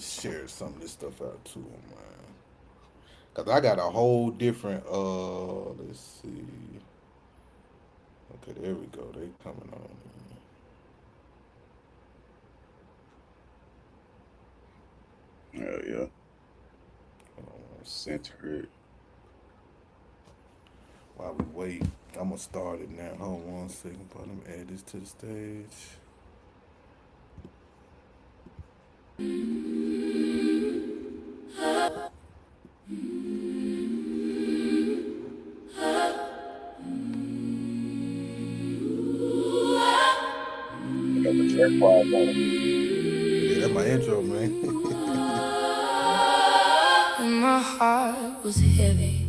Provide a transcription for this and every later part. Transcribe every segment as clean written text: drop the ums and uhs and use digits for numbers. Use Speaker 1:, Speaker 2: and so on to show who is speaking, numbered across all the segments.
Speaker 1: share some of this stuff out to them, man. Cause I got a whole different. Let's see. Okay, there we go. They coming on.
Speaker 2: Oh yeah, centered.
Speaker 1: While we wait, I'm gonna start it now. Hold on 1 second, but let me add this to the stage.
Speaker 2: I got the track five on.
Speaker 1: Yeah, that's my intro, man.
Speaker 3: When my heart was heavy,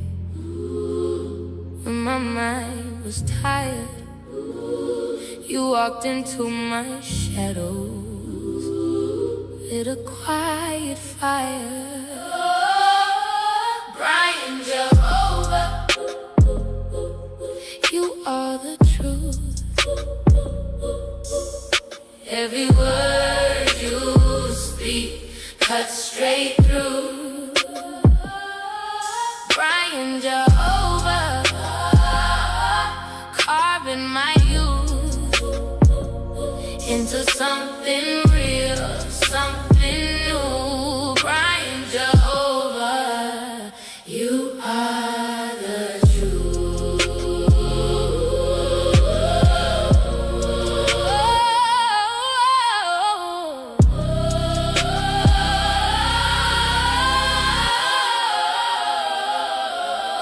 Speaker 3: when my mind was tired, you walked into my shadows with a quiet fire. Brian Jehovah, you are the truth. Every word you speak cuts straight through. Brian Jehovah, carving my youth into something real, something new. Brian Jehovah, you are the truth.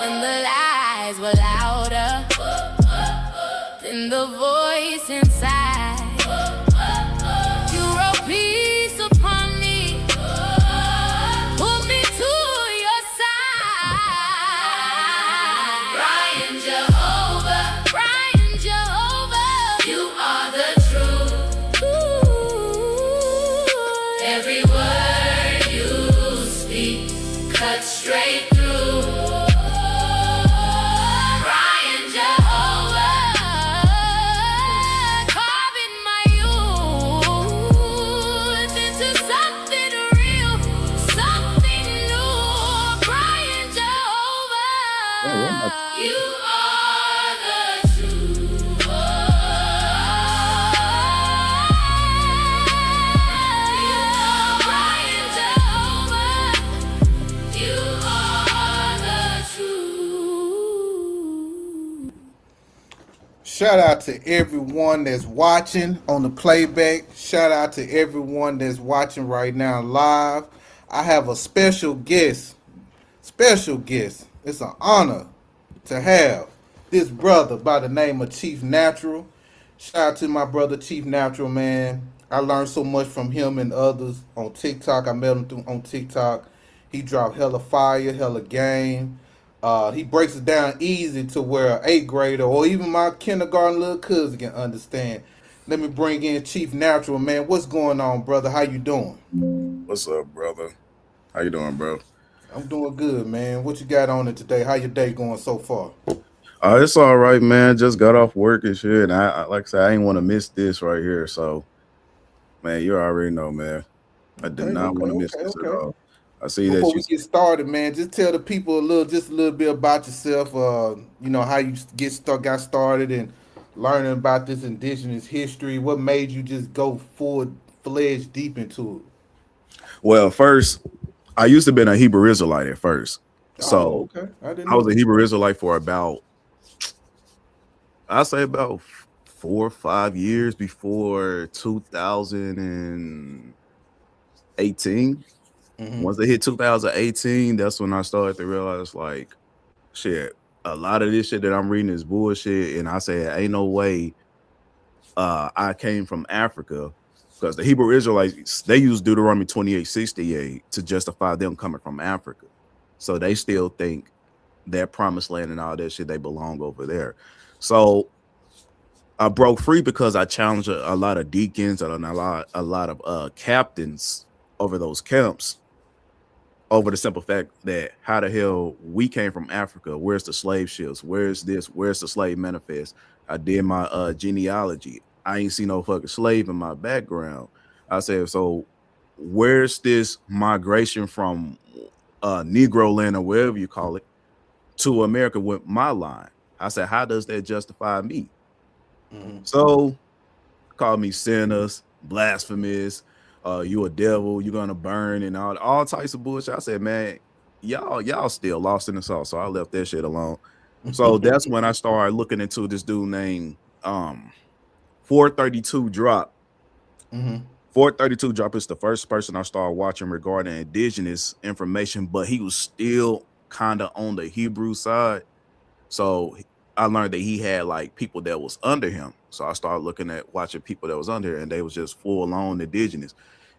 Speaker 3: When the lies were louder than the voice inside, you wrote peace upon me, pulled me to your side. Brian Jehovah, Brian Jehovah, you are the truth. Every word you speak cuts straight through. Brian Jehovah, carving my youth into something real, something new. Brian Jehovah, you are the truth. Brian Jehovah, you are the truth.
Speaker 1: Shout out to everyone that's watching on the playback. Shout out to everyone that's watching right now live. I have a special guest. Special guest. It's an honor to have this brother by the name of Chief Natural. Shout out to my brother Chief Natural, man. I learned so much from him and others on TikTok. I met him on TikTok. He dropped hella fire, hella game. He breaks it down easy to where an eighth grader or even my kindergarten little cousin can understand. Let me bring in Chief Natural, man. What's going on, brother? How you doing?
Speaker 2: What's up, brother? How you doing, bro?
Speaker 1: I'm doing good, man. What you got on it today? How your day going so far?
Speaker 2: It's all right, man. Just got off work and shit. And I like I said, I ain't want to miss this right here. So, man, you already know, man. I did
Speaker 1: Okay,
Speaker 2: not
Speaker 1: okay,
Speaker 2: want to miss
Speaker 1: okay,
Speaker 2: this at
Speaker 1: okay.
Speaker 2: all. I see that
Speaker 1: Before
Speaker 2: you.
Speaker 1: we get started, man, just tell the people just a little bit about yourself. How you got started, and learning about this indigenous history. What made you just go full fledged deep into
Speaker 2: Well, first, I used to be a Hebrew Israelite at first.
Speaker 1: it? Oh,
Speaker 2: So
Speaker 1: okay. I didn't
Speaker 2: I
Speaker 1: know
Speaker 2: was a
Speaker 1: that.
Speaker 2: Hebrew Israelite for about, I say about 4 or 5 years before 2018.
Speaker 1: Mm-hmm.
Speaker 2: Once they hit 2018, that's when I started to realize, like, shit, a lot of this shit that I'm reading is bullshit. And I said, ain't no way I came from Africa, because the Hebrew Israelites, they use Deuteronomy 28:68 to justify them coming from Africa. So they still think that promised land and all that shit, they belong over there. So I broke free because I challenged a lot of deacons and a lot of captains over those camps, over the simple fact that how the hell we came from Africa? Where's the slave ships? Where's this? Where's the slave manifest? I did my genealogy. I ain't see no fucking slave in my background. I said, so where's this migration from Negro land or wherever you call it to America with my line? I said, how does that justify me? So call me sinners, blasphemous, you a devil, you're gonna burn, and all types of bullshit. I said, man, y'all still lost in the sauce. So I left that shit alone. So that's when I started looking into this dude named 432 Drop. 432 Drop is the first person I started watching regarding indigenous information, but he was still kind of on the Hebrew side. So I learned that he had like people that was under him. So I started looking at watching people that was under, and they was just full on indigenous.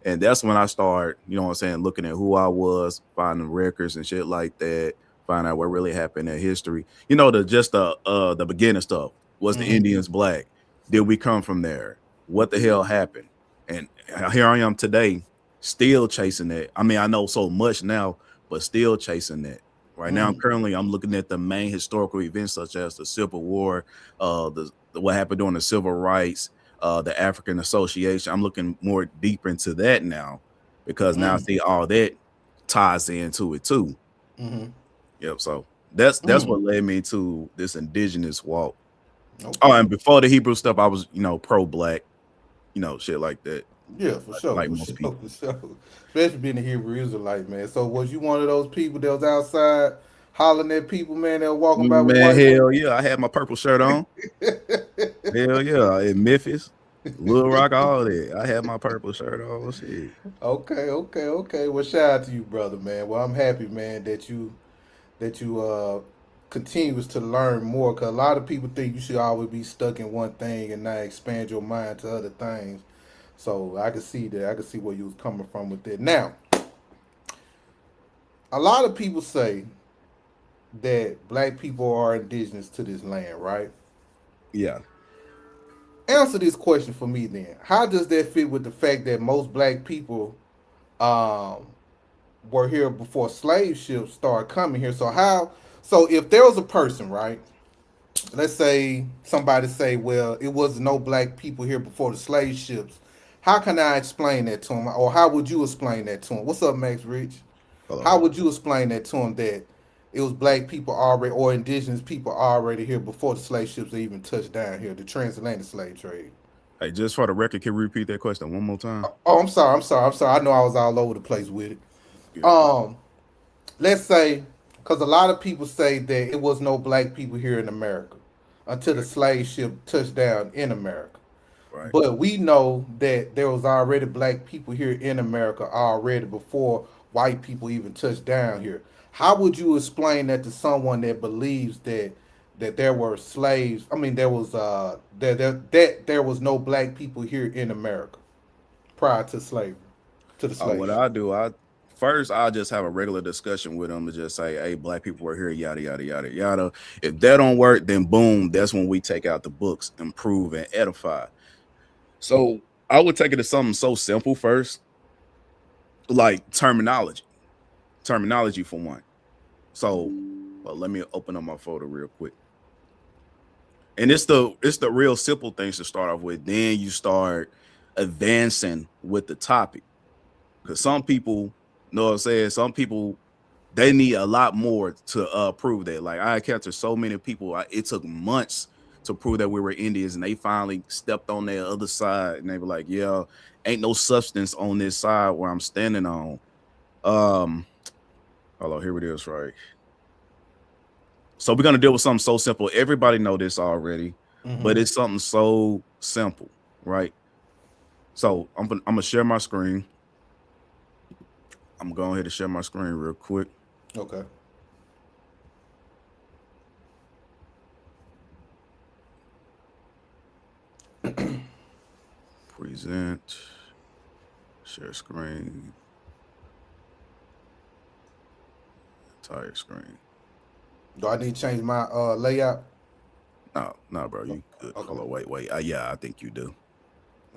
Speaker 2: And that's when I started, you know what I'm saying, looking at who I was, finding records and shit like that, find out what really happened in history. You know, the beginning stuff. Was the Indians black? Did we come from there? What the hell happened? And here I am today, still chasing that. I mean, I know so much now, but still chasing that. Right now, I'm looking at the main historical events such as the Civil War, what happened during the Civil Rights, the African Association. I'm looking more deep into that now because now I see all that ties into it too. Yep. So that's what led me to this indigenous walk. Okay. Oh, and before the Hebrew stuff, I was pro-black, shit like that.
Speaker 1: Yeah, for sure.
Speaker 2: Like
Speaker 1: for
Speaker 2: most
Speaker 1: sure,
Speaker 2: people.
Speaker 1: for sure. Especially being a Hebrew Israelite, man. So was you one of those people that was outside hollering at people, man, that were walking by with
Speaker 2: Man,
Speaker 1: white
Speaker 2: hell yeah. I had my purple shirt on. Hell yeah. In Memphis, Little Rock, all that. I had my purple shirt on. Shit.
Speaker 1: Okay. Well, shout out to you, brother, man. Well, I'm happy, man, that you continues to learn more. Cause a lot of people think you should always be stuck in one thing and not expand your mind to other things. So I can see that. I can see where you was coming from with that. Now, a lot of people say that black people are indigenous to this land, right?
Speaker 2: Yeah.
Speaker 1: Answer this question for me then. How does that fit with the fact that most black people were here before slave ships started coming here? So if there was a person, right? Let's say somebody say, well, it was no black people here before the slave ships. How can I explain that to him? Or how would you explain that to him? What's up, Max Rich?
Speaker 2: Hello.
Speaker 1: How would you explain that to him that it was black people already or indigenous people already here before the slave ships even touched down here, the transatlantic slave trade?
Speaker 2: Hey, just for the record, can you repeat that question one more time?
Speaker 1: Oh, I'm sorry. I know I was all over the place with it. Yeah. Let's say, because a lot of people say that it was no black people here in America until the slave ship touched down in America. Right. But we know that there was already black people here in America already before white people even touched down here. How would you explain that to someone that believes that there were slaves? I mean, there was that there was no black people here in America prior to slavery, to the slave.
Speaker 2: What I do, I'll just have a regular discussion with them and just say, hey, black people were here, yada, yada, yada, yada. If that don't work, then boom, that's when we take out the books, improve, and edify. So I would take it to something so simple first, like terminology. Terminology for one. So let me open up my photo real quick. And it's the real simple things to start off with. Then you start advancing with the topic. Because some people, know what I'm saying, some people, they need a lot more to prove that. Like I encountered so many people, it took months to prove that we were Indians, and they finally stepped on their other side, and they were like, yeah, ain't no substance on this side where I'm standing on. Hello, here it is, right? So we're gonna deal with something so simple. Everybody know this already, but it's something so simple, right? So I'm gonna share my screen. I'm going ahead to share my screen real quick.
Speaker 1: Okay.
Speaker 2: Present. Share screen. Entire screen.
Speaker 1: Do I need to change my layout?
Speaker 2: No, bro. You good. Okay. Hold on, wait. Yeah, I think you do.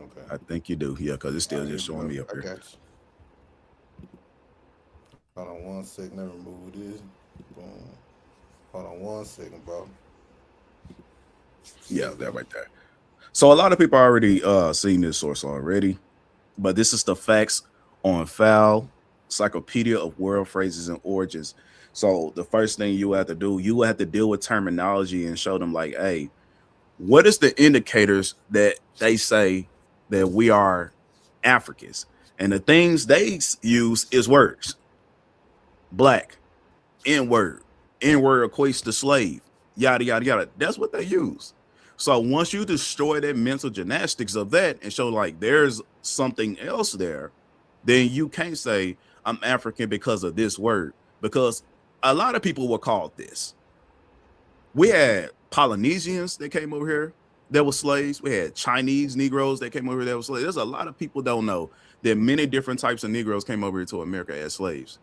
Speaker 1: Okay.
Speaker 2: I think you do. Yeah, because it's still just showing me up here.
Speaker 1: I got you. Hold on 1 second. Let me remove this. Boom. Hold on 1 second, bro.
Speaker 2: Yeah, that right there. So a lot of people already seen this source already, but this is the facts on Foul, Encyclopedia of World Phrases and Origins. So the first thing you have to do, you have to deal with terminology and show them like, hey, what is the indicators that they say that we are Africans? And the things they use is words. Black, N-word. N-word equates to slave, yada, yada, yada. That's what they use. So once you destroy that mental gymnastics of that and show like there's something else there, then you can't say I'm African because of this word. Because a lot of people were called this. We had Polynesians that came over here that were slaves. We had Chinese Negroes that came over here that were slaves. There's a lot of people don't know that many different types of Negroes came over here to America as slaves,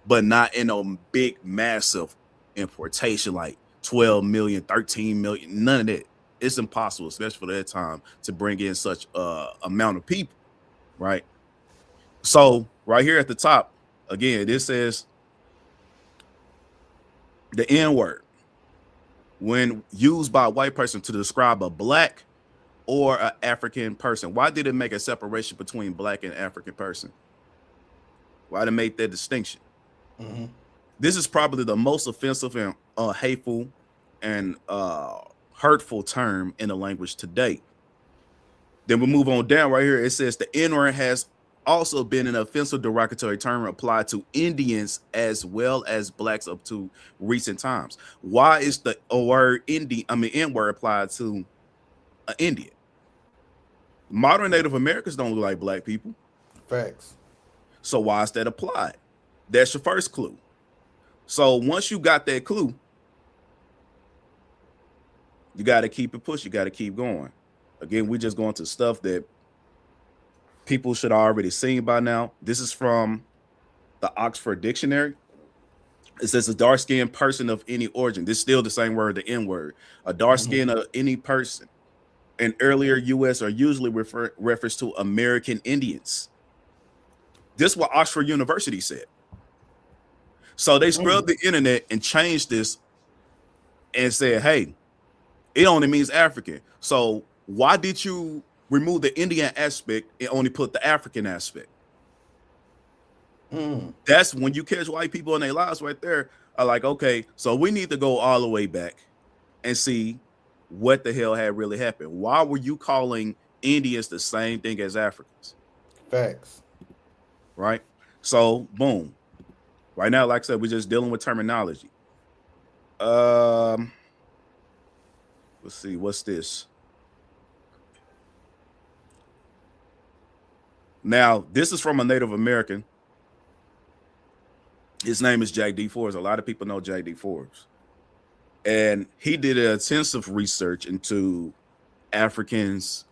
Speaker 2: but not in a big, massive importation like 12 million, 13 million, none of that. It's impossible, especially for that time, to bring in such amount of people, right? So right here at the top, again, this says the N word when used by a white person to describe a black or an African person. Why did it make a separation between black and African person? Why did it make that distinction?
Speaker 1: Mm-hmm.
Speaker 2: This is probably the most offensive and hateful and hurtful term in the language today. Then we move on down right here. It says the N-word has also been an offensive derogatory term applied to Indians as well as blacks up to recent times. Why is the N-word applied to an Indian? Modern Native Americans don't look like black people.
Speaker 1: Facts.
Speaker 2: So why is that applied? That's your first clue. So once you got that clue, you got to keep it pushing. You got to keep going. Again, we're just going to stuff that people should already seen by now. This is from the Oxford Dictionary. It says a dark-skinned person of any origin. This is still the same word, the N-word. A dark-skinned of any person. In earlier U.S. are usually reference to American Indians. This is what Oxford University said. So they scrubbed the internet and changed this and said, hey, it only means African. So why did you remove the Indian aspect and only put the African aspect? That's when you catch white people in their lives right there are like, okay, so we need to go all the way back and see what the hell had really happened. Why were you calling Indians the same thing as Africans?
Speaker 1: Facts.
Speaker 2: Right? So boom. Right now, like I said, we're just dealing with terminology. Let's see, what's this? Now, this is from a Native American. His name is Jack D. Forbes. A lot of people know Jack D. Forbes. And he did an extensive research into Africans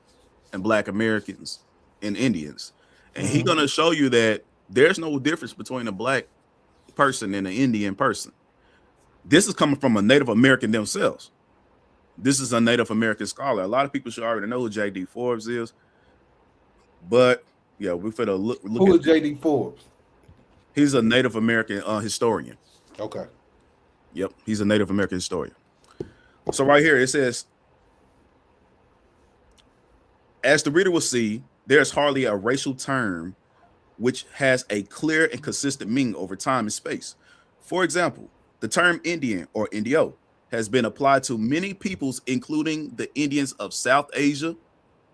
Speaker 2: and Black Americans and Indians. And he's going to show you that there's no difference between a Black person and an Indian person. This is coming from a Native American themselves. This is a Native American scholar. A lot of people should already know who Jack D. Forbes is. But yeah, we're going to look
Speaker 1: Who is J.D. Forbes?
Speaker 2: He's a Native American historian.
Speaker 1: Okay.
Speaker 2: Yep, he's a Native American historian. So right here it says, as the reader will see, there's hardly a racial term which has a clear and consistent meaning over time and space. For example, the term Indian or Indio has been applied to many peoples, including the Indians of South Asia,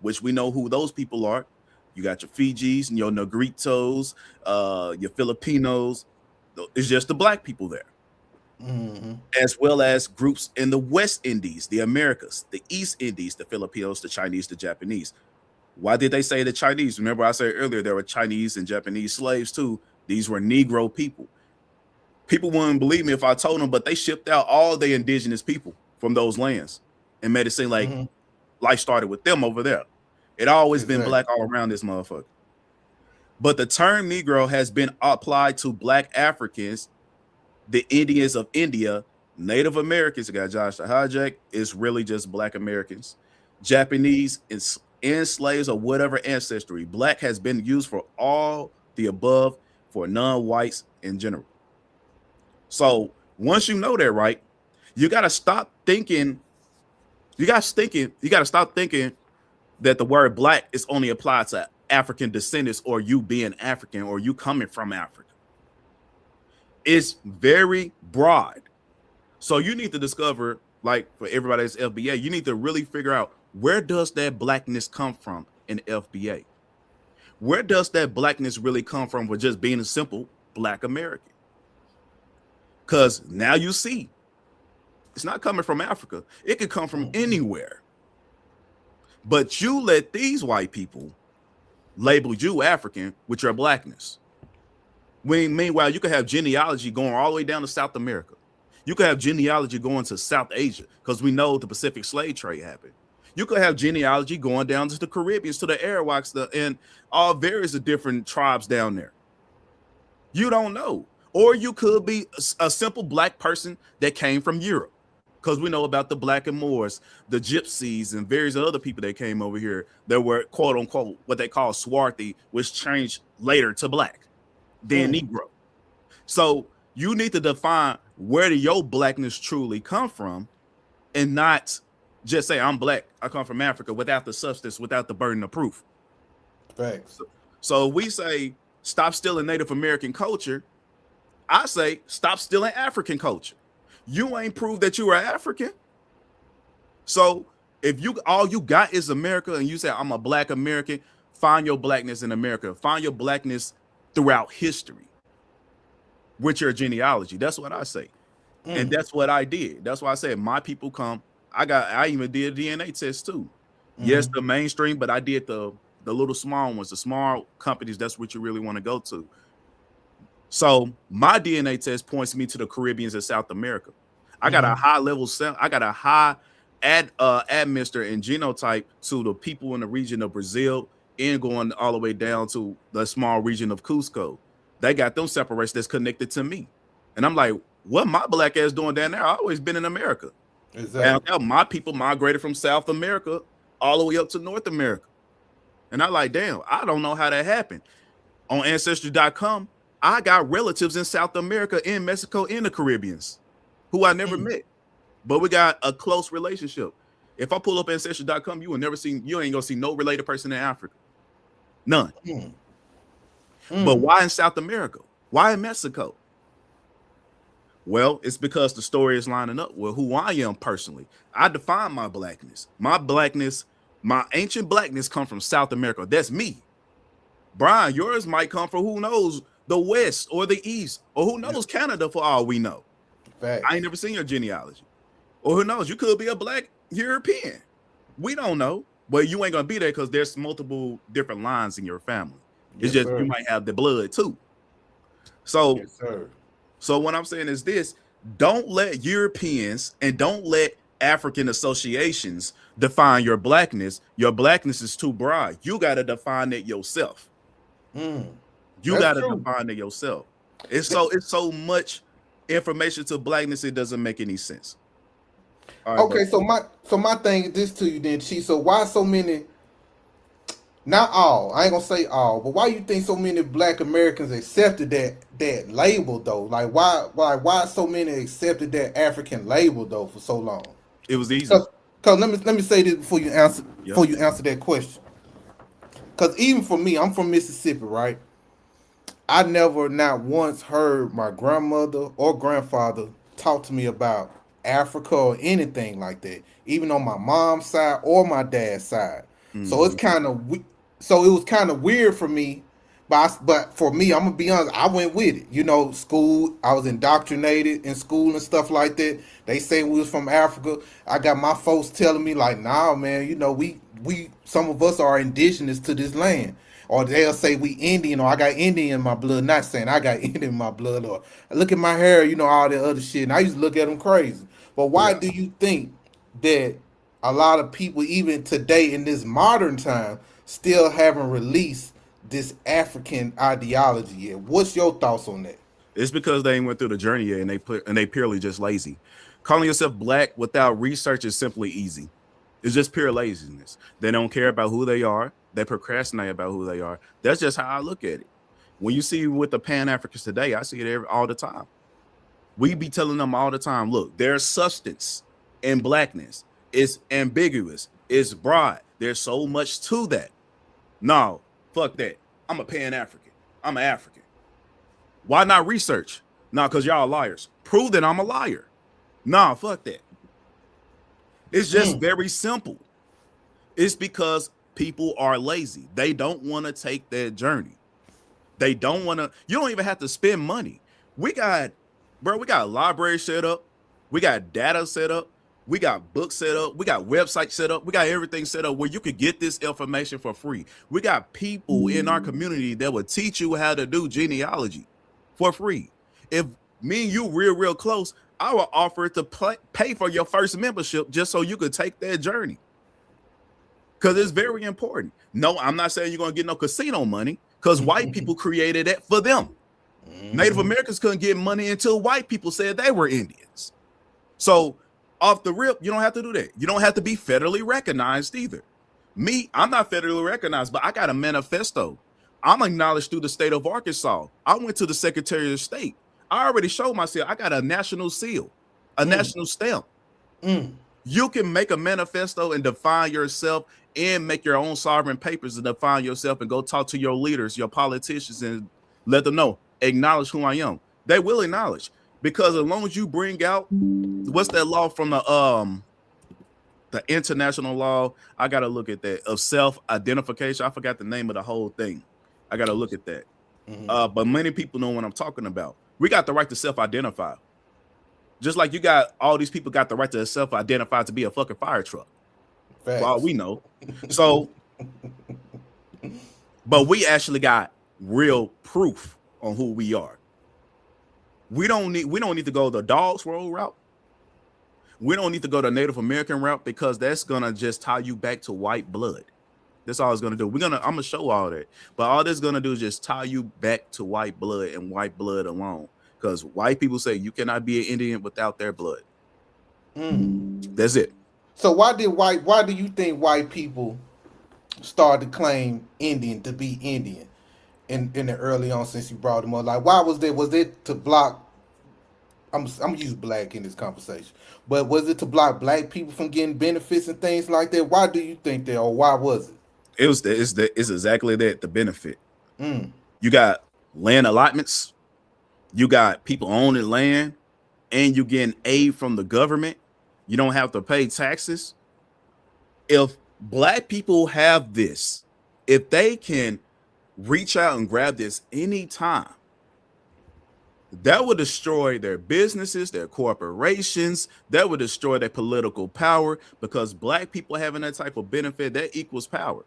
Speaker 2: which we know who those people are. You got your Fijis and your Negritos, your Filipinos. It's just the Black people there. As well as groups in the West Indies, the Americas, the East Indies, the Filipinos, the Chinese, the Japanese. Why did they say the Chinese? Remember I said earlier, there were Chinese and Japanese slaves too. These were Negro people. People wouldn't believe me if I told them, but they shipped out all the indigenous people from those lands and made it seem like life started with them over there. It always been Black all around this motherfucker. But the term Negro has been applied to Black Africans, the Indians of India, Native Americans. I got Josh the hijack. It's really just Black Americans, Japanese, and slaves or whatever ancestry. Black has been used for all the above for non-whites in general. So once you know that, right, you got to stop thinking. You got to stop thinking that the word Black is only applied to African descendants or you being African or you coming from Africa. It's very broad. So you need to discover, like for everybody that's FBA, you need to really figure out, where does that blackness come from in FBA? Where does that blackness really come from with just being a simple Black American? Because now you see, it's not coming from Africa. It could come from anywhere. But you let these white people label you African with your blackness. Meanwhile, you could have genealogy going all the way down to South America. You could have genealogy going to South Asia, because we know the Pacific slave trade happened. You could have genealogy going down to the Caribbeans, to the Arawaks, and all various of different tribes down there. You don't know. Or you could be a simple Black person that came from Europe, because we know about the Black and Moors, the Gypsies, and various other people that came over here that were, quote unquote, what they call swarthy, which changed later to Black, then Negro. So you need to define where your blackness truly come from, and not just say, I'm Black, I come from Africa, without the substance, without the burden of proof.
Speaker 1: Facts.
Speaker 2: So if we say, stop stealing Native American culture, I say, stop stealing African culture. You ain't proved that you are African. So if you all you got is America, and you say, I'm a Black American, find your blackness in America. Find your blackness throughout history with your genealogy. That's what I say. And that's what I did. That's why I said my people come. I even did a DNA test too. Yes, the mainstream, but I did the little small ones, the small companies. That's what you really want to go to. So my DNA test points me to the Caribbeans and South America. I got a high level cell. I got a high administer and genotype to the people in the region of Brazil, and going all the way down to the small region of Cusco. They got them separations that's connected to me. And I'm like, what my Black ass doing down there? I've always been in America. Exactly. And my people migrated from South America all the way up to North America. And I like, damn, I don't know how that happened. On ancestry.com, I got relatives in South America, in Mexico, in the Caribbeans, who I never met. But we got a close relationship. If I pull up ancestry.com, you ain't gonna see no related person in Africa. None. But why in South America? Why in Mexico? Well, it's because the story is lining up with who I am personally. I define my blackness. My blackness, my ancient blackness, come from South America. That's me. Brian, yours might come from, who knows, the West or the East, or who knows, Canada, for all we know. Fact. I ain't never seen your genealogy. Or who knows, you could be a Black European. We don't know. But you ain't gonna be there because there's multiple different lines in your family. It's just you might have the blood too. So, so what I'm saying is this: don't let Europeans and don't let African associations define your blackness. Your blackness is too broad. You got to define it yourself. You got to define it yourself. It's so much information to blackness, it doesn't make any sense. Right,
Speaker 1: okay, so my thing is this to you then, Chief. So why so many? Not all, I ain't gonna say all, but why you think so many Black Americans accepted that label though? Like why so many accepted that African label though for so long?
Speaker 2: It was easy.
Speaker 1: Cause let me say this before you answer that question. Cause even for me, I'm from Mississippi, right? I never not once heard my grandmother or grandfather talk to me about Africa or anything like that, even on my mom's side or my dad's side. So it's kind of so it was kind of weird for me, but for me, I'm gonna be honest, I went with it. You know, school, I was indoctrinated in school and stuff like that. They say we was from Africa. I got my folks telling me like, nah, man, you know, we some of us are indigenous to this land. Or they'll say we Indian, or I got Indian in my blood. Not saying I got Indian in my blood, or look at my hair, you know, all that other shit. And I used to look at them crazy. But why do you think that a lot of people, even today in this modern time, still haven't released this African ideology yet? What's your thoughts on that?
Speaker 2: It's because they ain't went through the journey yet, and they purely just lazy. Calling yourself Black without research is simply easy. It's just pure laziness. They don't care about who they are. They procrastinate about who they are. That's just how I look at it. When you see with the Pan-Africans today, I see it all the time. We be telling them all the time, look, there's substance in blackness. It's ambiguous. It's broad. There's so much to that. No, fuck that. I'm a Pan-African. I'm an African. Why not research? Nah, because y'all liars. Prove that I'm a liar. Nah, fuck that. It's just very simple. It's because people are lazy. They don't want to take that journey. They don't want to. You don't even have to spend money. We got a library set up. We got data set up. We got books set up. We got websites set up. We got everything set up where you could get this information for free. We got people in our community that will teach you how to do genealogy for free. If me and you real close, I will offer to pay for your first membership just so you could take that journey. Because it's very important. No, I'm not saying you're going to get no casino money because white people created that for them. Native Americans couldn't get money until white people said they were Indians. So off the rip, you don't have to do that. You don't have to be federally recognized either. Me, I'm not federally recognized, but I got a manifesto. I'm acknowledged through the state of Arkansas. I went to the Secretary of State. I already showed myself. I got a national seal, a national stamp. You can make a manifesto and define yourself and make your own sovereign papers to define yourself and go talk to your leaders, your politicians, and let them know, acknowledge who I am. They will acknowledge, because as long as you bring out, what's that law from the international law? I got to look at that, of self-identification. I forgot the name of the whole thing. I got to look at that. But many people know what I'm talking about. We got the right to self-identify. Just like you got, all these people got the right to self-identify to be a fucking fire truck.
Speaker 1: Facts.
Speaker 2: Well, we know. So, but we actually got real proof on who we are. We don't need to go the Dogs Road route. We don't need to go the Native American route, because that's gonna just tie you back to white blood. That's all it's gonna do. I'm gonna show all that, but all this gonna do is just tie you back to white blood and white blood alone. Because white people say you cannot be an Indian without their blood. That's it.
Speaker 1: So why do you think white people started to claim Indian to be Indian in the early on, since you brought them up? Like, why was there? Was it to block? I'm gonna use black in this conversation, but was it to block black people from getting benefits and things like that? Why do you think that, or why was it?
Speaker 2: It's exactly that, the benefit. You got land allotments. You got people owning land, and you getting aid from the government. You don't have to pay taxes. If black people have this, if they can reach out and grab this anytime, that would destroy their businesses, their corporations. That would destroy their political power, because black people having that type of benefit, that equals power.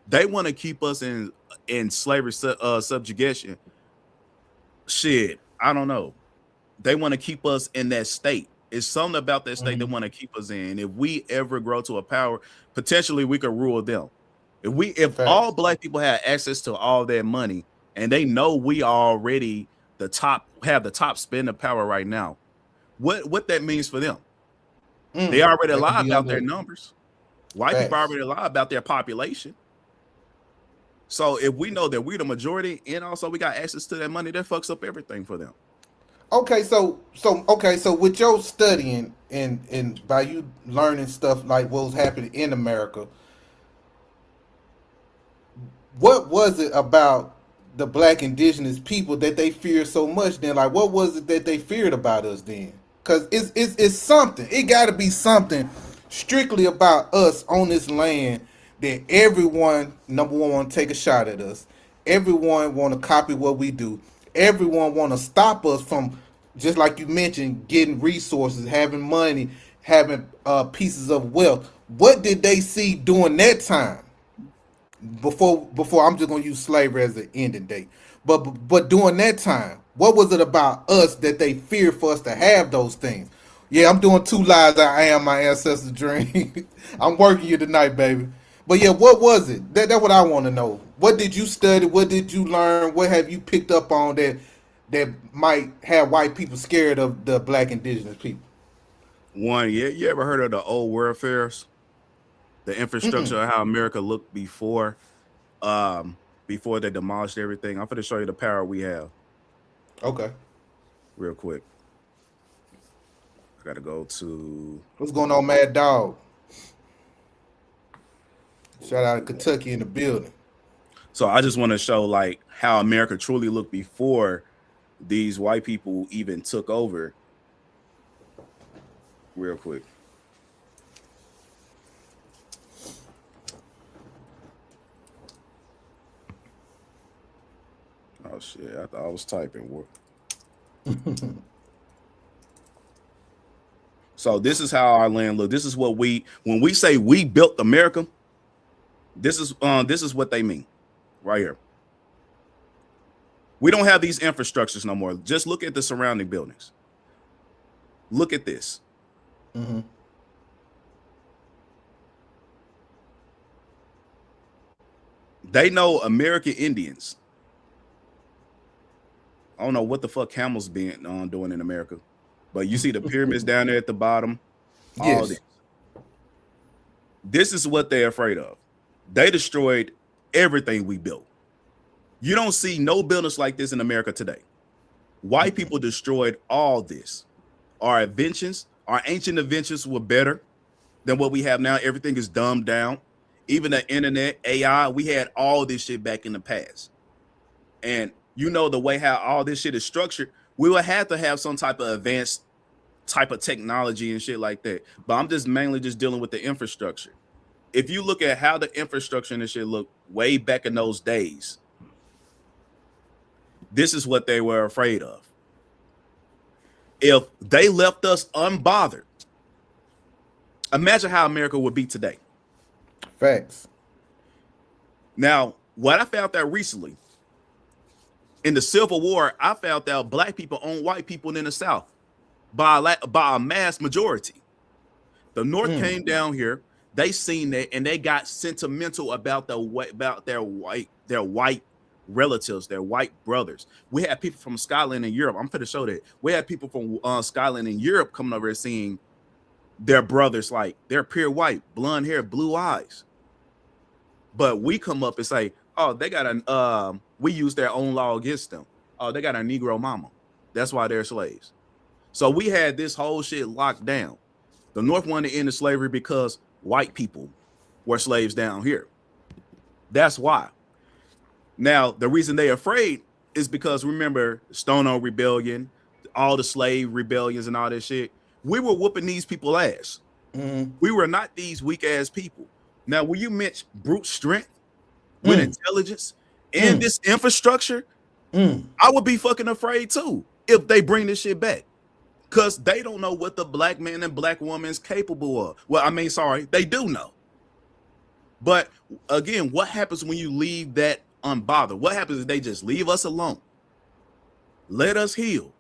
Speaker 2: They want to keep us in slavery subjugation. Shit, I don't know. They want to keep us in that state. It's something about that state they want to keep us in. If we ever grow to a power, potentially we could rule them. If all black people had access to all their money, and they know we are already have the top spending power right now, what that means for them? They already lie about their numbers. White people already lie about their population. So if we know that we're the majority, and also we got access to that money, that fucks up everything for them.
Speaker 1: Okay, so with your studying and by you learning stuff like what was happening in America, what was it about the black indigenous people that they feared so much then? Like, what was it that they feared about us then? Because it's something. It got to be something strictly about us on this land that everyone, number one, want to take a shot at us. Everyone want to copy what we do. Everyone want to stop us from, just like you mentioned, getting resources, having money, having pieces of wealth. What did they see during that time? Before I'm just gonna use slavery as an ending date. But during that time, what was it about us that they feared for us to have those things? Yeah, I'm doing 2 lives. I am my ancestors' dream. I'm working you tonight, baby. But yeah, what was it? That's what I want to know. What did you study? What did you learn? What have you picked up on that might have white people scared of the black indigenous people?
Speaker 2: One, you ever heard of the old world fairs? The infrastructure of how America looked before they demolished everything. I'm going to show you the power we have.
Speaker 1: Okay.
Speaker 2: Real quick. I got to go to...
Speaker 1: What's going on, Mad Dog? Shout out to Kentucky in the building.
Speaker 2: So I just want to show like how America truly looked before these white people even took over. Real quick. Oh shit! I thought I was typing. So this is how our land look. This is what when we say we built America. This is what they mean, right here. We don't have these infrastructures no more. Just look at the surrounding buildings. Look at this.
Speaker 1: Mm-hmm.
Speaker 2: They know American Indians. I don't know what the fuck camels being doing in America, but you see the pyramids down there at the bottom.
Speaker 1: Yes.
Speaker 2: All this. This is what they're afraid of. They destroyed everything we built. You don't see no buildings like this in America today. White people destroyed all this. Our inventions, our ancient inventions were better than what we have now. Everything is dumbed down. Even the internet, AI, we had all this shit back in the past. And you know the way how all this shit is structured, we would have to have some type of advanced type of technology and shit like that. But I'm just mainly just dealing with the infrastructure. If you look at how the infrastructure and this shit looked way back in those days, this is what they were afraid of. If they left us unbothered, imagine how America would be today.
Speaker 1: Facts.
Speaker 2: Now, what I found out recently, in the Civil War, I found out black people own white people in the South by a mass majority. The North came down here, they seen that, and they got sentimental about their white relatives, their white brothers. We had people from Scotland and Europe. I'm going to show that. We had people from Scotland and Europe coming over and seeing their brothers, like they're pure white, blonde hair, blue eyes. But we come up and say, oh, they got we use their own law against them. Oh, they got a Negro mama. That's why they're slaves. So we had this whole shit locked down. The North wanted to end the slavery because white people were slaves down here. That's why. Now, the reason they're afraid is because, remember, Stone Rebellion, all the slave rebellions and all that shit. We were whooping these people ass.
Speaker 1: Mm-hmm.
Speaker 2: We were not these weak ass people. Now, when you mention brute strength with intelligence and this infrastructure, I would be fucking afraid too if they bring this shit back. Because they don't know what the black man and black woman is capable of. Well, I mean, sorry, they do know. But again, what happens when you leave that unbothered? What happens if they just leave us alone? Let us heal.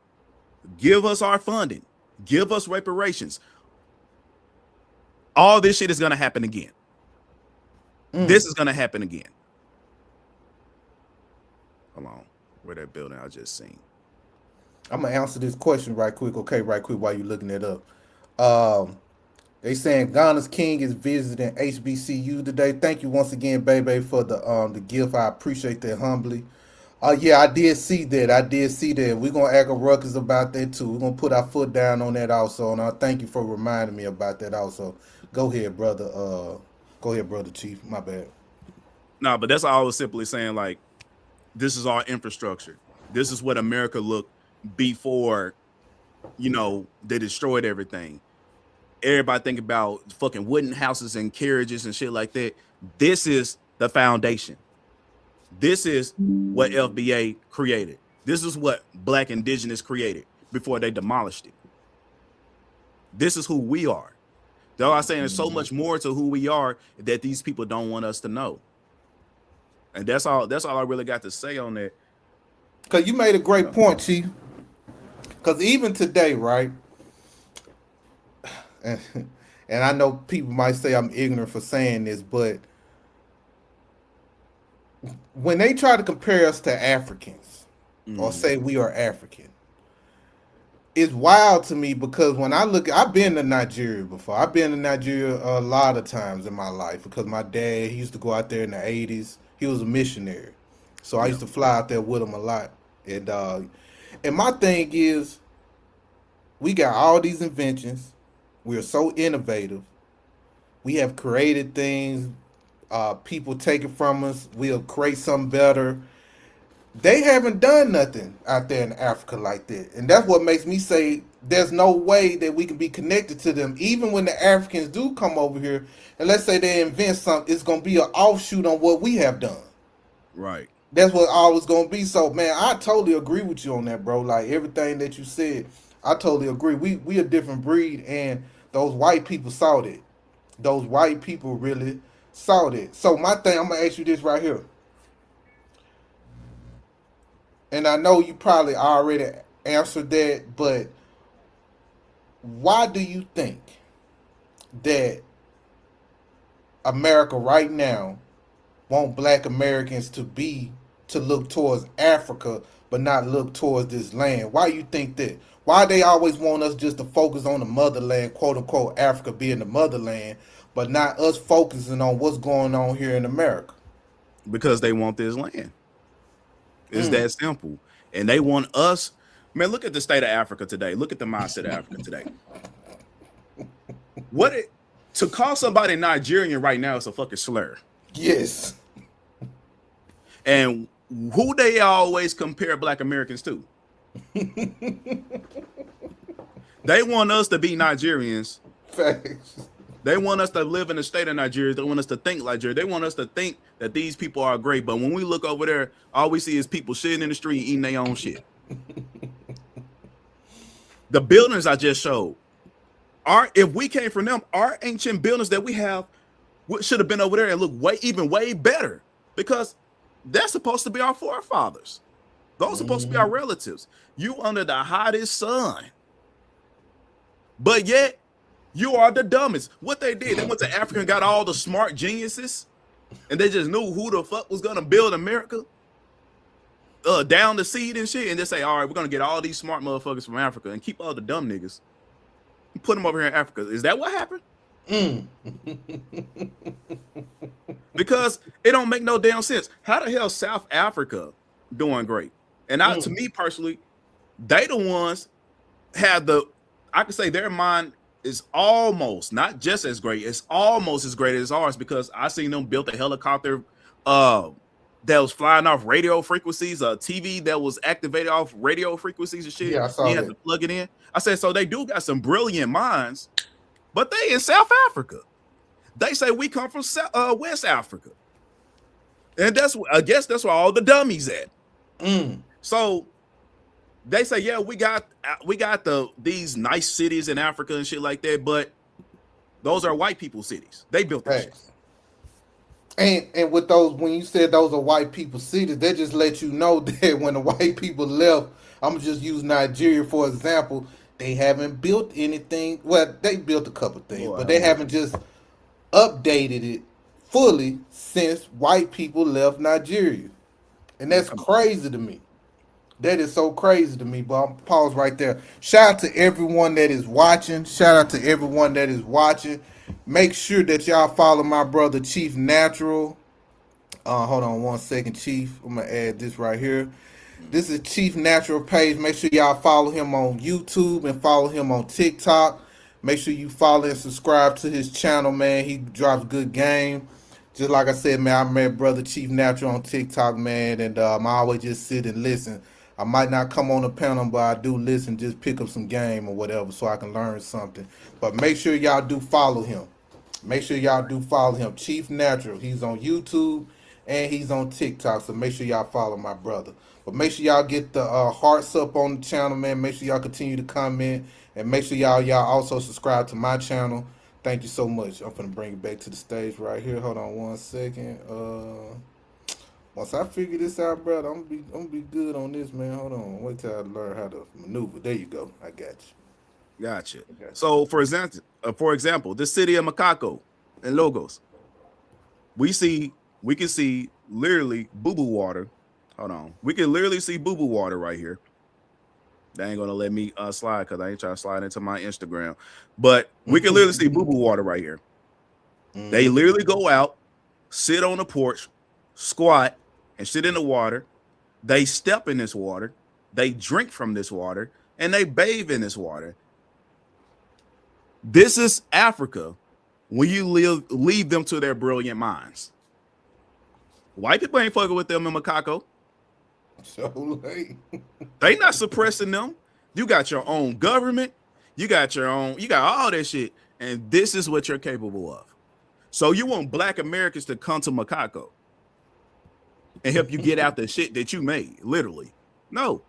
Speaker 2: Give us our funding. Give us reparations. All this shit is going to happen again. This is going to happen again. Hold on. Where that building I just seen.
Speaker 1: I'm gonna answer this question right quick, while you're looking it up. They saying Ghana's king is visiting HBCU today. Thank you once again, baby, for the gift. I appreciate that humbly. Yeah, I did see that. We're gonna act a ruckus about that too. We're gonna put our foot down on that also. And I thank you for reminding me about that also. Go ahead, brother. Chief. My bad.
Speaker 2: No, but that's all I was simply saying. Like, this is our infrastructure. This is what America looked before, they destroyed everything. Everybody think about fucking wooden houses and carriages and shit like that. This is the foundation. This is what FBA created. This is what Black Indigenous created before they demolished it. This is who we are. Though I'm saying there's so much more to who we are that these people don't want us to know. And that's all I really got to say on that.
Speaker 1: Because you made a great point, Chief. Because even today, right? And I know people might say I'm ignorant for saying this, but when they try to compare us to Africans or say we are African, it's wild to me because when I look, I've been to Nigeria before. I've been to Nigeria a lot of times in my life because my dad, he used to go out there in the 80s. He was a missionary. So I used to fly out there with him a lot. And my thing is, we got all these inventions. We are so innovative. We have created things People take it from us. We'll create something better. They haven't done nothing out there in Africa like that. And that's what makes me say there's no way that we can be connected to them. Even when the Africans do come over here, and let's say they invent something, it's going to be an offshoot on what we have done.
Speaker 2: Right.
Speaker 1: That's what always going to be. So, man, I totally agree with you on that, bro. Like, everything that you said, I totally agree. We a different breed, and those white people saw that. Those white people really saw that. So, my thing, I'm going to ask you this right here. And I know you probably already answered that, but why do you think that America right now want Black Americans to look towards Africa but not look towards this land? Why you think that? Why they always want us just to focus on the motherland, quote unquote, Africa being the motherland, but not us focusing on what's going on here in America?
Speaker 2: Because they want this land. It's that simple. And they want us. Man, look at the state of Africa today. Look at the mindset of Africa today. To call somebody Nigerian right now is a fucking slur.
Speaker 1: Yes.
Speaker 2: And who they always compare Black Americans to? They want us to be Nigerians.
Speaker 1: Facts.
Speaker 2: They want us to live in the state of Nigeria. They want us to think Nigeria. They want us to think that these people are great. But when we look over there, all we see is people shitting in the street, eating their own shit. The buildings I just showed, if we came from them, our ancient buildings that we have should have been over there and look way better, because that's supposed to be our forefathers. Those are supposed to be our relatives. You under the hottest sun, but yet you are the dumbest. What they did, they went to Africa and got all the smart geniuses, and they just knew who the fuck was gonna build America, down the seed and shit, and just say, all right, we're gonna get all these smart motherfuckers from Africa and keep all the dumb niggas and put them over here in Africa. Is that what happened? Because it don't make no damn sense. How the hell South Africa doing great? And to me personally, they the ones had I could say their mind is almost not just as great, it's almost as great as ours, because I seen them build a helicopter that was flying off radio frequencies, a TV that was activated off radio frequencies and shit.
Speaker 1: Yeah, I saw
Speaker 2: you had to plug it in. I said, so they do got some brilliant minds, but they in South Africa. They say we come from West Africa, and I guess that's where all the dummies at. So they say, yeah, we got these nice cities in Africa and shit like that, but those are white people cities. They built that shit.
Speaker 1: And with those, when you said those are white people cities, they just let you know that when the white people left, I'm gonna just use Nigeria for example, they haven't built anything. Well, they built a couple things, but they haven't just updated it fully since white people left Nigeria. And that's crazy to me. That is so crazy to me, but I'm pause right there. Shout out to everyone that is watching. Shout out to everyone that is watching. Make sure that y'all follow my brother Chief Natural. Hold on one second, Chief. I'm gonna add this right here. This is Chief Natural page. Make sure y'all follow him on YouTube and follow him on TikTok. Make sure you follow and subscribe to his channel, man. He drops good game. Just like I said, man, I met brother Chief Natural on TikTok, man, and I always just sit and listen. I might not come on the panel, but I do listen, just pick up some game or whatever so I can learn something. But make sure y'all do follow him. Make sure y'all do follow him. Chief Natural. He's on YouTube and he's on TikTok. So make sure y'all follow my brother. But make sure y'all get the hearts up on the channel, man. Make sure y'all continue to comment. And make sure y'all also subscribe to my channel. Thank you so much. I'm going to bring it back to the stage right here. Hold on one second. Once I figure this out, brother, I'm gonna be good on this, man. Hold on. Wait till I learn how to maneuver. There you go. I got you.
Speaker 2: Gotcha. So for example, the city of Makako and Logos, we can see literally boo-boo water. Hold on. We can literally see boo-boo water right here. They ain't gonna let me slide because I ain't trying to slide into my Instagram. But we can literally see boo-boo water right here. They literally go out, sit on the porch, squat, and sit in the water. They step in this water. They drink from this water, and they bathe in this water. This is Africa when you leave them to their brilliant minds. White people ain't fucking with them in Macaco.
Speaker 1: So late.
Speaker 2: They not suppressing them. You got your own government. You got all that shit. And this is what you're capable of. So you want Black Americans to come to Macaco and help you get out the shit that you made, literally. No.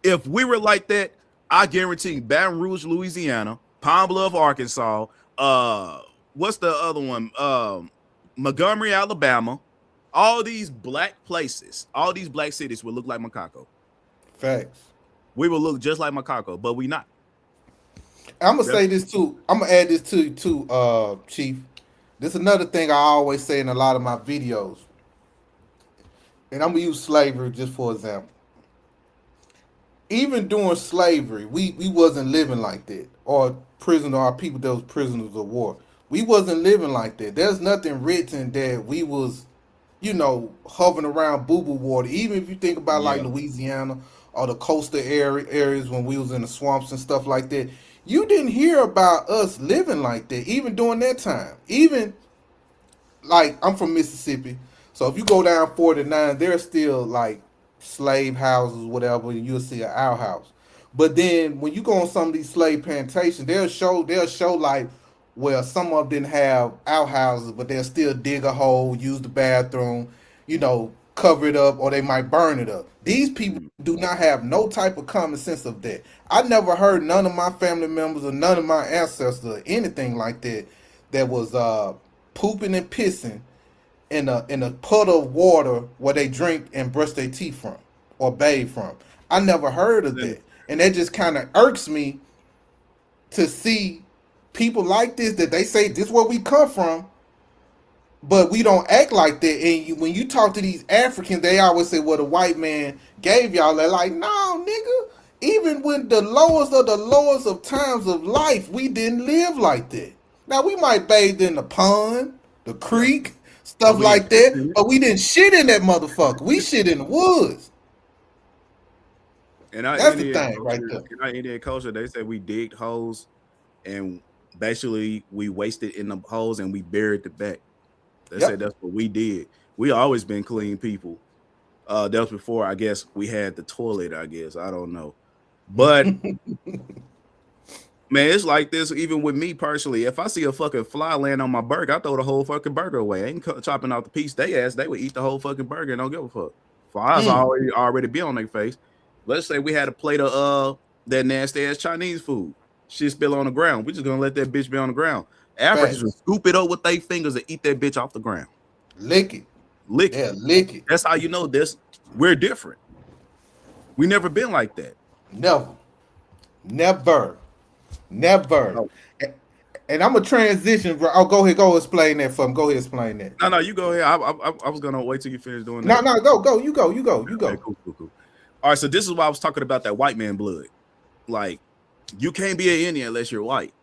Speaker 2: If we were like that, I guarantee Baton Rouge, Louisiana, Pine Bluff, Arkansas, what's the other one? Montgomery, Alabama, all these black places, all these black cities would look like Macaco.
Speaker 1: Facts.
Speaker 2: We will look just like Macaco, but we not.
Speaker 1: I'm gonna say this too. I'm gonna add this to you too, Chief. This is another thing I always say in a lot of my videos, and I'm gonna use slavery just for example. Even during slavery, we wasn't living like that, or our people that was prisoners of war. We wasn't living like that. There's nothing written that we was, hovering around boo-boo water. Even if you think about like Louisiana or the coastal areas when we was in the swamps and stuff like that, you didn't hear about us living like that, even during that time. Even, like, I'm from Mississippi, so if you go down 49, there's still, like, slave houses, whatever, and you'll see an outhouse. But then when you go on some of these slave plantations, they'll show like, well, some of them didn't have outhouses, but they'll still dig a hole, use the bathroom, cover it up, or they might burn it up. These people do not have no type of common sense of that. I never heard none of my family members or none of my ancestors or anything like that was pooping and pissing in a puddle of water where they drink and brush their teeth from or bathe from. I never heard of that. And that just kind of irks me to see people like this, that they say this is where we come from, but we don't act like that. And when you talk to these Africans, they always say, well, the white man gave y'all. They're like, no, nigga. Even when the lowest of times of life, we didn't live like that. Now, we might bathe in the pond, the creek, stuff like that, but we didn't shit in that motherfucker. We shit in the woods.
Speaker 2: And
Speaker 1: that's the thing right there.
Speaker 2: In our Indian culture, they say we digged holes and basically we wasted in the holes and we buried the back. They said that's what we did. We always been clean people. That was before, I guess, we had the toilet, I guess. I don't know. But, man, it's like this even with me personally. If I see a fucking fly land on my burger, I throw the whole fucking burger away. I ain't chopping out the piece. They would eat the whole fucking burger and don't give a fuck. Flies already be on their face. Let's say we had a plate of that nasty-ass Chinese food. Shit spill on the ground. We just going to let that bitch be on the ground. Africans will scoop it up with their fingers and eat that bitch off the ground.
Speaker 1: Lick it.
Speaker 2: Yeah,
Speaker 1: lick it.
Speaker 2: That's how you know this. We're different. We never been like that.
Speaker 1: Never. No. And I'm a transition, bro. Oh, go ahead. Go explain that for him. Go ahead, explain that.
Speaker 2: No, you go ahead. I was gonna wait till you finish doing that.
Speaker 1: No, go. You go.
Speaker 2: Okay, cool. All right, so this is why I was talking about that white man blood. Like, you can't be an Indian unless you're white.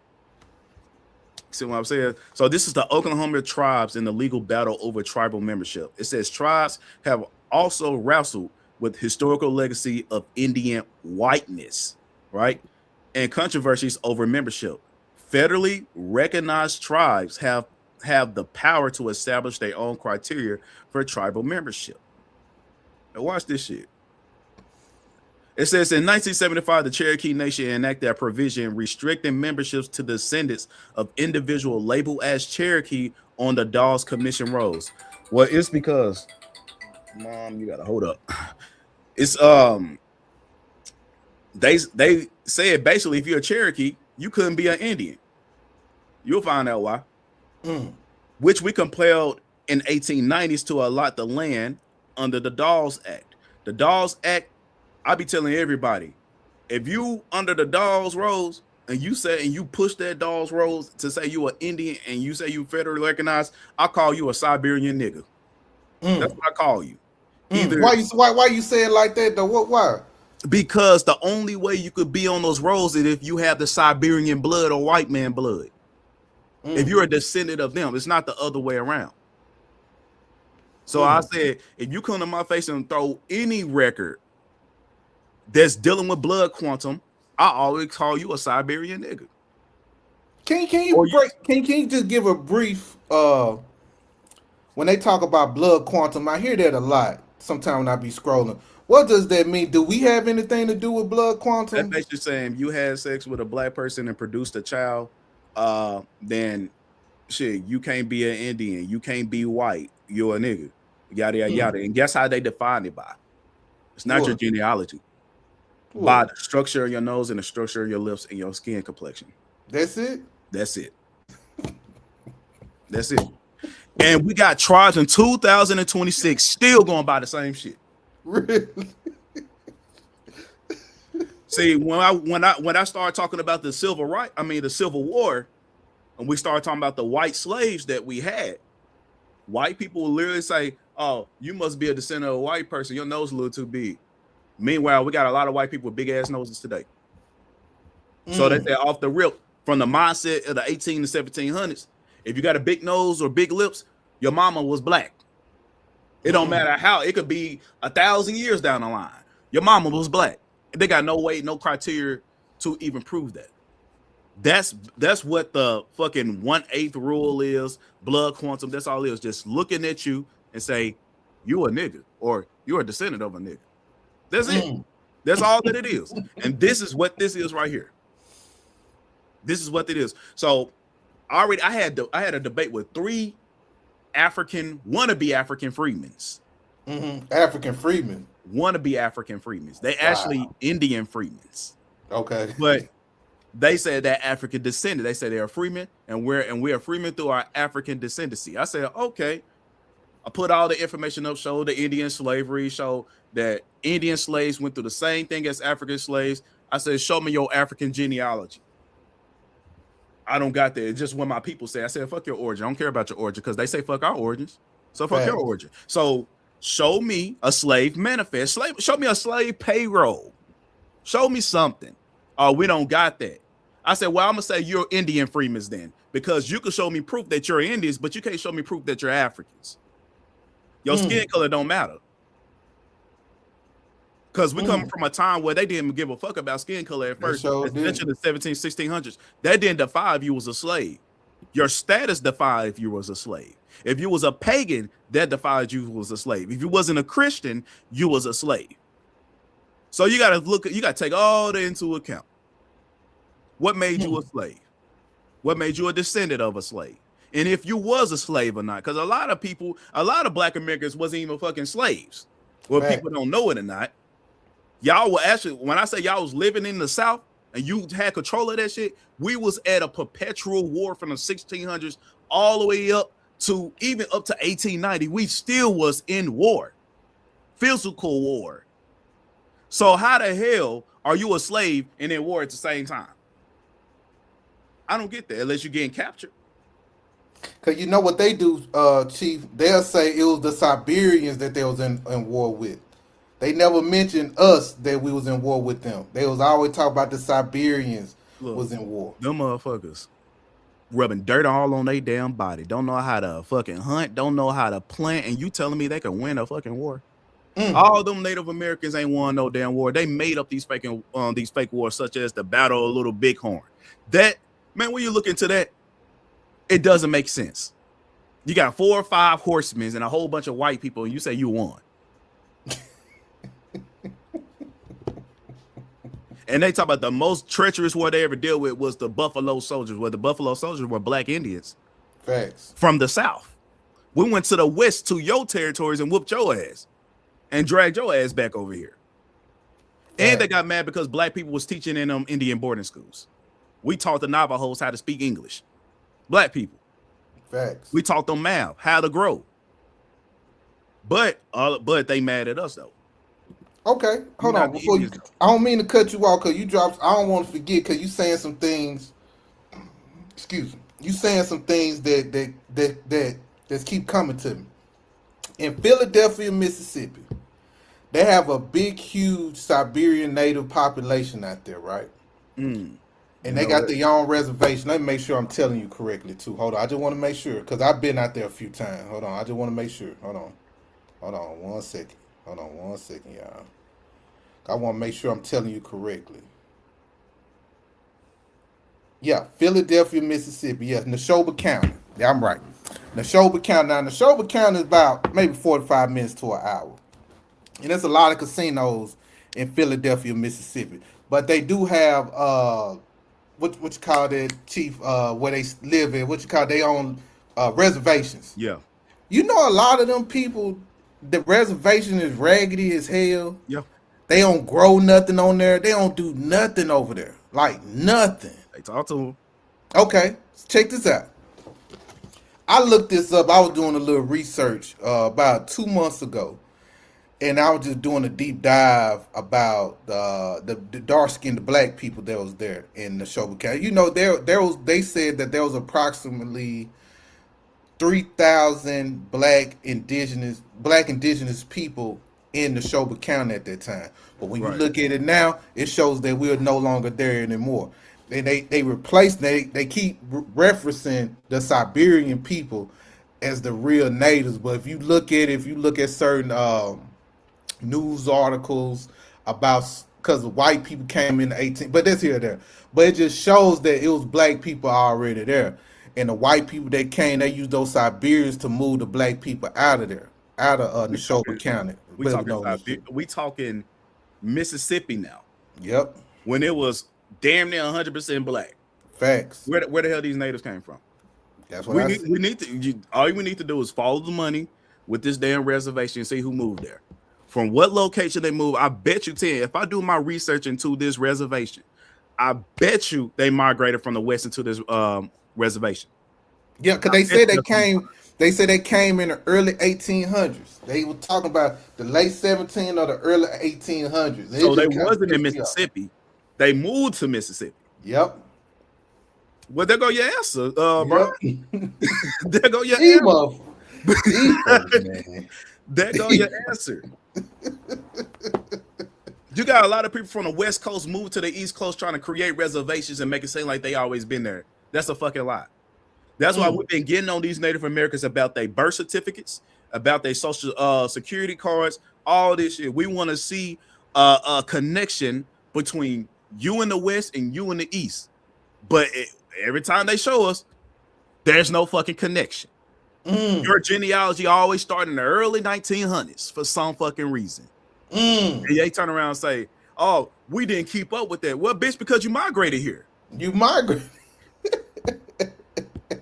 Speaker 2: See what I'm saying? So this is the Oklahoma tribes in the legal battle over tribal membership. It says tribes have also wrestled with historical legacy of Indian whiteness, right? And controversies over membership. Federally recognized tribes have the power to establish their own criteria for tribal membership. Now watch this shit. It says in 1975, the Cherokee Nation enacted a provision restricting memberships to descendants of individual labeled as Cherokee on the Dawes Commission rolls. Well, it's because, Mom, you gotta hold up. It's they said basically if you're a Cherokee, you couldn't be an Indian. You'll find out why. Which we compelled in 1890s to allot the land under the Dawes Act. The Dawes Act, I be telling everybody, if you under the Dawes rolls and you push that Dawes rolls to say you an Indian and you say you federally recognized, I call you a Siberian nigga. That's what I call you. Either,
Speaker 1: why you say it like that though? Why?
Speaker 2: Because the only way you could be on those rolls is if you have the Siberian blood or white man blood. If you're a descendant of them, it's not the other way around. So I said, if you come to my face and throw any record that's dealing with blood quantum, I always call you a Siberian nigga.
Speaker 1: Can you just give a brief when when they talk about blood quantum, I hear that a lot. Sometimes when I be scrolling, what does that mean? Do we have anything to do with blood
Speaker 2: That's
Speaker 1: quantum?
Speaker 2: basically saying if you had sex with a black person and produced a child, then shit, you can't be an Indian, you can't be white, you're a nigga, yada yada yada. And guess how they define it by? It's not your
Speaker 1: What?
Speaker 2: genealogy, by
Speaker 1: What?
Speaker 2: the structure of your nose and the structure of your lips and your skin complexion.
Speaker 1: That's it?
Speaker 2: That's it. That's it. And we got tribes in 2026 still going by the same shit.
Speaker 1: Really?
Speaker 2: See, when I started talking about the the Civil War, and we started talking about the white slaves that we had, white people will literally say, "Oh, you must be a descendant of a white person. Your nose is a little too big." Meanwhile, we got a lot of white people with big ass noses today. So they say off the rip, from the mindset of the 18 to 1700s, if you got a big nose or big lips, your mama was black. It don't matter how. It could be 1,000 years down the line. Your mama was black. They got no way, no criteria to even prove that. That's what the fucking 1/8 rule is. Blood quantum. That's all it is. Just looking at you and say, you a nigga, or you're a descendant of a nigga. That's it. That's all that it is. And this is what this is right here. This is what it is. So I had a debate with 3 wannabe African freedmen.
Speaker 1: African freedmen.
Speaker 2: Wannabe African freedmen. They actually Indian freedmen.
Speaker 1: Okay.
Speaker 2: But they said that African descendant. They said they are freemen, and we're freemen through our African descendancy. I said, okay. I put all the information up, show the Indian slavery, show that Indian slaves went through the same thing as African slaves. I said, show me your African genealogy. I don't got that. It's just when my people say, I said, fuck your origin. I don't care about your origin, because they say fuck our origins. So fuck your origin. So show me a slave manifest. Show me a slave payroll. Show me something. Oh, we don't got that. I said, well, I'm gonna say you're Indian freemen then, because you can show me proof that you're Indians, but you can't show me proof that you're Africans. Your skin color don't matter. Because we come from a time where they didn't give a fuck about skin color at first, especially in the 1600s. That didn't define if you was a slave. Your status defined if you was a slave. If you was a pagan, that defined you was a slave. If you wasn't a Christian, you was a slave. So you gotta take all that into account. What made you a slave? What made you a descendant of a slave? And if you was a slave or not, because a lot of Black Americans wasn't even fucking slaves. Well, people don't know it or not. Y'all were actually, when I say y'all was living in the South and you had control of that shit, we was at a perpetual war from the 1600s all the way up to 1890. We still was in war, physical war. So how the hell are you a slave and in war at the same time? I don't get that unless you're getting captured.
Speaker 1: Because you know what they do, Chief? They'll say it was the Siberians that they was in war with. They never mentioned us that we was in war with them. They was always talking about the Siberians was in war.
Speaker 2: Them motherfuckers rubbing dirt all on their damn body. Don't know how to fucking hunt. Don't know how to plant. And you telling me they can win a fucking war? All them Native Americans ain't won no damn war. They made up these fake wars, such as the Battle of Little Bighorn. That, man, when you look into that, it doesn't make sense. You got 4 or 5 horsemen and a whole bunch of white people, and you say you won. And they talk about the most treacherous war they ever dealt with was the Buffalo Soldiers, where the Buffalo Soldiers were Black Indians.
Speaker 1: Facts.
Speaker 2: From the South. We went to the West, to your territories, and whooped your ass and dragged your ass back over here. And they got mad because Black people was teaching in Indian boarding schools. We taught the Navajos how to speak English. Black people.
Speaker 1: Facts.
Speaker 2: We taught them math, how to grow. But they mad at us though.
Speaker 1: Okay, hold on. Before you, I don't mean to cut you off because you dropped. I don't want to forget because you saying some things. Excuse me. You saying some things that keep coming to me. In Philadelphia, Mississippi, they have a big, huge Siberian Native population out there, right? And they got their own reservation. Let me make sure I'm telling you correctly too. Hold on, I just want to make sure because I've been out there a few times. Hold on, I just want to make sure. Hold on, 1 second. Hold on 1 second, y'all. I want to make sure I'm telling you correctly. Yeah, Philadelphia, Mississippi. Yes, Neshoba County. Yeah, I'm right. Neshoba County. Now, Neshoba County is about maybe 45 minutes to an hour. And there's a lot of casinos in Philadelphia, Mississippi. But they do have what you call that, chief, where they live in, what you call they own reservations.
Speaker 2: Yeah.
Speaker 1: You know, a lot of them people, the reservation is raggedy as hell.
Speaker 2: Yeah.
Speaker 1: They don't grow nothing on there. They don't do nothing over there. Like nothing.
Speaker 2: They talk to them.
Speaker 1: Okay, check this out. I looked this up. I was doing a little research about 2 months ago, and I was just doing a deep dive about the dark skinned black people that was there in the Neshoba County. You know, they said that there was approximately 3,000 black indigenous people in the Neshoba County at that time. But when you
Speaker 2: Right.
Speaker 1: look at it now, it shows that we're no longer there anymore. And they replaced, they keep referencing the Siberian people as the real natives. But if you look at certain news articles about, because white people came in the 18, but that's here or there. But it just shows that it was black people already there. And the white people that came, they used those Siberians to move the black people out of there, out of Neshoba County.
Speaker 2: We talking Mississippi now.
Speaker 1: Yep.
Speaker 2: When it was damn near 100% black.
Speaker 1: Facts.
Speaker 2: Where the hell these natives came from?
Speaker 1: That's what I said.
Speaker 2: We need to. All we need to do is follow the money with this damn reservation and see who moved there. From what location they moved. I bet you 10. If I do my research into this reservation, I bet you they migrated from the west into this reservation.
Speaker 1: Yeah, because they said they came. They said they came in the early 1800s. They were talking about the late 17 or the early 1800s.
Speaker 2: So they wasn't in Mississippi. They moved to Mississippi.
Speaker 1: Yep.
Speaker 2: Well, there go your answer, bro. There go your
Speaker 1: These
Speaker 2: answer.
Speaker 1: man.
Speaker 2: There go your answer. You got a lot of people from the West Coast moving to the East Coast trying to create reservations and make it seem like they always been there. That's a fucking lie. That's why we've been getting on these Native Americans about their birth certificates, about their social security cards, all this shit. We want to see a connection between you in the West and you in the East. But every time they show us, there's no fucking connection. Your genealogy always started in the early 1900s for some fucking reason. And they turn around and say, oh, we didn't keep up with that. Well, bitch, because you migrated here.
Speaker 1: You migrated.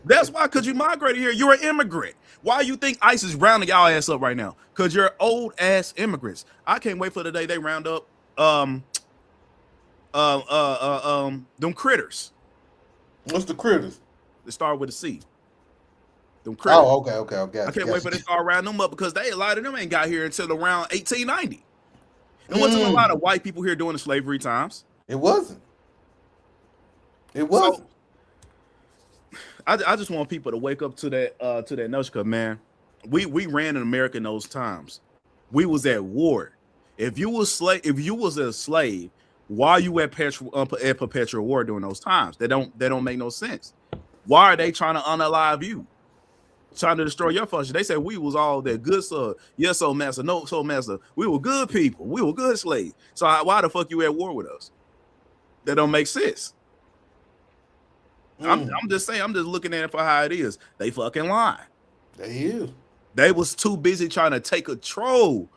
Speaker 2: That's why, because you migrated here. You're an immigrant. Why you think ICE is rounding y'all ass up right now? Because you're old ass immigrants. I can't wait for the day they round up them critters.
Speaker 1: What's the critters?
Speaker 2: They start with a C. Them critters.
Speaker 1: Oh, okay.
Speaker 2: I can't wait for them to start rounding them up because a lot of them ain't got here until around 1890. There wasn't a lot of white people here during the slavery times.
Speaker 1: It wasn't. So,
Speaker 2: I just want people to wake up to that notion, because man, we ran in America in those times. We was at war. If you was a slave, why you at perpetual war during those times? They don't make no sense. Why are they trying to unalive you? Trying to destroy your function. They said we was all that good, sir. Yes, so master. No, so master. We were good people. We were good slaves. So why the fuck you at war with us? That don't make sense. I'm just saying. I'm just looking at it for how it is. They fucking lying.
Speaker 1: They is.
Speaker 2: They was too busy trying to take control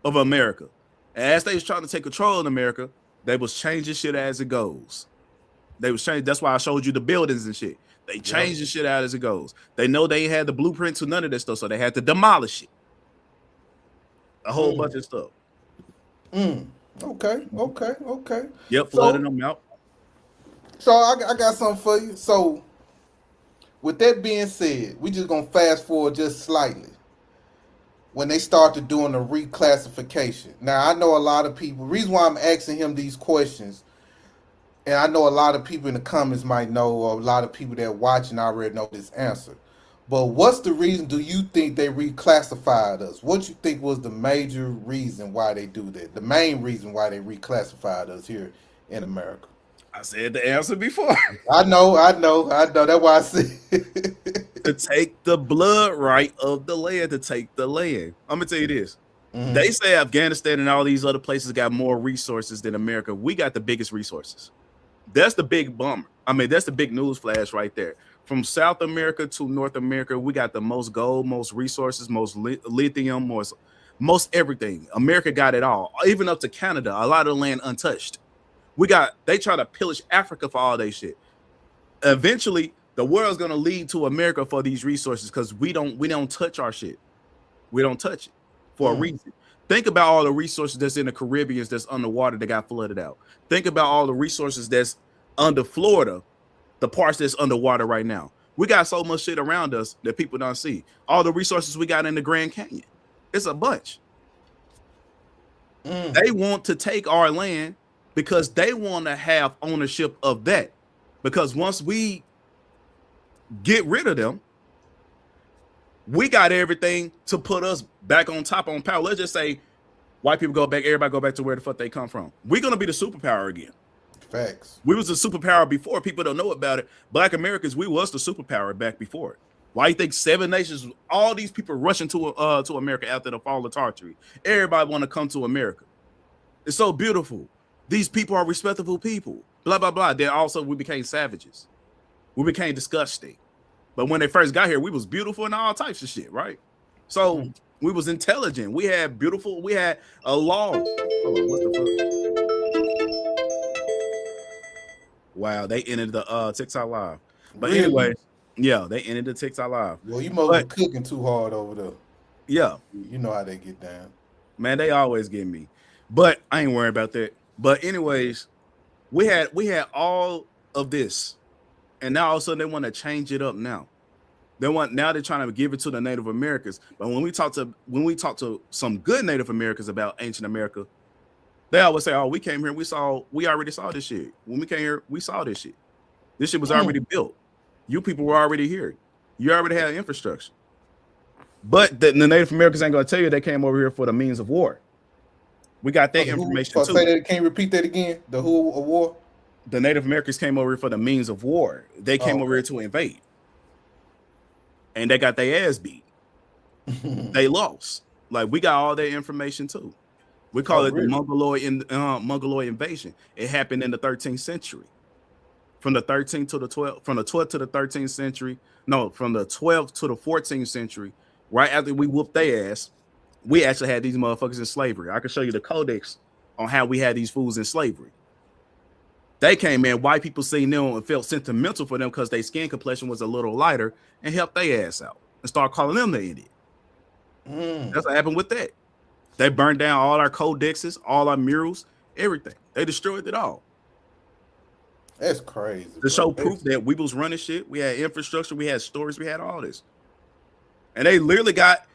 Speaker 2: of America. And as they was trying to take control of America, they was changing shit as it goes. They was changing. That's why I showed you the buildings and shit. They changed the shit out as it goes. They know they ain't had the blueprint to none of this stuff, so they had to demolish it. A whole bunch of stuff.
Speaker 1: Okay.
Speaker 2: Yep, flooding them out.
Speaker 1: So I got something for you. So with that being said, we just gonna fast forward just slightly. When they started doing the reclassification. Now I know a lot of people. Reason why I'm asking him these questions, and I know a lot of people in the comments might know, or a lot of people that are watching already know this answer. But what's the reason do you think they reclassified us? What you think was the major reason why they do that? The main reason why they reclassified us here in America?
Speaker 2: I said the answer before.
Speaker 1: I know. That's why I said
Speaker 2: To take the blood right of the land, to take the land. I'm gonna tell you this. They say Afghanistan and all these other places got more resources than America. We got the biggest resources. That's the big bummer. I mean, that's the big news flash right there. from South America to North America, we got the most gold, most resources, most lithium, most everything. America got it all, even up to Canada. A lot of the land untouched. They try to pillage Africa for all their shit. Eventually, the world's gonna lead to America for these resources because we don't touch our shit. We don't touch it for a reason. Think about all the resources that's in the Caribbean that's underwater that got flooded out. Think about all the resources that's under Florida, the parts that's underwater right now. We got so much shit around us that people don't see. All the resources we got in the Grand Canyon. It's a bunch. They want to take our land because they want to have ownership of that. Because once we get rid of them, we got everything to put us back on top on power. Let's just say white people go back, everybody go back to where the fuck they come from. We're gonna be the superpower again.
Speaker 1: Facts.
Speaker 2: We was the superpower before. People don't know about it. Black Americans, we was the superpower back before it. Why you think 7 nations, all these people rushing to America after the fall of Tartary? Everybody want to come to America. It's so beautiful. These people are respectable people. Blah blah blah. Then also we became savages. We became disgusting. But when they first got here, we was beautiful and all types of shit, right? So we was intelligent. We had a law. Hold on, what the fuck? Wow, they ended the TikTok live. But
Speaker 1: really?
Speaker 2: Anyway, yeah, they ended the TikTok live.
Speaker 1: Well, you must be cooking too hard over there.
Speaker 2: Yeah.
Speaker 1: You know how they get down.
Speaker 2: Man, they always get me. But I ain't worried about that. But anyways, we had all of this. And now all of a sudden they want to change it up now. Now they're trying to give it to the Native Americans. But when we talk to some good Native Americans about ancient America, they always say, "Oh, we came here, we already saw this shit. When we came here, we saw this shit. This shit was already built. You people were already here. You already had infrastructure." But the Native Americans ain't gonna tell you they came over here for the means of war. We got that information too.
Speaker 1: Say that, can you repeat that again? The who of war?
Speaker 2: The Native Americans came over here for the means of war. They came over here to invade. And they got their ass beat. They lost. Like, we got all that information too. We call it the Mongoloid invasion. It happened in the 13th century. From the 13th to the 12th, from the 12th to the 13th century. No, from the 12th to the 14th century. Right after we whooped their ass, we actually had these motherfuckers in slavery. I can show you the codex on how we had these fools in slavery. They came in, white people seen them and felt sentimental for them because their skin complexion was a little lighter and helped their ass out and start calling them the Indian. That's what happened with that. They burned down all our codexes, all our murals, everything. They destroyed it all.
Speaker 1: That's crazy.
Speaker 2: To show proof that we was running shit. We had infrastructure, we had stories, we had all this. And they literally got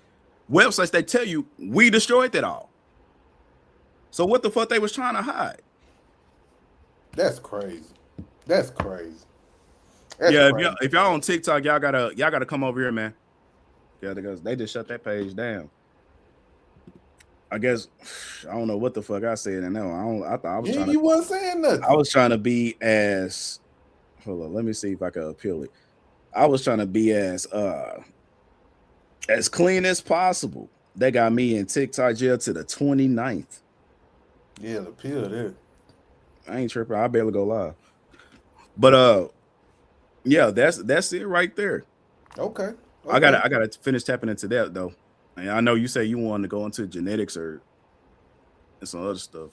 Speaker 2: websites that tell you we destroyed that all. So what the fuck they was trying to hide?
Speaker 1: That's crazy. That's crazy.
Speaker 2: If y'all on TikTok, y'all gotta come over here, man. Yeah, because they just shut that page down. I guess I don't know what the fuck I said in that one. I thought I was trying to.
Speaker 1: You wasn't saying nothing.
Speaker 2: I was trying to be as. Hold on, let me see if I can appeal it. I was trying to be as clean as possible. They got me in TikTok jail to the 29th.
Speaker 1: Yeah, the appeal there.
Speaker 2: I ain't tripping. I barely go live. But yeah, that's it right there.
Speaker 1: Okay.
Speaker 2: I gotta finish tapping into that though. And I know you say you wanted to go into genetics or and some other stuff.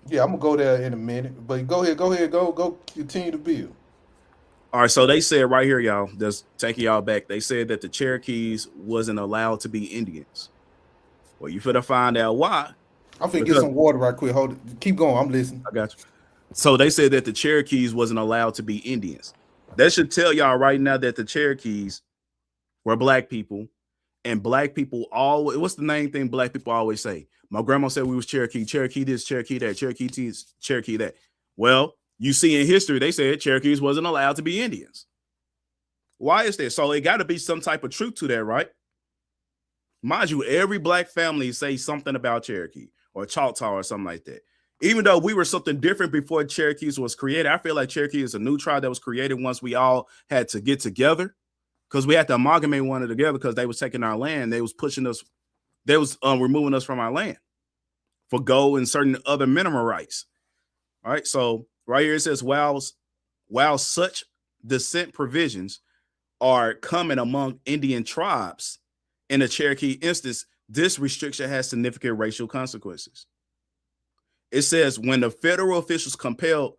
Speaker 1: Yeah, I'm gonna go there in a minute. But go ahead, go continue to build.
Speaker 2: All right, so they said right here, y'all, just taking y'all back. They said that the Cherokees wasn't allowed to be Indians. Well, you finna find out why.
Speaker 1: I'm finna get some water right quick. Hold it. Keep going. I'm listening.
Speaker 2: I got you. So they said that the Cherokees wasn't allowed to be Indians. That should tell y'all right now that the Cherokees were black people, and black people always. What's the main thing black people always say? My grandma said we was Cherokee, Cherokee this, Cherokee that, Cherokee this, Cherokee that. Well, you see in history they said Cherokees wasn't allowed to be Indians. Why is that? So it got to be some type of truth to that, right? Mind you, every black family say something about Cherokee or Choctaw or something like that. Even though we were something different before Cherokees was created, I feel like Cherokee is a new tribe that was created once we all had to get together, because we had to amalgamate one together because they was taking our land. They was pushing us. They was removing us from our land for gold and certain other mineral rights. All right. So right here it says, while such descent provisions are common among Indian tribes. In the Cherokee instance, this restriction has significant racial consequences. It says when the federal officials compelled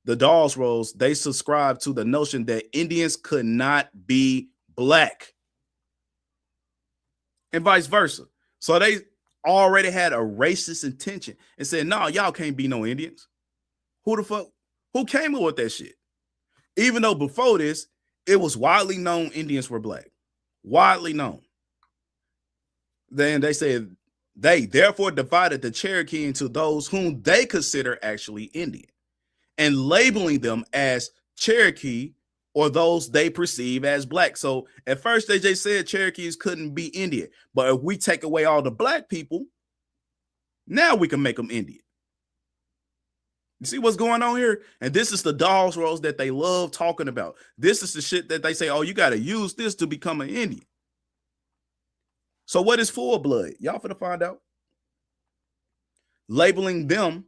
Speaker 2: the Dawes Rolls, they subscribed to the notion that Indians could not be black and vice versa. So they already had a racist intention and said, no, y'all can't be no Indians. Who the fuck? Who came up with that shit? Even though before this, it was widely known Indians were black. Widely known. Then they said they therefore divided the Cherokee into those whom they consider actually Indian and labeling them as Cherokee or those they perceive as black. So at first they just said Cherokees couldn't be Indian. But if we take away all the black people, now we can make them Indian. You see what's going on here? And this is the Dawes Rolls that they love talking about. This is the shit that they say, oh, you got to use this to become an Indian. So what is full blood? Y'all finna find out. Labeling them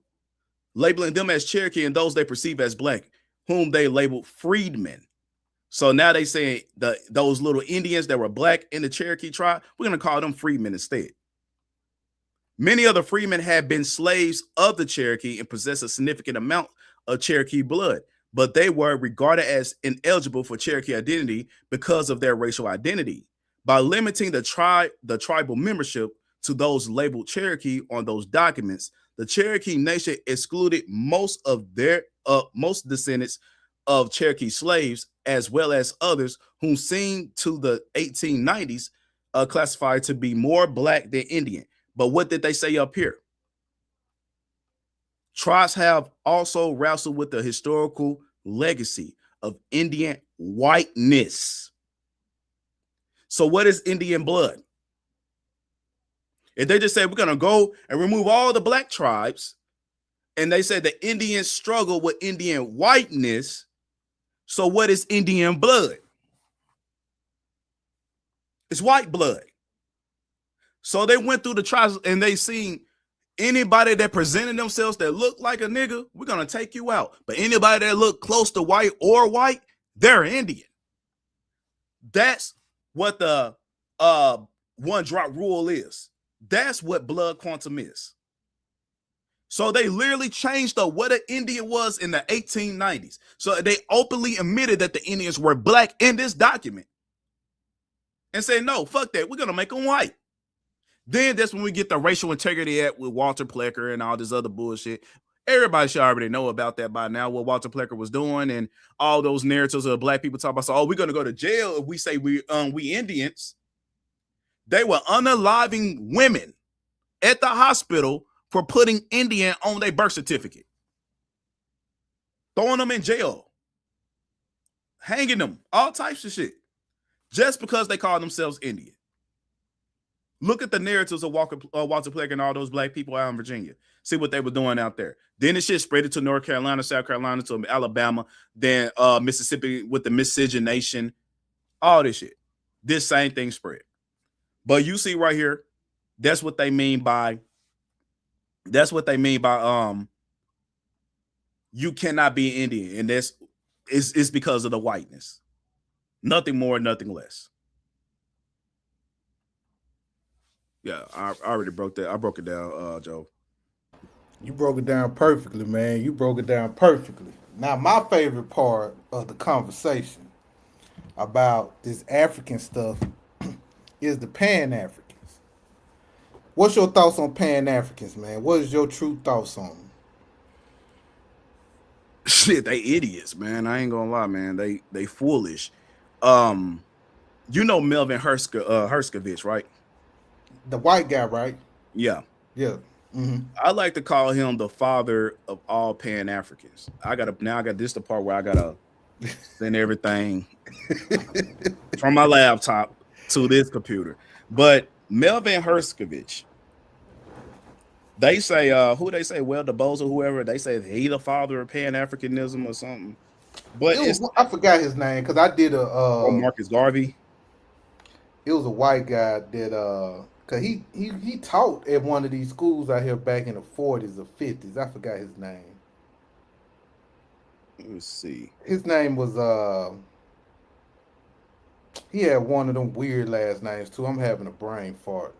Speaker 2: as Cherokee and those they perceive as black, whom they labeled freedmen. So now they say those little Indians that were black in the Cherokee tribe, we're going to call them freedmen instead. Many of the freedmen had been slaves of the Cherokee and possessed a significant amount of Cherokee blood, but they were regarded as ineligible for Cherokee identity because of their racial identity. By limiting the tribal membership to those labeled Cherokee on those documents, the Cherokee Nation excluded most descendants of Cherokee slaves, as well as others whom seemed to the 1890s classified to be more black than Indian. But what did they say up here? Tribes have also wrestled with the historical legacy of Indian whiteness. So what is Indian blood? If they just say we're going to go and remove all the black tribes, and they say the Indians struggle with Indian whiteness, so what is Indian blood? It's white blood. So they went through the tribes and they seen anybody that presented themselves that looked like a nigga, we're going to take you out. But anybody that looked close to white or white, they're Indian. That's what the one drop rule is. That's what blood quantum is. So they literally changed what an Indian was in the 1890s. So they openly admitted that the Indians were black in this document and said, no, fuck that. We're going to make them white. Then that's when we get the Racial Integrity Act with Walter Plecker and all this other bullshit. Everybody should already know about that by now, what Walter Plecker was doing and all those narratives of black people talking about, so, oh, we're going to go to jail if we say we Indians. They were unaliving women at the hospital for putting Indian on their birth certificate, throwing them in jail, hanging them, all types of shit, just because they call themselves Indian. Look at the narratives of Walter Plecker and all those black people out in Virginia. See what they were doing out there. Then the shit spread it to North Carolina, South Carolina, to Alabama, then Mississippi with the miscegenation, all this shit. This same thing spread. But you see right here, that's what they mean by you cannot be Indian, and it's because of the whiteness. Nothing more, nothing less. Yeah, I already broke that. I broke it down, Joe.
Speaker 1: You broke it down perfectly, man. You broke it down perfectly. Now, my favorite part of the conversation about this African stuff is the Pan Africans. What's your thoughts on Pan Africans, man? What is your true thoughts on them?
Speaker 2: Shit, they idiots, man. I ain't gonna lie, man. They foolish. You know Melvin Herskovich, right?
Speaker 1: The white guy, right?
Speaker 2: Yeah.
Speaker 1: Yeah. Mm-hmm.
Speaker 2: I like to call him the father of all Pan Africans. I got this the part where I gotta send everything from my laptop to this computer. But Melvin Herskovich, they say who they say, well, the Bozo, whoever, they say he the father of Pan Africanism or something. But
Speaker 1: I forgot his name because I did
Speaker 2: Marcus Garvey.
Speaker 1: It was a white guy that cause he taught at one of these schools out here back in the 40s or 50s. I forgot his name.
Speaker 2: Let's see.
Speaker 1: His name was He had one of them weird last names too. I'm having a brain fart.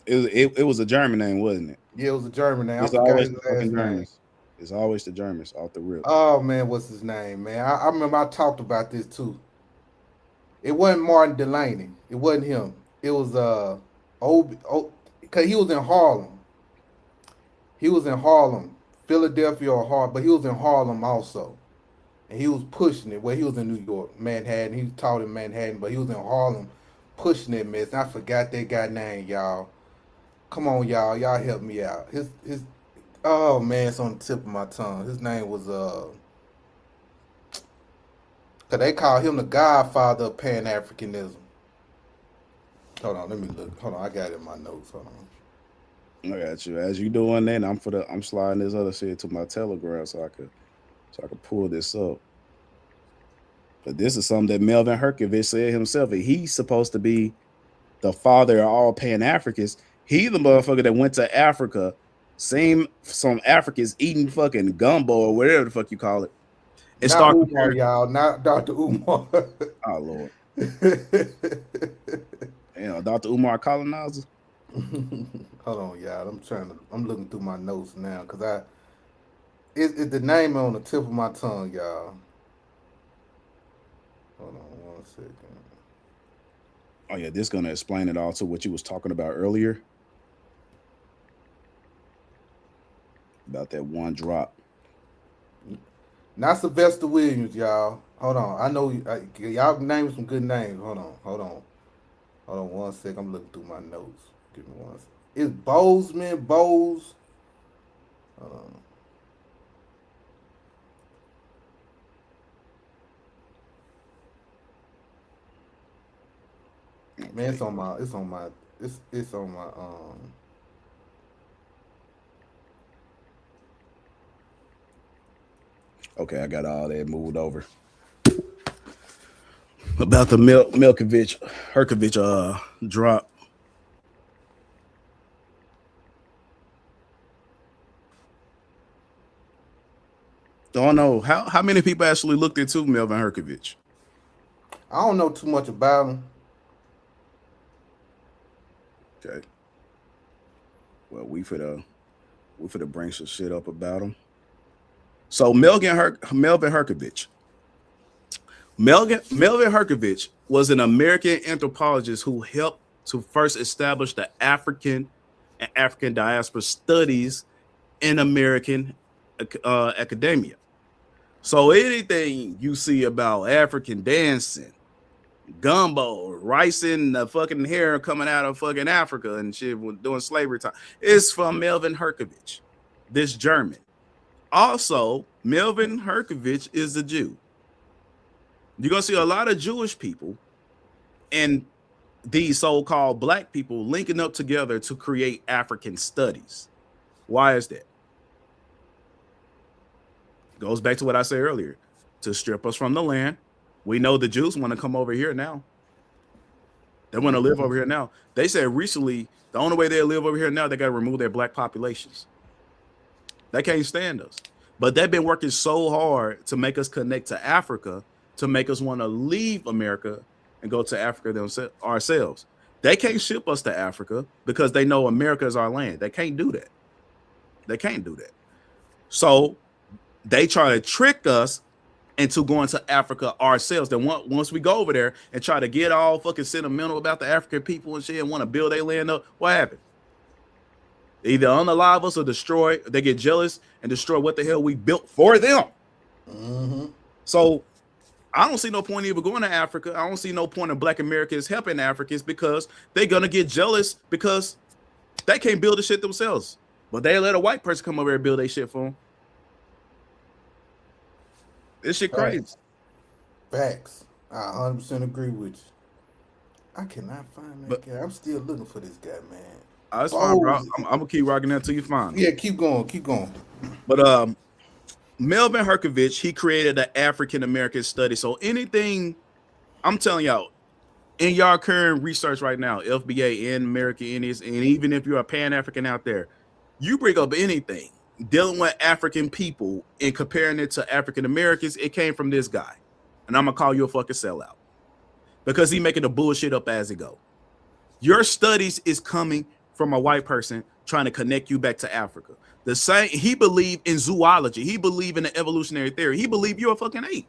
Speaker 2: It was a German name, wasn't it?
Speaker 1: Yeah, it was a German name. I
Speaker 2: It's
Speaker 1: forgot
Speaker 2: always
Speaker 1: his
Speaker 2: the
Speaker 1: last
Speaker 2: fucking
Speaker 1: name.
Speaker 2: Germans. It's always the Germans off the rip.
Speaker 1: Oh man, what's his name, man? I remember I talked about this too. It wasn't Martin Delaney. It wasn't him. It was cause he was in Harlem. He was in Harlem, Philadelphia or Harlem, but he was in Harlem also. And he was pushing it. Well, he was in New York, Manhattan. He taught in Manhattan, but he was in Harlem pushing it, man. I forgot that guy name, y'all. Come on, y'all. Y'all help me out. His oh man, it's on the tip of my tongue. His name was cause they call him the godfather of Pan Africanism. Hold on, let me look. Hold on, I got it in my notes. Hold on.
Speaker 2: I got you. As you doing that, I'm sliding this other shit to my Telegram so I could pull this up. But this is something that Melvin Herkovich said himself. And he's supposed to be the father of all Pan Africans. He the motherfucker that went to Africa, seen some Africans eating fucking gumbo or whatever the fuck you call it, and
Speaker 1: Not
Speaker 2: start
Speaker 1: Umar,
Speaker 2: comparing.
Speaker 1: y'all. Not Dr. Umar.
Speaker 2: Oh Lord, Dr. Umar colonizer.
Speaker 1: Hold on, y'all. I'm looking through my notes now because it the name on the tip of my tongue, y'all. Hold on 1 second.
Speaker 2: Oh yeah, this gonna explain it all to what you was talking about earlier about that one drop.
Speaker 1: Not Sylvester Williams, y'all. Hold on. I know y'all name some good names. Hold on 1 second. I'm looking through my notes. Give me 1 second. It's Bozeman, Bose. Hold on. Man, it's on my it's on my
Speaker 2: Okay, I got all that moved over. About the Herkovich drop. Don't know how many people actually looked into Melvin Herkovich.
Speaker 1: I don't know too much about him.
Speaker 2: Okay. Well, we finna bring some shit up about him. So Melvin Herkovich. Melvin Herkovich was an American anthropologist who helped to first establish the African and African diaspora studies in American academia. So anything you see about African dancing, gumbo, rice in the fucking hair coming out of fucking Africa and shit doing slavery time, it's from Melvin Herkovich, this German. Also, Melvin Herkovich is a Jew. You're gonna see a lot of Jewish people and these so-called black people linking up together to create African studies. Why is that? Goes back to what I said earlier, to strip us from the land. We know the Jews want to come over here now. They want to live over here now. They said recently the only way they live over here now, they got to remove their black populations. They can't stand us. But they've been working so hard to make us connect to Africa, to make us want to leave America and go to Africa ourselves. They can't ship us to Africa because they know America is our land. They can't do that. They can't do that. So they try to trick us into going to Africa ourselves. Then once we go over there and try to get all fucking sentimental about the African people and shit and want to build their land up, what happened? They either unalive us or destroy. They get jealous and destroy what the hell we built for them.
Speaker 1: Mm-hmm.
Speaker 2: So I don't see no point even going to Africa. I don't see no point in Black Americans helping Africans because they're gonna get jealous because they can't build the shit themselves. But they let a white person come over here and build their shit for them. This shit crazy.
Speaker 1: Facts. I 100% agree with you. I cannot find that guy. I'm still looking for this guy, man.
Speaker 2: That's fine, bro. I'm gonna keep rocking that till you find him.
Speaker 1: Yeah, keep going.
Speaker 2: But Melvin Herkovich, he created an African American study. So anything, I'm telling y'all, in y'all current research right now, FBA and American Indians, and even if you're a Pan-African out there, you bring up anything dealing with African people and comparing it to African Americans, it came from this guy. and I'm gonna call you a fucking sellout because he making the bullshit up as it go. Your studies is coming from a white person trying to connect you back to Africa. The same, he believed in zoology. He believed in the evolutionary theory. He believed you're a fucking ape.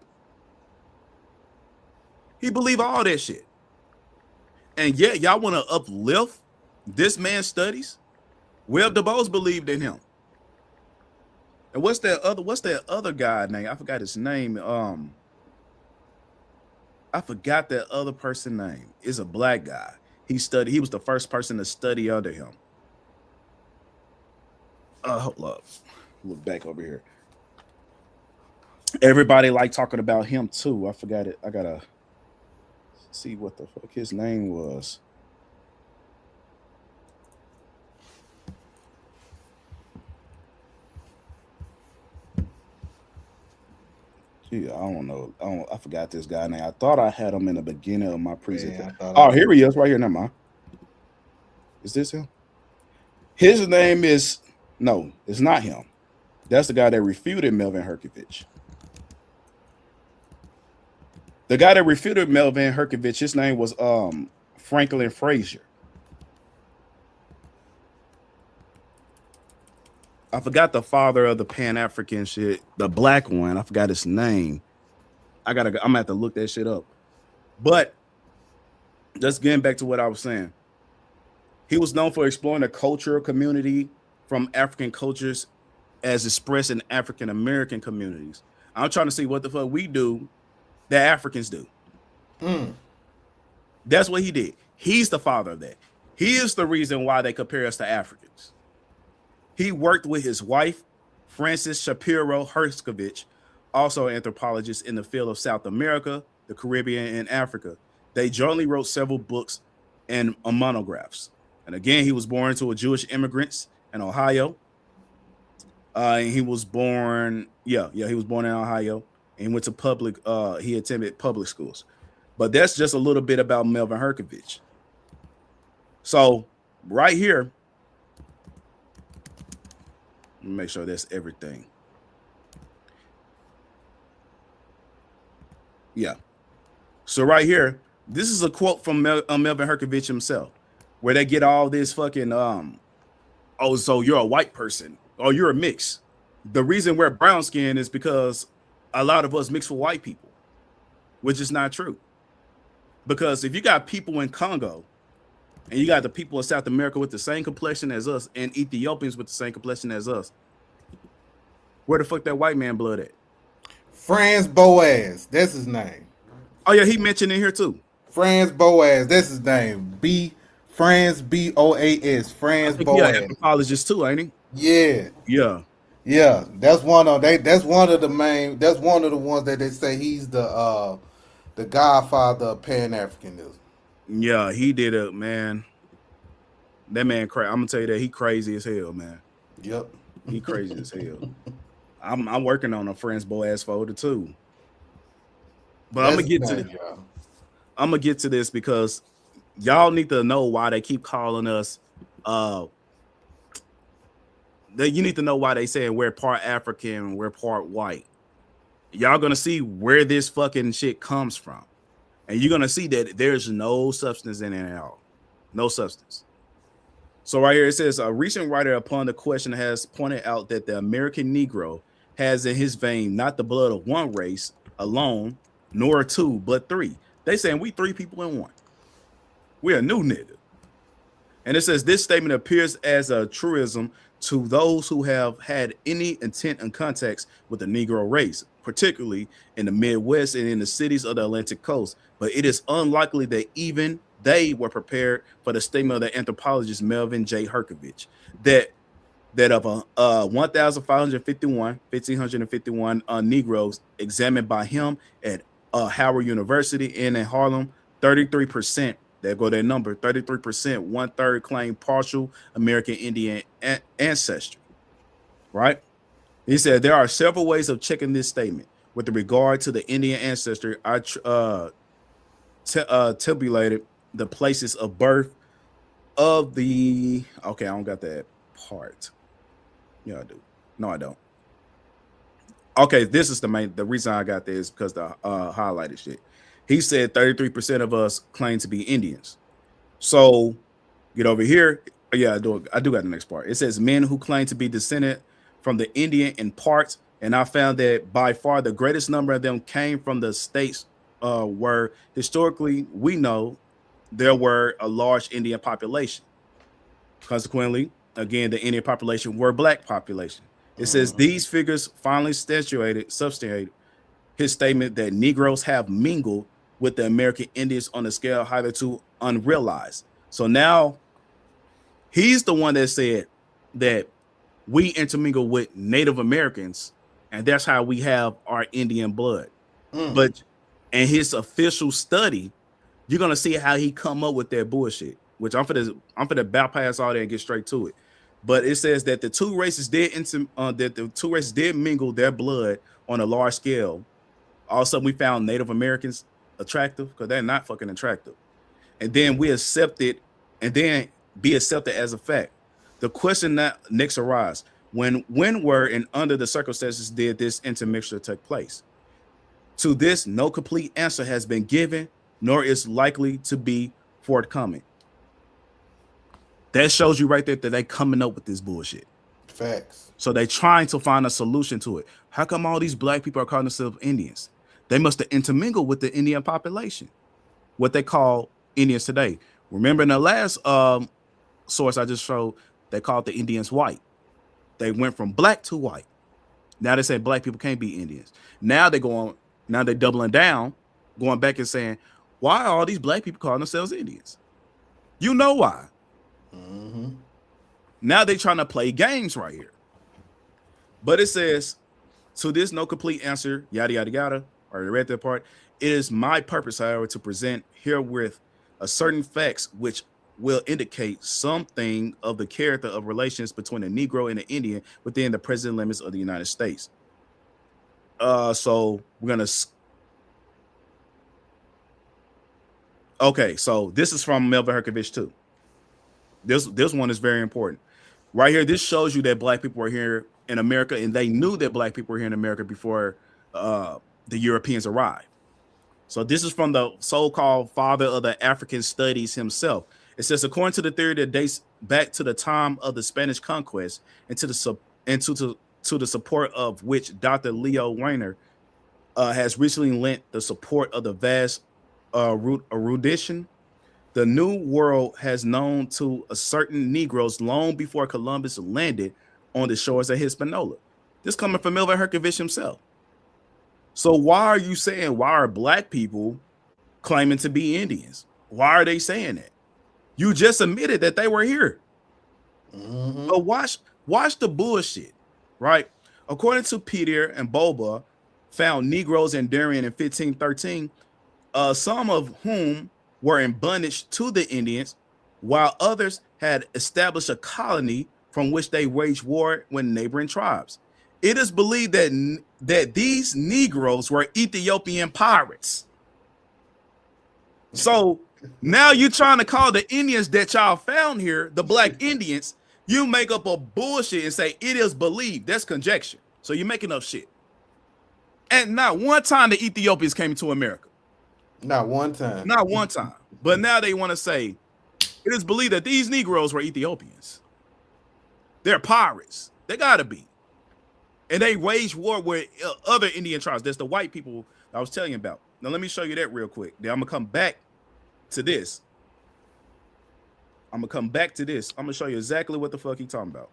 Speaker 2: He believed all that shit. And yet y'all want to uplift this man's studies? Webb DuBose believed in him. And what's that other guy name? I forgot his name. I forgot that other person's name. It's a black guy. He was the first person to study under him. Hold up. Look back over here. Everybody like talking about him too. I forgot it. I gotta see what the fuck his name was. Gee, I don't know. I forgot this guy name. I thought I had him in the beginning of my presentation. Oh, here he is, right here. Never mind. Is this him? His name is no, it's not him. That's the guy that refuted Melvin Herkovich. The guy that refuted Melvin Herkovich, his name was Franklin Frazier. I forgot the father of the Pan-African shit, the black one. I forgot his name. I'm gonna have to look that shit up. But just getting back to what I was saying, he was known for exploring the cultural community from African cultures as expressed in African American communities. I'm trying to see what the fuck we do that Africans do. That's what he did. He's the father of that. He is the reason why they compare us to Africans. He worked with his wife, Frances Shapiro Herskovich, also an anthropologist in the field of South America, the Caribbean, and Africa. They jointly wrote several books and monographs. And again, he was born to a Jewish immigrants in Ohio. And he was born, he was born in Ohio. And went to he attended public schools. But that's just a little bit about Melvin Herkovich. So right here, let me make sure that's everything. Yeah. So right here, this is a quote from Melvin Herkovich himself, where they get all this fucking, oh, so you're a white person, or you're a mix. The reason we're brown skin is because a lot of us mix with white people, which is not true. Because if you got people in Congo and you got the people in South America with the same complexion as us and Ethiopians with the same complexion as us, where the fuck that white man blood at?
Speaker 1: Franz Boas, that's his name.
Speaker 2: Oh yeah, he mentioned in here too.
Speaker 1: Franz Boas, that's his name. Franz Boas, Franz Boas.
Speaker 2: Yeah, anthropologist too, ain't he?
Speaker 1: Yeah.
Speaker 2: Yeah.
Speaker 1: Yeah, that's one of the main. That's one of the ones that they say he's the godfather of Pan-Africanism.
Speaker 2: Yeah, he did it, man. That man, I'm gonna tell you that he crazy as hell, man.
Speaker 1: Yep,
Speaker 2: he crazy as hell. I'm working on a Franz Boas folder too, but I'm gonna get to this because y'all need to know why they keep calling us. You need to know why they saying we're part African, we're part white. Y'all gonna see where this fucking shit comes from, and you're gonna see that there's no substance in it at all, no substance. So right here it says a recent writer upon the question has pointed out that the American Negro has in his vein not the blood of one race alone, nor two, but three. They saying we three people in one. We're a new nigga. And it says this statement appears as a truism to those who have had any intent and context with the Negro race, particularly in the Midwest and in the cities of the Atlantic coast. But it is unlikely that even they were prepared for the statement of the anthropologist Melvin J. Herkovich that of 1,551 Negroes examined by him at Howard University and in Harlem, 33%. There go that number, 33%, 1/3 claim partial American Indian ancestry, right? He said there are several ways of checking this statement. With regard to the Indian ancestry, I tabulated the places of birth of the, okay, I don't got that part. Yeah, I do. No, I don't. Okay, this is the reason I got this because the highlighted shit. He said 33% of us claim to be Indians. So get over here. Yeah, I do got the next part. It says men who claim to be descended from the Indian in parts, and I found that by far the greatest number of them came from the states where historically we know there were a large Indian population. Consequently, again, the Indian population were black population. It says these figures finally substantiated his statement that Negroes have mingled with the American Indians on a scale hitherto unrealized. So now he's the one that said that we intermingle with Native Americans, and that's how we have our Indian blood. But in his official study, you're gonna see how he come up with that bullshit. Which I'm gonna bypass all that and get straight to it. But it says that the two races did mingle their blood on a large scale. All of a sudden, we found Native Americans attractive because they're not fucking attractive, and then we accepted, and then be accepted as a fact. The question that next arises: when were and under the circumstances did this intermixture take place? To this, no complete answer has been given, nor is likely to be forthcoming. That shows you right there that they coming up with this bullshit.
Speaker 1: Facts.
Speaker 2: So they trying to find a solution to it. How come all these black people are calling themselves Indians? They must have intermingled with the Indian population, what they call Indians today. Remember in the last source I just showed, they called the Indians white. They went from black to white. Now they say black people can't be Indians. Now they're doubling down, going back and saying, why are all these black people calling themselves Indians? You know why. Now they're trying to play games right here. But it says, to this no complete answer, yada, yada, yada. I already read that part. It is my purpose, however, to present herewith a certain facts which will indicate something of the character of relations between the Negro and the Indian within the present limits of the United States. So we're gonna. Okay, so this is from Melvin Herkovich too. This one is very important. Right here, this shows you that black people were here in America, and they knew that black people were here in America before the Europeans arrived. So this is from the so-called father of the African studies himself. It says, according to the theory that dates back to the time of the Spanish conquest and to the support of which Dr. Leo Weiner has recently lent the support of the vast erudition, the New World has known to a certain Negroes long before Columbus landed on the shores of Hispaniola. This coming from Melvin Herkovich himself. So why are you saying, why are black people claiming to be Indians? Why are they saying that? You just admitted that they were here. But watch the bullshit, right? According to Peter and Boba, found Negroes in Darien in 1513, some of whom were in bondage to the Indians, while others had established a colony from which they waged war with neighboring tribes. It is believed that these Negroes were Ethiopian pirates. So now you're trying to call the Indians that y'all found here, the black Indians, you make up a bullshit and say it is believed. That's conjecture. So you're making up shit. And not one time the Ethiopians came to America.
Speaker 1: Not one time.
Speaker 2: Not one time. But now they want to say it is believed that these Negroes were Ethiopians. They're pirates. They gotta be. And they waged war with other Indian tribes. That's the white people I was telling you about. Now let me show you that real quick. Then I'm gonna come back to this. I'm gonna show you exactly what the fuck he talking about.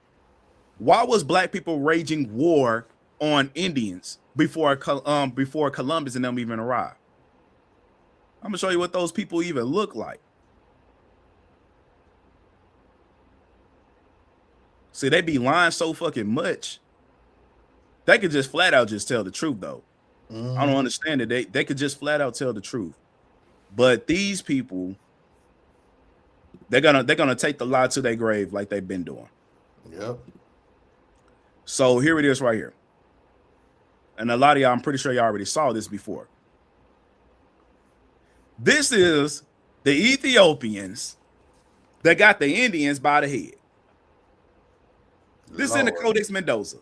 Speaker 2: Why was black people raging war on Indians before Columbus and them even arrived? I'm gonna show you what those people even look like. See, they be lying so fucking much. They could just flat out just tell the truth, though. I don't understand it. They could just flat out tell the truth. But these people, they're gonna take the lie to their grave like they've been doing.
Speaker 1: Yep.
Speaker 2: So here it is right here. And a lot of y'all, I'm pretty sure y'all already saw this before. This is the Ethiopians that got the Indians by the head. This is in the Codex Mendoza.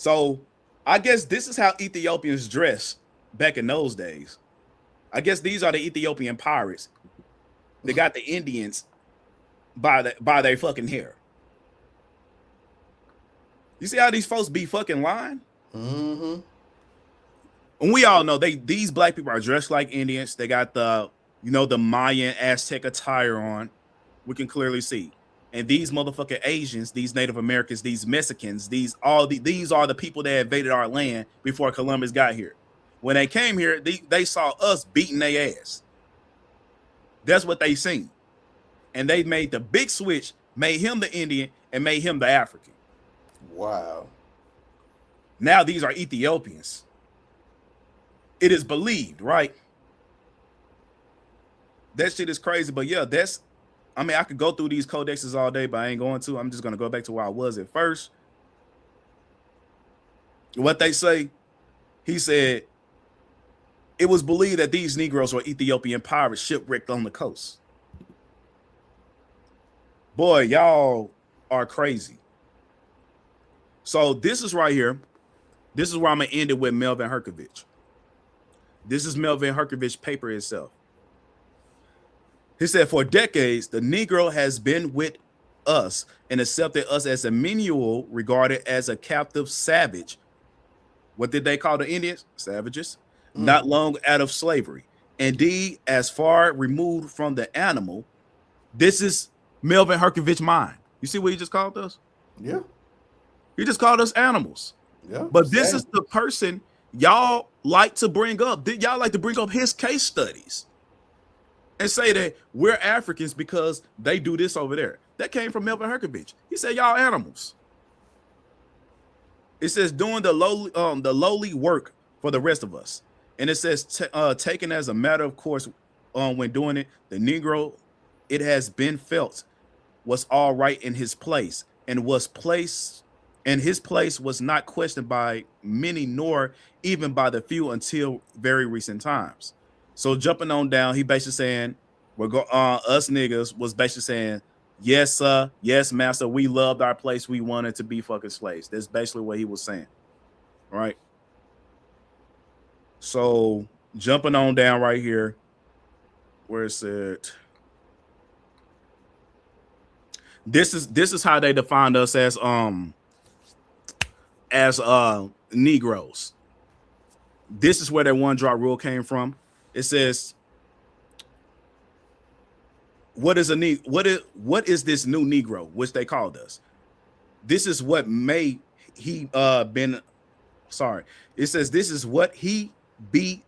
Speaker 2: So I guess this is how Ethiopians dress back in those days. I guess these are the Ethiopian pirates. They got the Indians by their fucking hair. You see how these folks be fucking lying?
Speaker 1: Mm-hmm.
Speaker 2: And we all know these black people are dressed like Indians. They got the the Mayan Aztec attire on. We can clearly see. And these motherfucking Asians, these Native Americans, these Mexicans, these are the people that invaded our land before Columbus got here. When they came here, they saw us beating their ass. That's what they seen. And they made the big switch, made him the Indian and made him the African.
Speaker 1: Wow.
Speaker 2: Now these are Ethiopians. It is believed, right? That shit is crazy. But yeah, I could go through these codexes all day, but I ain't going to. I'm just going to go back to where I was at first. What they say, he said, it was believed that these Negroes were Ethiopian pirates shipwrecked on the coast. Boy, y'all are crazy. So this is right here. This is where I'm going to end it with Melvin Herkovich. This is Melvin Herkovich's paper itself. He said, for decades, the Negro has been with us and accepted us as a menial, regarded as a captive savage. What did they call the Indians? Savages. Not long out of slavery. Indeed, as far removed from the animal. This is Melvin Herkovich mind. You see what he just called us?
Speaker 1: Yeah.
Speaker 2: He just called us animals.
Speaker 1: Yeah.
Speaker 2: But this is the person y'all like to bring up. Y'all like to bring up his case studies and say that we're Africans because they do this over there. That came from Melvin Herkovich. He said y'all animals. It says doing the lowly work for the rest of us. And it says taken as a matter of course when doing it, the Negro, it has been felt, was all right in his place and his place was not questioned by many nor even by the few until very recent times. So jumping on down, he basically saying us niggas was basically saying, yes, sir, yes, master, we loved our place, we wanted to be fucking slaves. That's basically what he was saying. Right. So jumping on down right here, where it said, this is how they defined us as Negroes. This is where that one drop rule came from. It says, what is this new Negro, which they called us? This is what it says this is what he be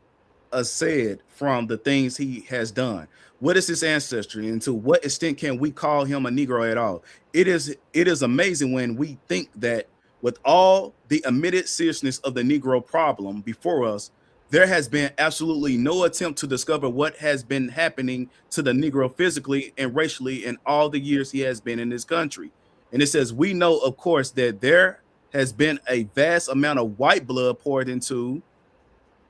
Speaker 2: said from the things he has done. What is his ancestry, and to what extent can we call him a Negro at all? It is amazing when we think that with all the admitted seriousness of the Negro problem before us, there has been absolutely no attempt to discover what has been happening to the Negro physically and racially in all the years he has been in this country. And it says, we know, of course, that there has been a vast amount of white blood poured into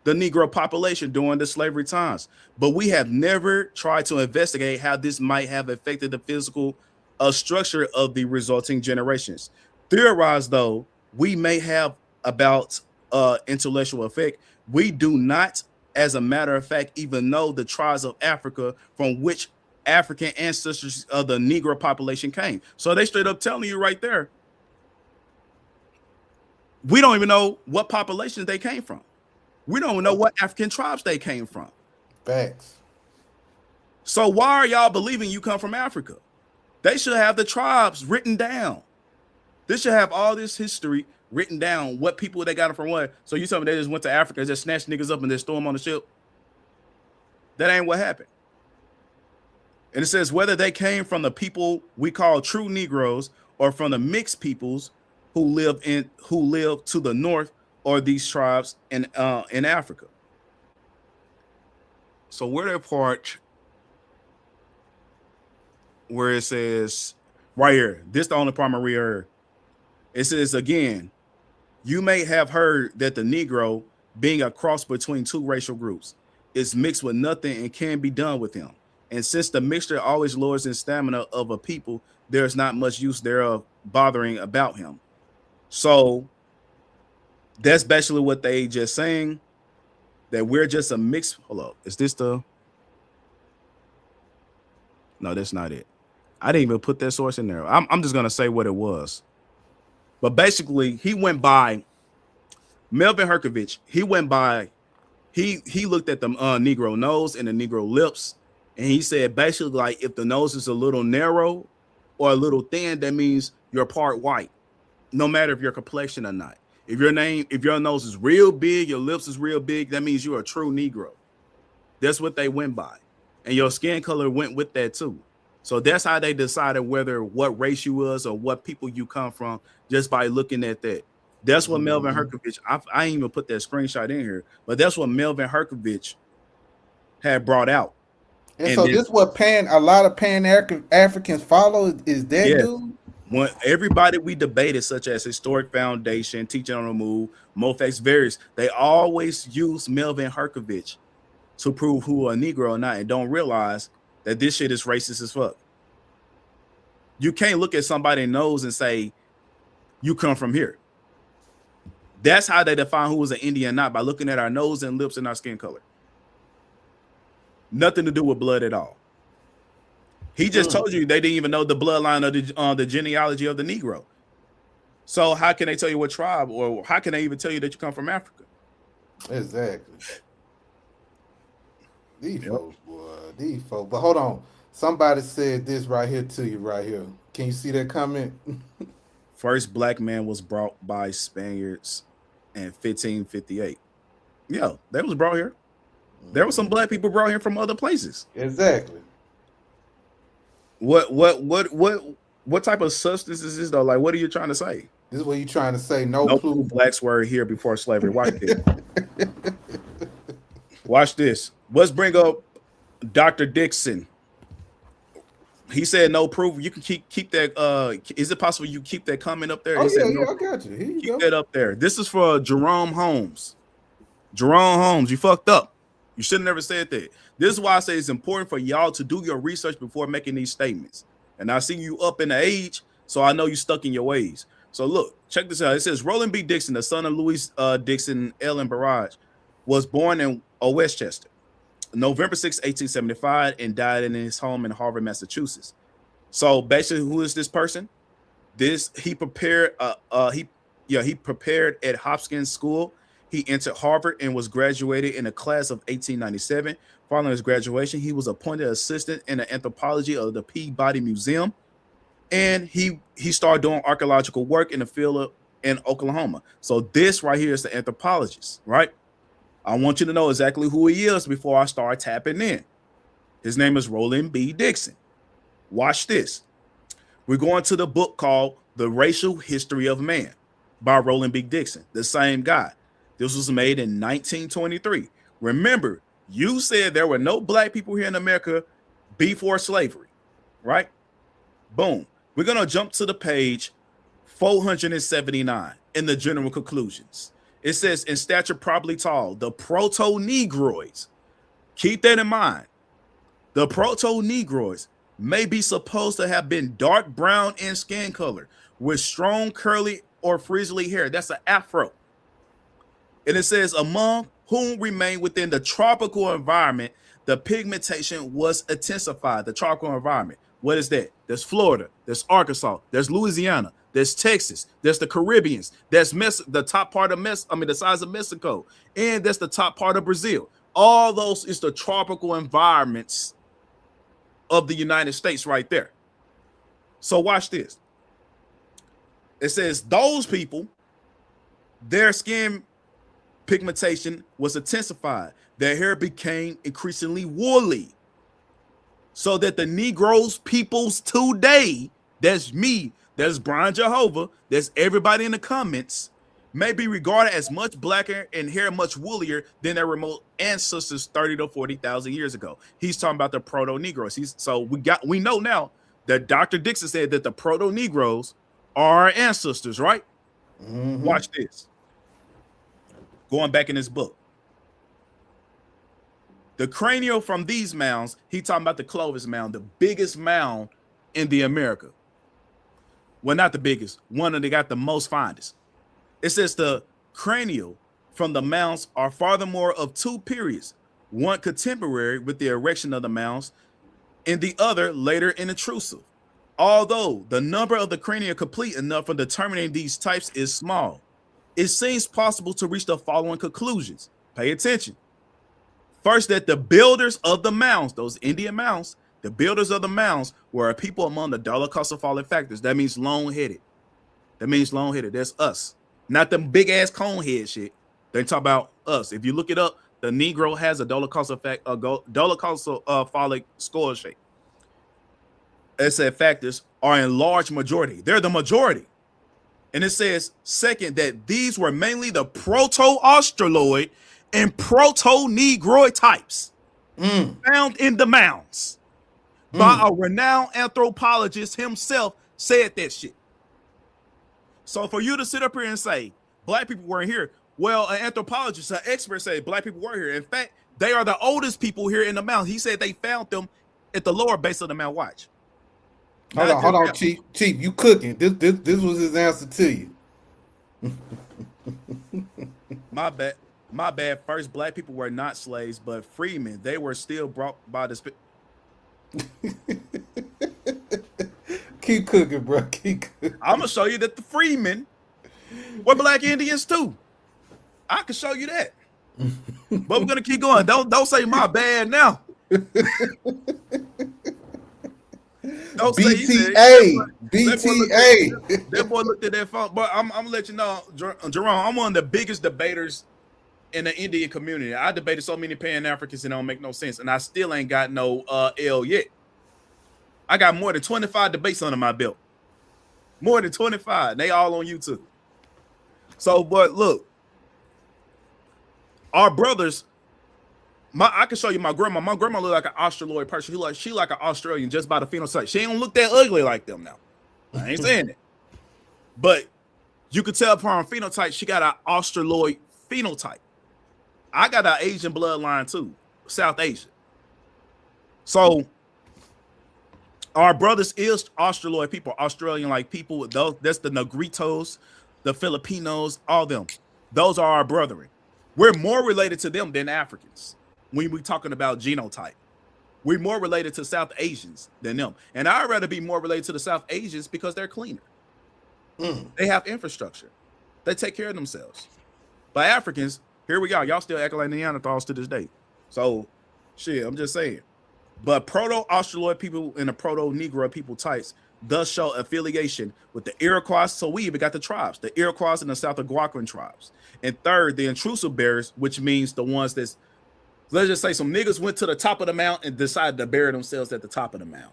Speaker 2: the Negro population during the slavery times, but we have never tried to investigate how this might have affected the physical structure of the resulting generations. Theorize, though, we may have about intellectual effect. We do not, as a matter of fact, even know the tribes of Africa from which African ancestors of the Negro population came. So they straight up telling you right there, we don't even know what populations they came from. We don't even know what African tribes they came from.
Speaker 1: Facts.
Speaker 2: So why are y'all believing you come from Africa? They should have the tribes written down. They should have all this history written down, what people they got it from what. So you tell me they just went to Africa and just snatched niggas up and just threw them on the ship? That ain't what happened. And it says whether they came from the people we call true Negroes or from the mixed peoples who live to the north or these tribes in Africa. So where that part where it says right here, this the only part I'm gonna read here. It says again, you may have heard that the Negro, being a cross between two racial groups, is mixed with nothing and can be done with him. And since the mixture always lowers the stamina of a people, there's not much use thereof bothering about him. So That's basically what they just saying, that we're just a mix. Hold up, is this the? No, that's not it. I didn't even put that source in there. I'm just gonna say what it was. But basically, he went by Melvin Herkovich. He went by. He looked at the Negro nose and the Negro lips, and he said basically like if the nose is a little narrow or a little thin, that means you're part white, no matter if your complexion or not. If your nose is real big, your lips is real big, that means you're a true Negro. That's what they went by, and your skin color went with that too. So that's how they decided what race you was or what people you come from, just by looking at that. That's what Melvin Herkovich. I ain't even put that screenshot in here, but that's what Melvin Herkovich had brought out.
Speaker 1: And so this what a lot of Pan Africans follow is that dude.
Speaker 2: When everybody we debated, such as Historic Foundation, Teaching on the Move, Mofex Various, they always use Melvin Herkovich to prove who a Negro or not, and don't realize that this shit is racist as fuck. You can't look at somebody's nose and say you come from here. That's how they define who is an Indian or not, by looking at our nose and lips and our skin color. Nothing to do with blood at all. He just told you they didn't even know the bloodline of the genealogy of the Negro. So how can they tell you what tribe, or how can they even tell you that you come from Africa?
Speaker 1: Exactly. These folks, boy. These folks. But hold on. Somebody said this right here to you right here. Can you see that comment?
Speaker 2: First black man was brought by Spaniards in 1558. Yeah, that was brought here. There were some black people brought here from other places.
Speaker 1: Exactly.
Speaker 2: What type of substance is this though? Like, what are you trying to say?
Speaker 1: This is what you're trying to say. No clue.
Speaker 2: Blacks were here before slavery. Watch this. Watch this. Let's bring up Dr. Dixon. He said no proof. You can keep that. Is it possible you keep that comment up there?
Speaker 1: Oh,
Speaker 2: yeah,
Speaker 1: I got you. Here you
Speaker 2: keep that up there. This is for Jerome Holmes. Jerome Holmes, you fucked up. You should have never said that. This is why I say it's important for y'all to do your research before making these statements. And I see you up in the age, so I know you stuck in your ways. So look, check this out. It says Roland B. Dixon, the son of Louis Dixon, Ellen Barrage, was born in Westchester, November 6, 1875, and died in his home in Harvard, Massachusetts. So basically, who is this person? He prepared at Hopkins School. He entered Harvard and was graduated in the class of 1897. Following his graduation, he was appointed assistant in the anthropology of the Peabody Museum, and he started doing archaeological work in the field in Oklahoma. So this right here is the anthropologist, right? I want you to know exactly who he is before I start tapping in. His name is Roland B. Dixon. Watch this. We're going to the book called The Racial History of Man by Roland B. Dixon, the same guy. This was made in 1923. Remember, you said there were no black people here in America before slavery, right? Boom. We're going to jump to the page 479 in the general conclusions. It says, in stature probably tall, the proto-Negroids. Keep that in mind. The proto-Negroids may be supposed to have been dark brown in skin color with strong curly or frizzly hair. That's an afro. And it says, among whom remain within the tropical environment, the pigmentation was intensified. The tropical environment. What is that? There's Florida. There's Arkansas. There's Louisiana. There's Texas. There's the Caribbeans. There's the top part of the size of Mexico. And that's the top part of Brazil. All those is the tropical environments of the United States right there. So watch this. It says those people, their skin pigmentation was intensified. Their hair became increasingly woolly. So that the Negroes peoples today, that's me, that's Brian Jehovah, that's everybody in the comments, may be regarded as much blacker and hair much woollier than their remote ancestors 30 to 40,000 years ago. He's talking about the proto-Negroes. So we know now that Dr. Dixon said that the proto-Negroes are our ancestors, right? Mm-hmm. Watch this. Going back in his book. The cranial from these mounds, he talking about the Clovis mound, the biggest mound in the America. Well, not the biggest, one that got the most findings. It says the cranial from the mounds are furthermore of two periods, one contemporary with the erection of the mounds, and the other later and intrusive. Although the number of the crania complete enough for determining these types is small, it seems possible to reach the following conclusions. Pay attention. First, that the builders of the mounds, those Indian mounds, the builders of the mounds were a people among the dolichocephalic factors. That means long-headed. That's us. Not them big-ass cone-head shit. They talk about us. If you look it up, the Negro has a dolichocephalic skull shape. It said factors are in large majority. They're the majority. And it says, second, that these were mainly the proto-Australoid and proto-Negroid types found in the mounds. By a renowned anthropologist himself said that shit. So for you to sit up here and say black people weren't here, well, an anthropologist, an expert said black people were here. In fact, they are the oldest people here in the mound. He said they found them at the lower base of the Mount Watch.
Speaker 1: Hold on, Chief. Chief, you cooking. This was his answer to you.
Speaker 2: My bad. First, black people were not slaves, but freemen. They were still brought by the
Speaker 1: Keep cooking, bro. Keep cooking.
Speaker 2: I'm gonna show you that the freemen were black Indians too. I can show you that. But we're gonna keep going. Don't say my bad now. Don't
Speaker 1: BTA.
Speaker 2: That boy looked at that phone. But I'm gonna let you know, Jerome, I'm one of the biggest debaters in the Indian community. I debated so many Pan-Africans and it don't make no sense, and I still ain't got no L yet. I got more than 25 debates under my belt. More than 25. They all on YouTube. So, but look, our brothers. I can show you my grandma. My grandma look like an Australoid person. She like an Australian just by the phenotype. She ain't look that ugly like them now. I ain't saying it, but you could tell from her phenotype she got an Australoid phenotype. I got an Asian bloodline too, South Asian. So our brothers is Australoid people, Australian like people. Those that's the Negritos, the Filipinos, all them. Those are our brethren. We're more related to them than Africans. When we're talking about genotype, we're more related to South Asians than them. And I'd rather be more related to the South Asians because they're cleaner. They have infrastructure. They take care of themselves. But Africans, here we go. Y'all still acting like Neanderthals to this day. So, shit, I'm just saying. But proto-Australoid people and the proto-Negro people types does show affiliation with the Iroquois. So we even got the tribes, the Iroquois and the South Algonquin tribes. And third, the intrusive bearers, which means the ones that's, let's just say some niggas went to the top of the mound and decided to bury themselves at the top of the mound.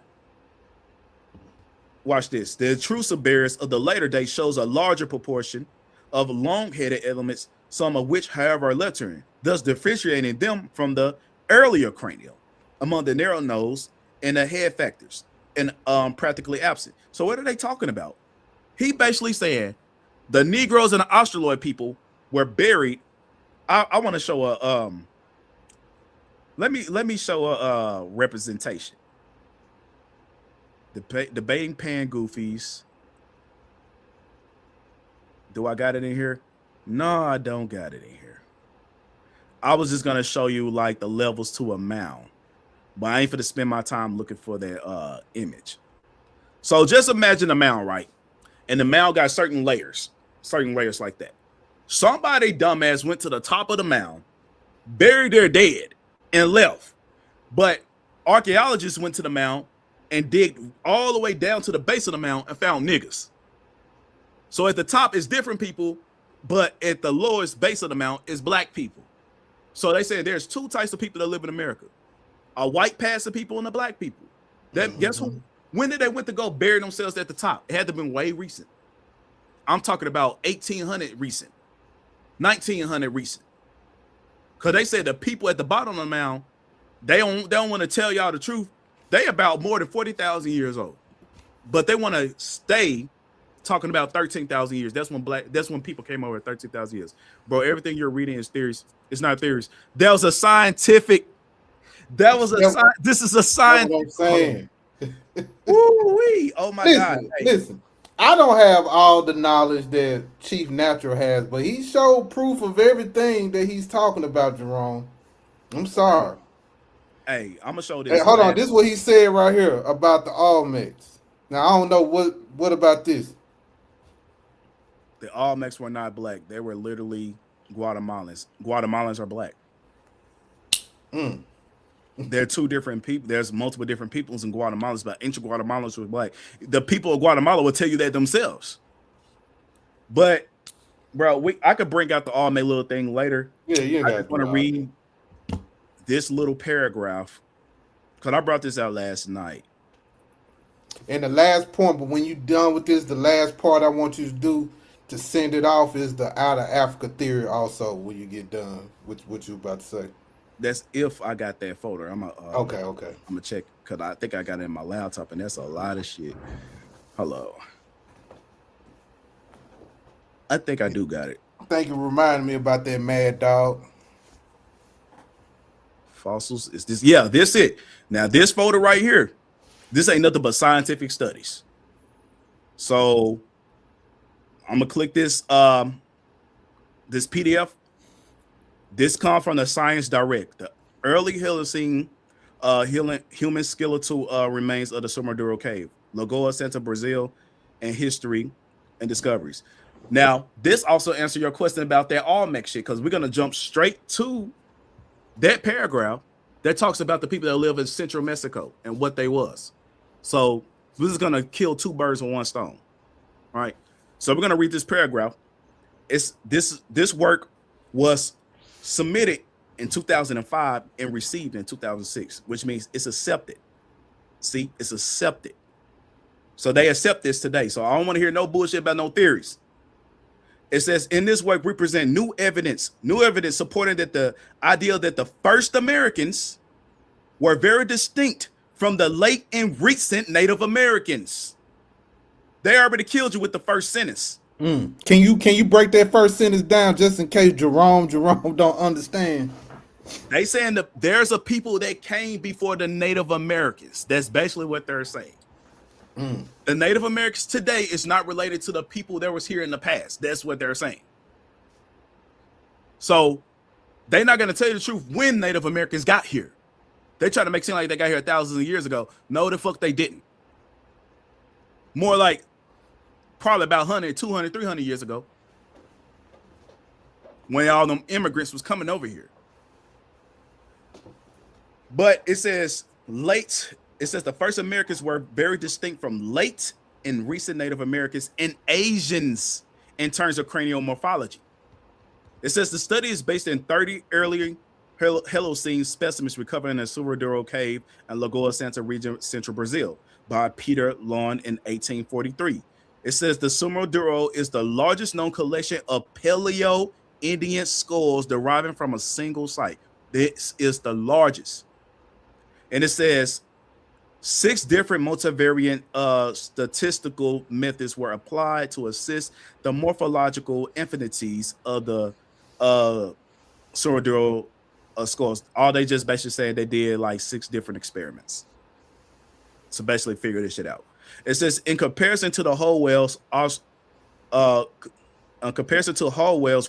Speaker 2: Watch this. The intrusive bearers of the later day shows a larger proportion of long-headed elements, some of which, however, are lettering, thus differentiating them from the earlier cranial among the narrow nose and the head factors and practically absent. So what are they talking about? He basically saying the Negroes and the Australoid people were buried. I want to show a let me show a representation. Debating pan goofies. Do I got it in here? No, I don't got it in here. I was just gonna show you like the levels to a mound, but I ain't finna spend my time looking for that image. So just imagine a mound, right? And the mound got certain layers like that. Somebody dumbass went to the top of the mound, buried their dead, and left. But archaeologists went to the mound and digged all the way down to the base of the mound and found niggas. So at the top is different people, but at the lowest base of the mound is black people. So they said there's two types of people that live in America: a white passing people and a black people. That guess who? When did they went to go bury themselves at the top? It had to have been way recent. I'm talking about 1800 recent, 1900 recent. Because they said the people at the bottom of the mound, they don't want to tell y'all the truth. They about more than 40,000 years old. But they want to stay talking about 13,000 years. That's when people came over at 13,000 years. Bro, everything you're reading is theories. It's not theories. This is a scientific.
Speaker 1: That's what I'm saying.
Speaker 2: Woo-wee. Oh my God.
Speaker 1: Listen, I don't have all the knowledge that Chief Natural has, but he showed proof of everything that he's talking about, Jerome. I'm sorry.
Speaker 2: Hey, I'm gonna show
Speaker 1: Hey,
Speaker 2: this
Speaker 1: hold on.
Speaker 2: last.
Speaker 1: This is what he said right here about the Olmecs. Now I don't know what about this.
Speaker 2: The Olmecs were not black. They were literally Guatemalans. Guatemalans are black.
Speaker 1: Mm.
Speaker 2: They're two different people. There's multiple different peoples in Guatemala, but ancient Guatemalans were black. The people of Guatemala will tell you that themselves. But, bro, I could bring out the Olmec little thing later.
Speaker 1: Yeah, you
Speaker 2: I
Speaker 1: got
Speaker 2: just want to read this little paragraph because I brought this out last night.
Speaker 1: And the last point, but when you're done with this, the last part I want you to do to send it off is the out of Africa theory also when you get done with what you about to say.
Speaker 2: That's if I got that folder. I'm
Speaker 1: Okay.
Speaker 2: I'm gonna check because I think I got it in my laptop, and that's a lot of shit. Hello. I think I do got it.
Speaker 1: Thank you for reminding me about that mad dog.
Speaker 2: Fossils is this? Yeah, this it. Now this folder right here, this ain't nothing but scientific studies. So I'm gonna click this this PDF. This comes from the Science Direct. The early Holocene human skeletal remains of the Sumerduro Cave, Lagoa Santa, Brazil, and history and discoveries. Now, this also answers your question about that Olmec shit because we're gonna jump straight to that paragraph that talks about the people that live in central Mexico and what they was. So this is gonna kill two birds with one stone. All right. So we're gonna read this paragraph. It's this work was submitted in 2005 and received in 2006, which means it's accepted. See, it's accepted. So they accept this today. So I don't want to hear no bullshit about no theories. It says in this work we present new evidence supporting that the idea that the first Americans were very distinct from the late and recent Native Americans. They already killed you with the first sentence.
Speaker 1: Can you break that first sentence down just in case Jerome don't understand?
Speaker 2: They saying that there's a people that came before the Native Americans. That's basically what they're saying. The Native Americans today is not related to the people that was here in the past. That's what they're saying. So they're not going to tell you the truth when Native Americans got here. They try to make it seem like they got here thousands of years ago. No, the fuck they didn't. More like probably about 100, 200, 300 years ago when all them immigrants was coming over here. But it says the first Americans were very distinct from late and recent Native Americans and Asians in terms of cranial morphology. It says the study is based in 30 early Holocene specimens recovered in the Sumerduro Cave and Lagoa Santa region, central Brazil, by Peter Lawn in 1843. It says the Sumerduro is the largest known collection of Paleo-Indian skulls deriving from a single site. This is the largest. And it says 6 different multivariate statistical methods were applied to assist the morphological affinities of the Sumerduro skulls. All they just basically saying they did like 6 different experiments to basically figure this shit out. It says in comparison to the whole whales,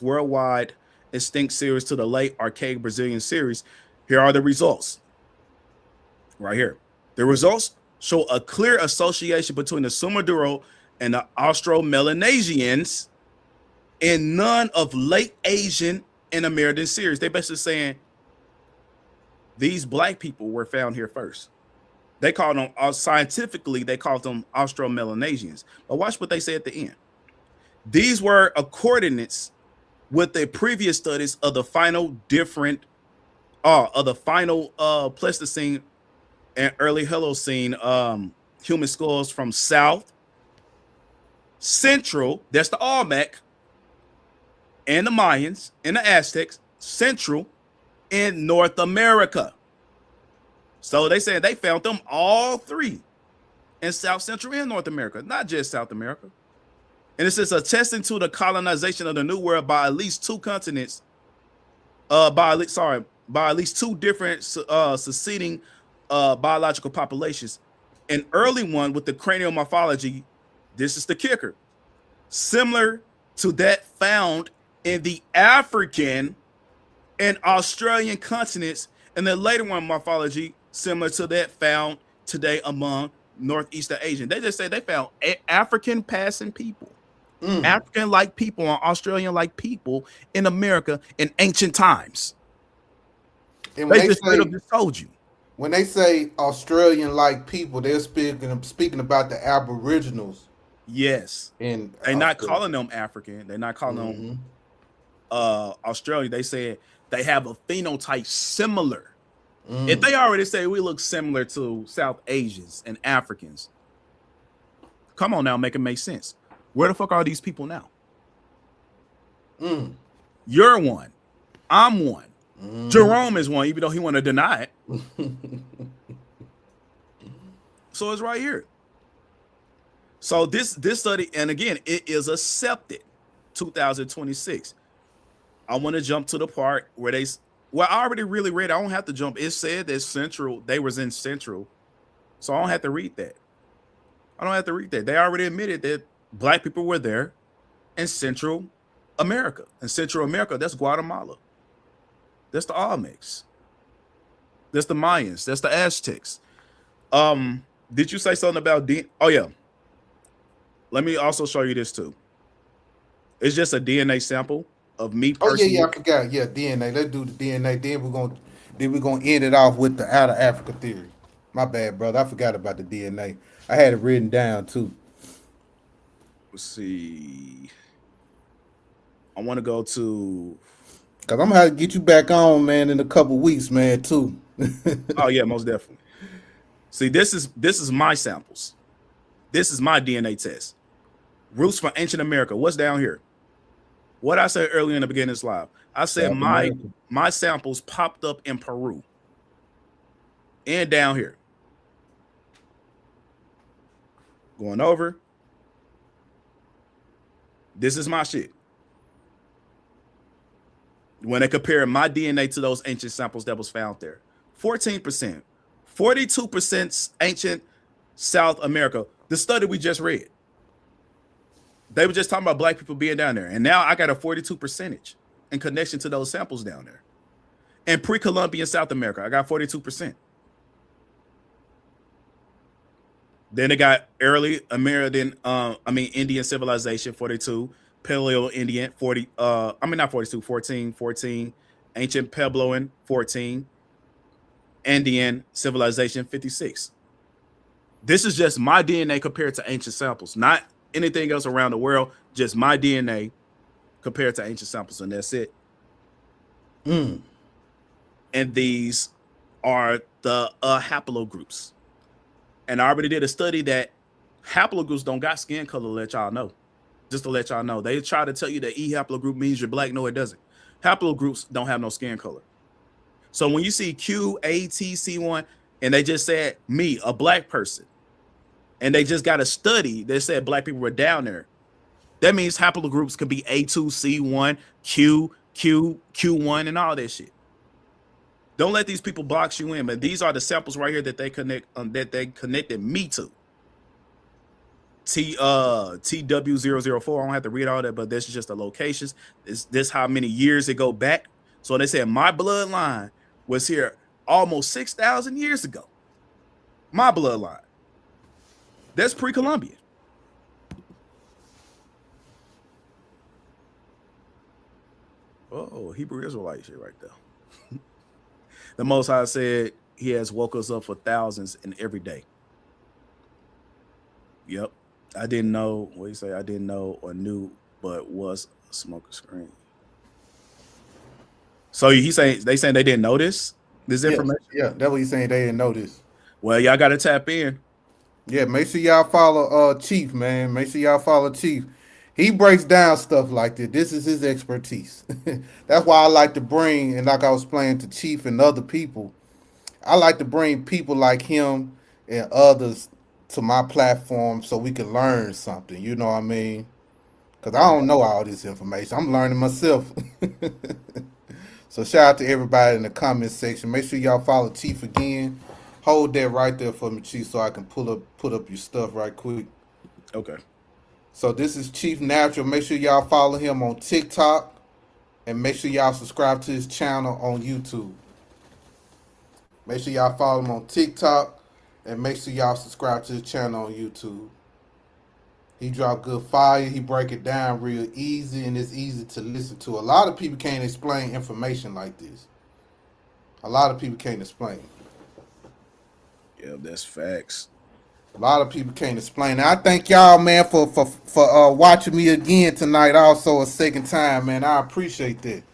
Speaker 2: worldwide extinct series to the late archaic Brazilian series, here are the results. Right here. The results show a clear association between the Sumerduro and the Austro-Melanesians and none of late Asian and American series. They basically saying these black people were found here first. They called them, scientifically, they called them Austro-Melanesians. But watch what they say at the end. These were coordinates with the previous studies of the final Pleistocene and early Holocene human skulls from South, Central, that's the Olmec, and the Mayans, and the Aztecs, Central, in North America. So they said they found them all 3 in South, Central, and North America, not just South America. And it says attesting to the colonization of the New World by at least 2 continents, by at least 2 different succeeding biological populations. An early one with the cranial morphology This is the kicker. Similar to that found in the African and Australian continents, and the later one morphology similar to that found today among Northeastern Asian. They just say they found African passing people, African-like people and Australian-like people in America in ancient times.
Speaker 1: And
Speaker 2: They just straight up just told you.
Speaker 1: when they say Australian-like people, they're speaking about the Aboriginals.
Speaker 2: Yes.
Speaker 1: In
Speaker 2: They're not
Speaker 1: Australia.
Speaker 2: calling them African. They're not calling them Australian. They said they have a phenotype similar. If they already say we look similar to South Asians and Africans, come on now, make it make sense. Where the fuck are these people now? You're one. I'm one. Jerome is one, even though he want to deny it. So it's right here. So this study, and again, it is accepted 2026. I want to jump to the part where I already really read. I don't have to jump. It said that Central, they was in Central. So I don't have to read that. They already admitted that black people were there in Central America. In Central America, that's Guatemala. That's the Olmecs. That's the Mayans. That's the Aztecs. Did you say something about Oh yeah. Let me also show you this too. It's just a DNA sample of me personally.
Speaker 1: Oh yeah, I forgot. Yeah, DNA. Let's do the DNA. Then we're gonna end it off with the out of Africa theory. My bad, brother. I forgot about the DNA. I had it written down too.
Speaker 2: Let's see. I want to go to.
Speaker 1: Cause I'm gonna have to get you back on, man, in a couple weeks, man, too.
Speaker 2: Oh yeah, most definitely. See, this is my samples. This is my DNA test. Roots from ancient America. What's down here? What I said earlier in the beginning of this live. I said my samples popped up in Peru and down here. Going over. This is my shit. When I compare my DNA to those ancient samples that was found there, 14%, 42% ancient South America. The study we just read, they were just talking about black people being down there, and now I got a 42% in connection to those samples down there. And pre-Columbian South America, I got 42%. Then they got early American, Indian civilization, 42. Paleo-Indian, 40, not 42, 14, ancient Puebloan, 14, Indian civilization, 56. This is just my DNA compared to ancient samples, not anything else around the world, just my DNA compared to ancient samples, and that's it. And these are the haplogroups. And I already did a study that haplogroups don't got skin color, let y'all know. Just to let y'all know, they try to tell you that E haplogroup means you're black. No, it doesn't. Haplogroups don't have no skin color. So when you see Q, A, T, C1, and they just said me, a black person, and they just got a study that said black people were down there, that means haplogroups could be A2, C1, Q, Q1, and all that shit. Don't let these people box you in, but these are the samples right here that they connected me to. TW004. I don't have to read all that, but this is just the locations. This how many years it go back. So they said my bloodline was here almost 6,000 years ago. My bloodline. That's pre-Columbian. Oh, Hebrew Israelite shit right there. The Most High said he has woke us up for thousands and every day. Yep. I didn't know what you say. I didn't know or knew, but was a smoker screen. So they saying they didn't know this information.
Speaker 1: Yeah, that's what he's saying. They didn't know this.
Speaker 2: Well, y'all got to tap in.
Speaker 1: Yeah, make sure y'all follow Chief, man. Make sure y'all follow Chief. He breaks down stuff like this. This is his expertise. That's why I like to bring, and like I was playing to Chief and other people, I like to bring people like him and others to my platform so we can learn something. You know what I mean? Because I don't know all this information. I'm learning myself. So shout out to everybody in the comment section. Make sure y'all follow Chief again. Hold that right there for me, Chief, so I can put up your stuff right quick.
Speaker 2: Okay.
Speaker 1: So this is Chief Natural. Make sure y'all follow him on TikTok and make sure y'all subscribe to his channel on YouTube. Make sure y'all follow him on TikTok and make sure y'all subscribe to his channel on YouTube. He drop good fire. He break it down real easy and it's easy to listen to. A lot of people can't explain information like this. A lot of people can't explain it.
Speaker 2: Yeah, that's facts.
Speaker 1: A lot of people can't explain it. I thank y'all, man, for watching me again tonight. Also, a second time, man. I appreciate that.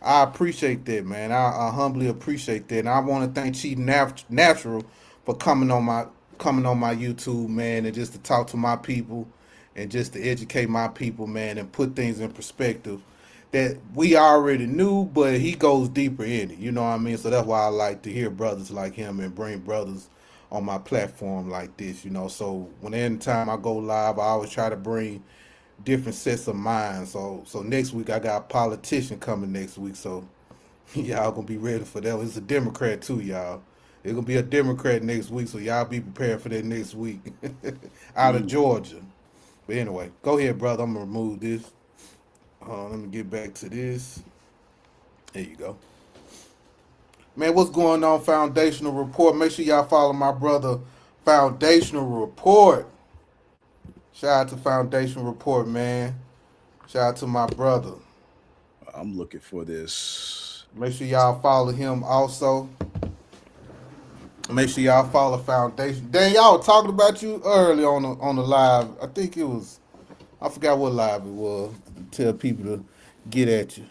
Speaker 1: I appreciate that, man. I humbly appreciate that, and I want to thank Chief Natural for coming on my YouTube, man, and just to talk to my people, and just to educate my people, man, and put things in perspective that we already knew, but he goes deeper in it. You know what I mean? So that's why I like to hear brothers like him and bring brothers on my platform like this. You know, so when anytime I go live, I always try to bring different sets of minds. So next week I got a politician coming next week. So y'all gonna be ready for that. It's a Democrat too, y'all. It's gonna be a Democrat next week, so y'all be prepared for that next week. Out of Georgia. But anyway, go ahead, brother. I'm gonna remove this. Let me get back to this. There you go. Man, what's going on, Foundational Report? Make sure y'all follow my brother, Foundational Report. Shout out to Foundational Report, man. Shout out to my brother.
Speaker 2: I'm looking for this.
Speaker 1: Make sure y'all follow him also. Make sure y'all follow Foundation. Dang, y'all were talking about you early on the live. I think it was, I forgot what live it was. Tell people to get at you.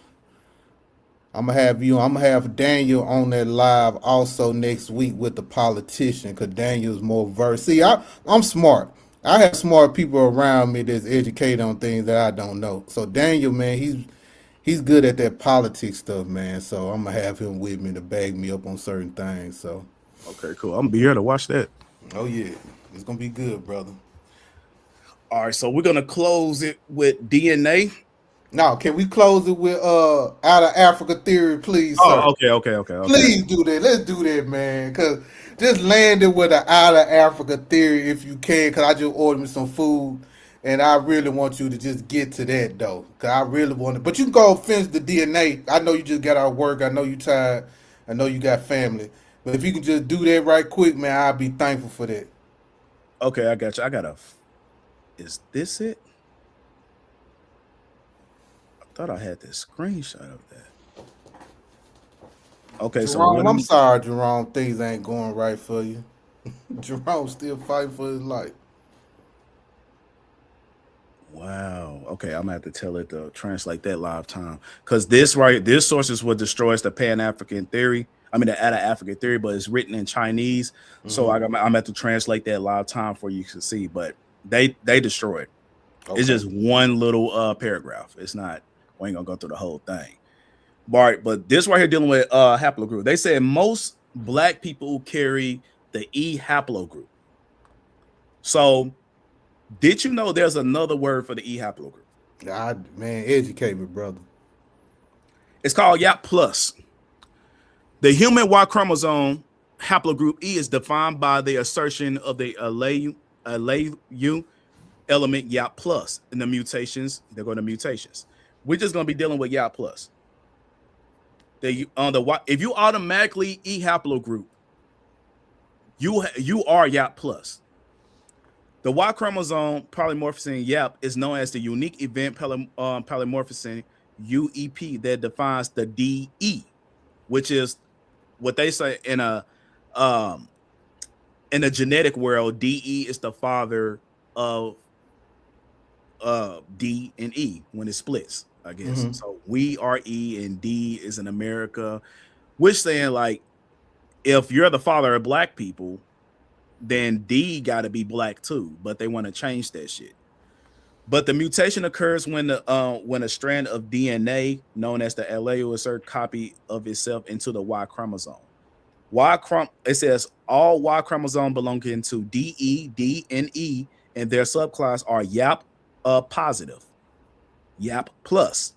Speaker 1: I'm gonna have Daniel on that live also next week with the politician, cause Daniel's more versed. See, I'm smart. I have smart people around me that's educated on things that I don't know. So Daniel, man, he's good at that politics stuff, man. So I'm gonna have him with me to bag me up on certain things. So,
Speaker 2: Okay, cool. I'm gonna be here to watch that.
Speaker 1: oh yeah, it's gonna be good, brother.
Speaker 2: All right, so we're gonna close it with DNA.
Speaker 1: Now, can we close it with out of Africa theory, please, sir?
Speaker 2: Oh, okay.
Speaker 1: Please do that. Let's do that, man. Cause just land it with an out of Africa theory if you can. Cause I just ordered me some food, and I really want you to just get to that though. Cause I really want it. But you can go finish the DNA. I know you just got out of work. I know you tired. I know you got family. But if you can just do that right quick, man, I'll be thankful for that.
Speaker 2: Okay, I got you. Is this it? I thought I had this screenshot of that. Okay,
Speaker 1: Jerome, I'm sorry, Jerome. Things ain't going right for you. Jerome's still fighting for his life.
Speaker 2: Wow. Okay, I'm gonna have to tell it to translate that live time, because this source is what destroys the Pan-African theory. I mean, the African theory, but it's written in Chinese. So I'm gonna have to translate that live time for you to see. But they destroy it. Okay. It's just one little paragraph. It's not. We ain't gonna go through the whole thing. Right, but this right here dealing with haplogroup. They said most black people carry the E haplogroup. So, did you know there's another word for the E haplogroup?
Speaker 1: Man, educate me, brother.
Speaker 2: It's called YAP plus. The human Y chromosome haplogroup E is defined by the assertion of the allele element YAP plus. In the mutations, they're going to mutations. We're just going to be dealing with YAP plus. If you automatically E haplogroup, you are YAP plus. The Y chromosome polymorphism YAP is known as the unique event polymorphism UEP that defines the DE, which is what they say in a genetic world. DE is the father of D and E when it splits, I guess. Mm-hmm. So we are E and D is in America, which saying like if you're the father of black people, then D got to be black too, but they want to change that shit. But the mutation occurs when a strand of DNA known as the allele insert copy of itself into the Y chromosome. It says all Y chromosome belonging to DE, D, and E, and their subclass are YAP positive, YAP plus.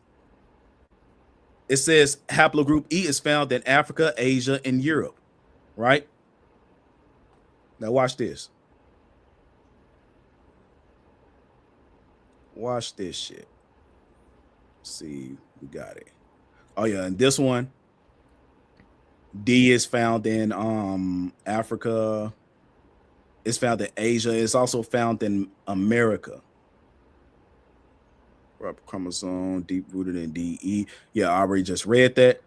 Speaker 2: It says haplogroup E is found in Africa, Asia, and Europe, right? Now watch this. Watch this shit. See, we got it. Oh yeah, and this one, D is found in Africa. It's found in Asia. It's also found in America. Rubber chromosome, deep rooted in DE. Yeah, I already just read that.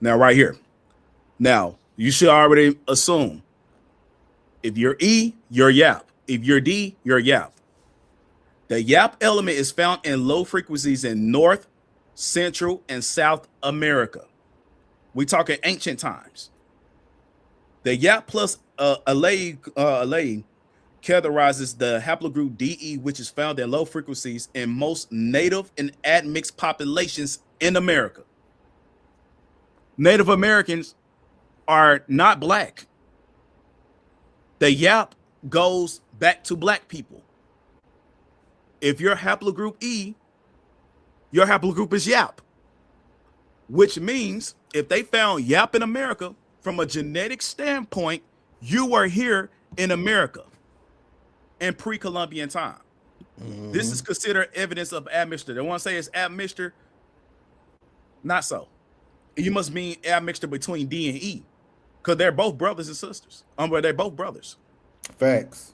Speaker 2: Now, right here. Now, you should already assume if you're E, you're YAP. If you're D, you're YAP. The YAP element is found in low frequencies in North, Central, and South America. We talking ancient times. The YAP plus allele characterizes the haplogroup DE, which is found in low frequencies in most native and admixed populations in America. Native Americans are not black. The YAP goes back to black people. If you're haplogroup E, your haplogroup is YAP, which means if they found YAP in America, from a genetic standpoint, you were here in America in pre-Columbian time. Mm-hmm. This is considered evidence of admixture. They want to say it's admixture. Not so. You must mean admixture between D and E, because they're both brothers and sisters. But they're both brothers.
Speaker 1: Facts.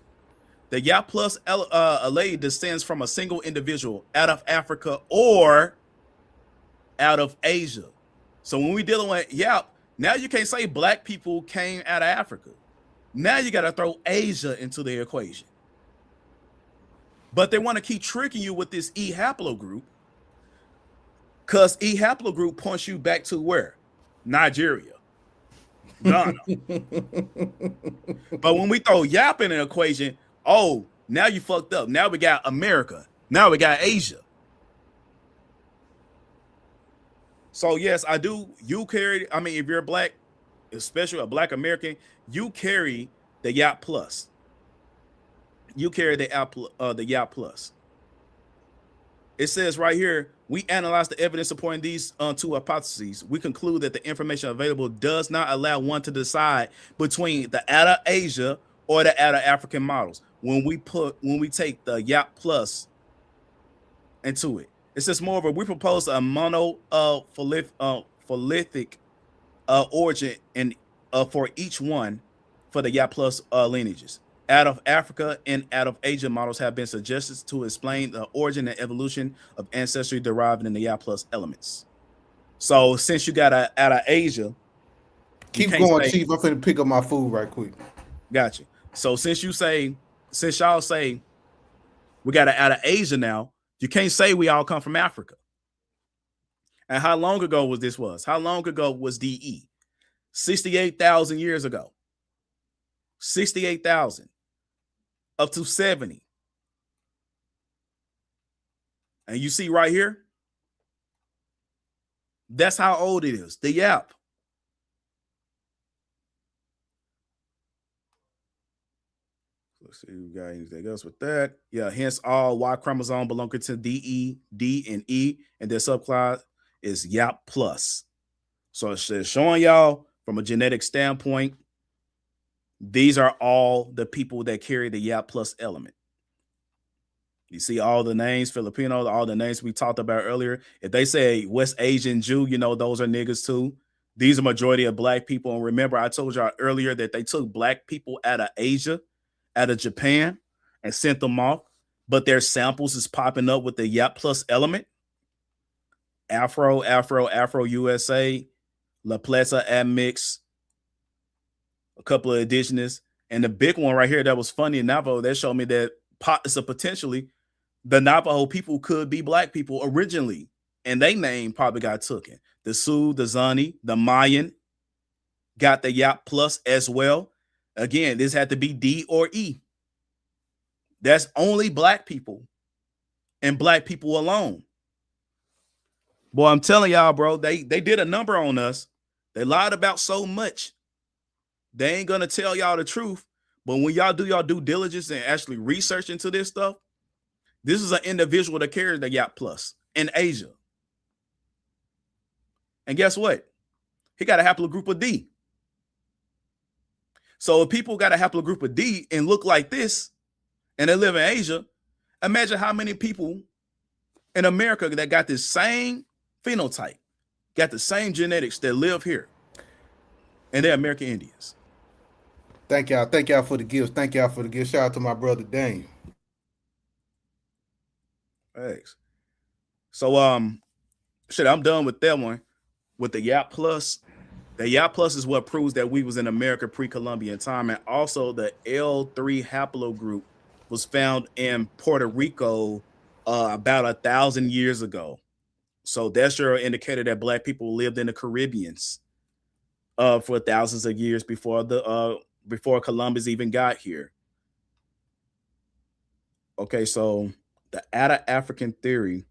Speaker 2: The YAP plus allele descends from a single individual out of Africa or out of Asia. So when we're dealing with YAP, now you can't say black people came out of Africa. Now you got to throw Asia into the equation. But they want to keep tricking you with this E haplogroup, because E haplogroup points you back to where? Nigeria, Ghana. But when we throw YAP in an equation, oh, now you fucked up. Now we got America. Now we got Asia. So yes, I do. You carry, I mean, if you're black, especially a black American, you carry the YAP plus. You carry the YAP plus. It says right here, we analyze the evidence supporting these two hypotheses. We conclude that the information available does not allow one to decide between the out of Asia or the out of African models. When we take the YAP plus into it, it says moreover, we propose a monophyletic origin and for each one for the YAP plus lineages. Out of Africa and out of Asia models have been suggested to explain the origin and evolution of ancestry derived in the YAP plus elements. So since you got out of Asia,
Speaker 1: keep going, Chief. I'm finna pick up my food right quick.
Speaker 2: Gotcha. So since y'all say we got out of Asia now, you can't say we all come from Africa. And how long ago was this? How long ago was DE? 68,000 years ago. 68,000 up to 70. And you see right here, that's how old it is. The YAP. Let's see, we got anything else with that. Yeah, hence all Y chromosome belonging to DE, D, and E, and their subclass is YAP plus. So it's showing y'all from a genetic standpoint, these are all the people that carry the YAP plus element. You see all the names, Filipino, all the names we talked about earlier. If they say West Asian Jew, you know, those are niggas too. These are majority of black people. And remember, I told y'all earlier that they took black people out of Asia, out of Japan, and sent them off. But their samples is popping up with the YAP plus element. Afro USA, La Plata Admix, a couple of indigenous, and the big one right here that was funny in Navajo, that showed me that potentially the Navajo people could be black people originally, and they name probably got taken. The Sioux, the Zuni, the Mayan got the YAP plus as well. Again, this had to be D or E. That's only black people and black people alone. Boy, I'm telling y'all, bro, they did a number on us. They lied about so much. They ain't gonna tell y'all the truth. But when y'all do y'all due diligence and actually research into this stuff, this is an individual that carries the YAP plus in Asia. And guess what? He got a haplogroup of D. So if people got a haplogroup of D and look like this, and they live in Asia, imagine how many people in America that got this same phenotype, got the same genetics that live here, and they're American Indians.
Speaker 1: Thank y'all. Thank y'all for the gifts. Thank y'all for the gifts. Shout out to my brother Dane.
Speaker 2: Thanks. So shit, I'm done with that one. With the Yap Plus, the Yap Plus is what proves that we was in America pre-Columbian time, and also the L3 haplogroup was found in Puerto Rico about 1,000 years ago. So that's your indicator that Black people lived in the Caribbeans for thousands of years before Columbus even got here. Okay, so the out of African theory.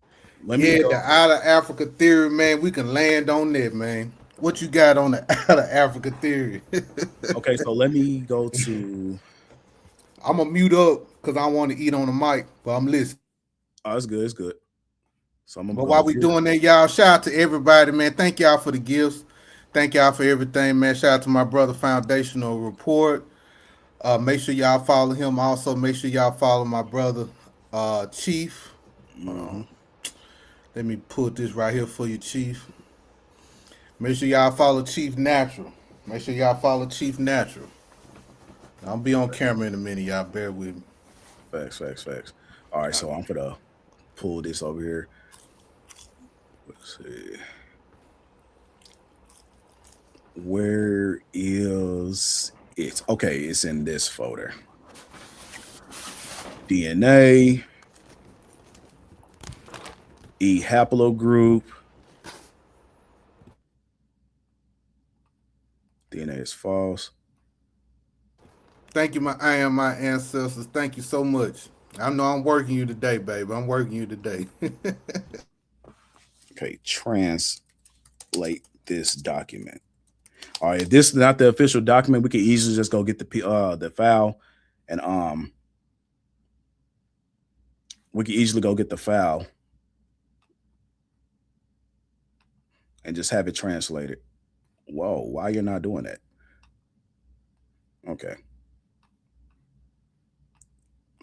Speaker 2: Let me
Speaker 1: Yeah,
Speaker 2: go.
Speaker 1: the out of Africa theory, man. We can land on that, man. What you got on the out of Africa theory?
Speaker 2: Okay, so let me go to.
Speaker 1: I'm gonna mute up because I want to eat on the mic, but I'm listening.
Speaker 2: Oh, it's good. It's good. So I'm gonna
Speaker 1: But
Speaker 2: go
Speaker 1: while
Speaker 2: to
Speaker 1: we
Speaker 2: this.
Speaker 1: doing that, y'all, shout out to everybody, man. Thank y'all for the gifts. Thank y'all for everything, man. Shout out to my brother Foundational Report. Make sure y'all follow him. Also, make sure y'all follow my brother Chief.
Speaker 2: Mm-hmm.
Speaker 1: Let me put this right here for you, Chief. Make sure y'all follow Chief Natural. Make sure y'all follow Chief Natural. I'll be on camera in a minute, y'all. Bear with me.
Speaker 2: Facts, facts, facts. All right, so I'm gonna pull this over here. Let's see. Where is it? Okay, it's in this folder. DNA, E haplogroup. DNA is false.
Speaker 1: Thank you, I am my ancestors. Thank you so much. I know I'm working you today, baby. I'm working you today.
Speaker 2: Okay, translate this document. All right, if this is not the official document, we can easily just go get the file, and we can easily go get the file and just have it translated. Whoa, why you're not doing that? Okay,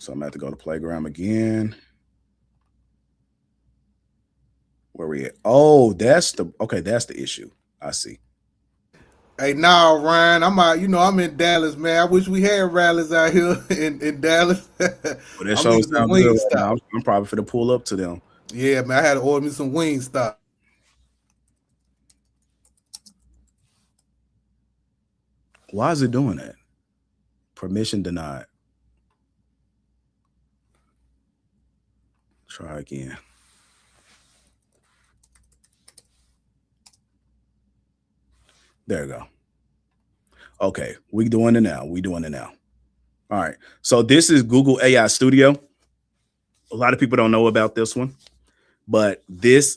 Speaker 2: so I'm gonna have to go to Playground again. Where we at? Oh, that's the issue. I see.
Speaker 1: Hey, now, Ryan, I'm out. You know, I'm in Dallas, man. I wish we had rallies out here in Dallas.
Speaker 2: Well, that
Speaker 1: I'm
Speaker 2: show
Speaker 1: eating some
Speaker 2: sounds good
Speaker 1: wing
Speaker 2: right now.
Speaker 1: stop.
Speaker 2: I'm probably finna pull up to them.
Speaker 1: Yeah, man. I had to order me some wing stop.
Speaker 2: Why is it doing that? Permission denied. Try again. There you go. Okay, we doing it now. All right. So this is Google AI Studio. A lot of people don't know about this one, but this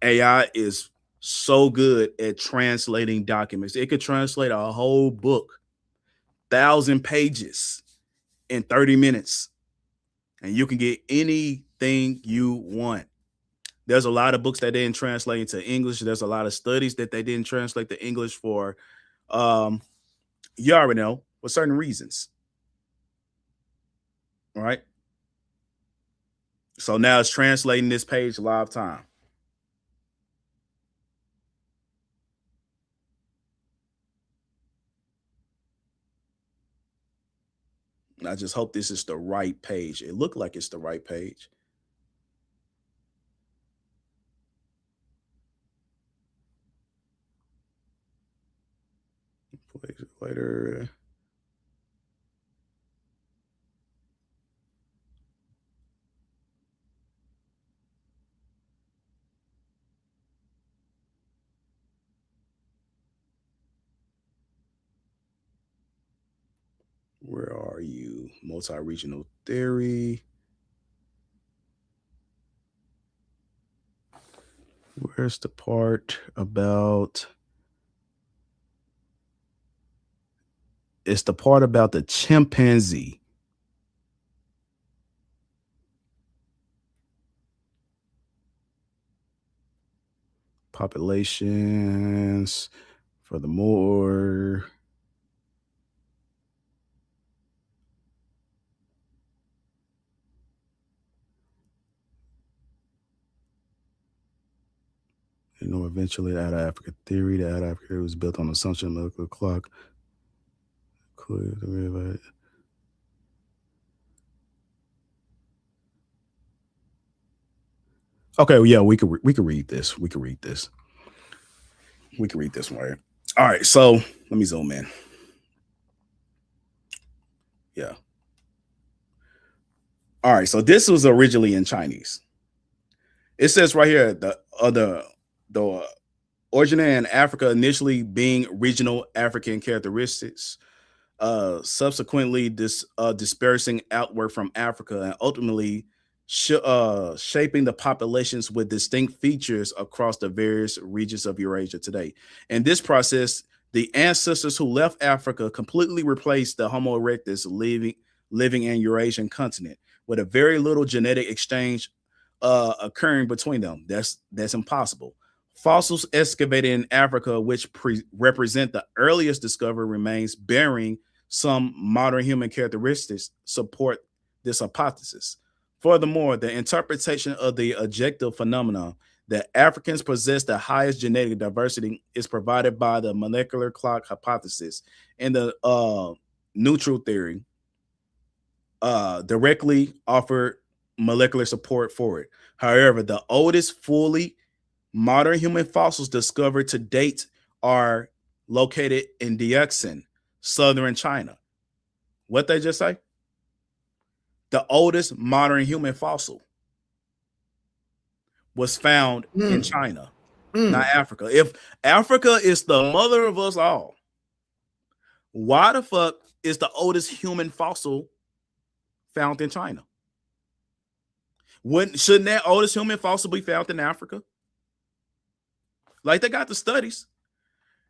Speaker 2: AI is so good at translating documents. It could translate a whole book, 1,000 pages in 30 minutes, and you can get anything you want. There's a lot of books that they didn't translate into English. There's a lot of studies that they didn't translate to English for, you already know, for certain reasons. All right. So now it's translating this page live time. And I just hope this is the right page. It looked like it's the right page. Later. Where are you? Multi-regional theory. Where's the part about? It's the part about the chimpanzee. Populations. Furthermore, eventually out of Africa theory. The out of Africa theory was built on the assumption of molecular clock. Okay, well, yeah, we could read this. We could read this. We can read this one right. All right, so let me zoom in. Yeah. All right, so this was originally in Chinese. It says right here the origin in Africa initially being regional African characteristics, subsequently dispersing outward from Africa and ultimately shaping the populations with distinct features across the various regions of Eurasia today. In this process, the ancestors who left Africa completely replaced the Homo erectus living in Eurasian continent, with a very little genetic exchange occurring between them. That's impossible. Fossils excavated in Africa, which represent the earliest discovery remains bearing some modern human characteristics, support this hypothesis. Furthermore, the interpretation of the objective phenomenon that Africans possess the highest genetic diversity is provided by the molecular clock hypothesis and the neutral theory directly offered molecular support for it. However, the oldest fully modern human fossils discovered to date are located in Diexin, southern China. What they just say? The oldest modern human fossil was found in China, not Africa. If Africa is the mother of us all, why the fuck is the oldest human fossil found in China? Shouldn't that oldest human fossil be found in Africa? Like, they got the studies.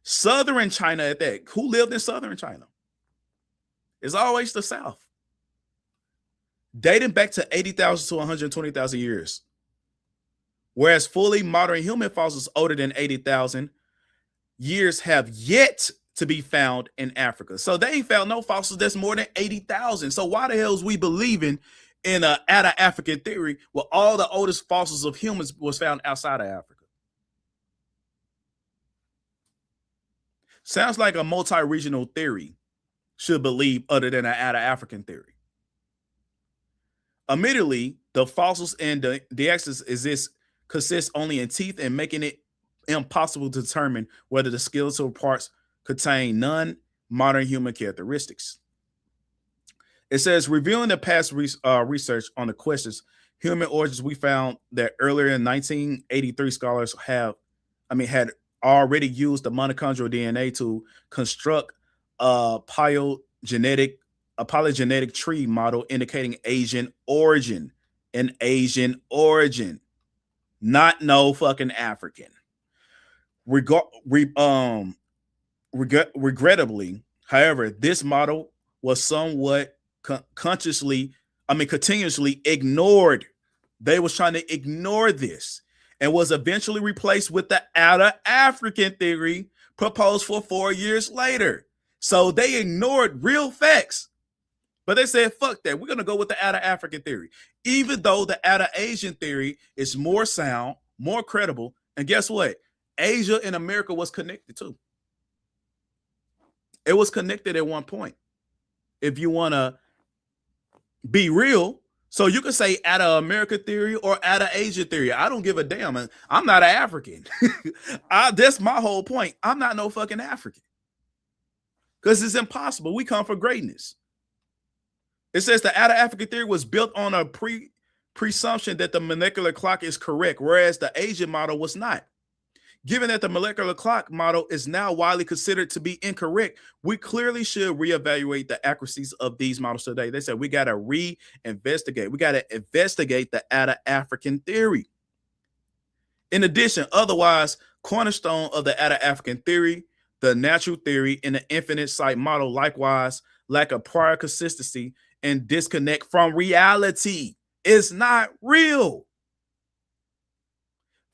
Speaker 2: Southern China at that. Who lived in southern China? It's always the South. Dating back to 80,000 to 120,000 years. Whereas fully modern human fossils older than 80,000 years have yet to be found in Africa. So they ain't found no fossils that's more than 80,000. So why the hell is we believing in a out of African theory where all the oldest fossils of humans was found outside of Africa? Sounds like a multi-regional theory should believe other than an out of African theory. Admittedly, the fossils in the Diexis consist only in teeth and making it impossible to determine whether the skeletal parts contain non-modern human characteristics. It says, reviewing the past research on the questions human origins, we found that earlier in 1983, scholars had already used the mitochondrial DNA to construct a polygenetic tree model indicating Asian origin, not no fucking African. Regrettably, however, this model was somewhat continuously ignored. They was trying to ignore this and was eventually replaced with the outer African theory proposed for 4 years later. So they ignored real facts, but they said, fuck that. We're going to go with the outer African theory, even though the outer Asian theory is more sound, more credible. And guess what? Asia and America was connected too. It was connected at one point. If you want to be real, so you can say out of America theory or out of Asia theory. I don't give a damn. I'm not an African. That's my whole point. I'm not no fucking African. Because it's impossible. We come for greatness. It says the outer African theory was built on a presumption that the molecular clock is correct, whereas the Asian model was not. Given that the molecular clock model is now widely considered to be incorrect, we clearly should reevaluate the accuracies of these models today. They said we got to reinvestigate. We got to investigate the outer African theory. In addition, otherwise, cornerstone of the outer African theory, the natural theory, and the infinite site model likewise lack a prior consistency and disconnect from reality. It's not real.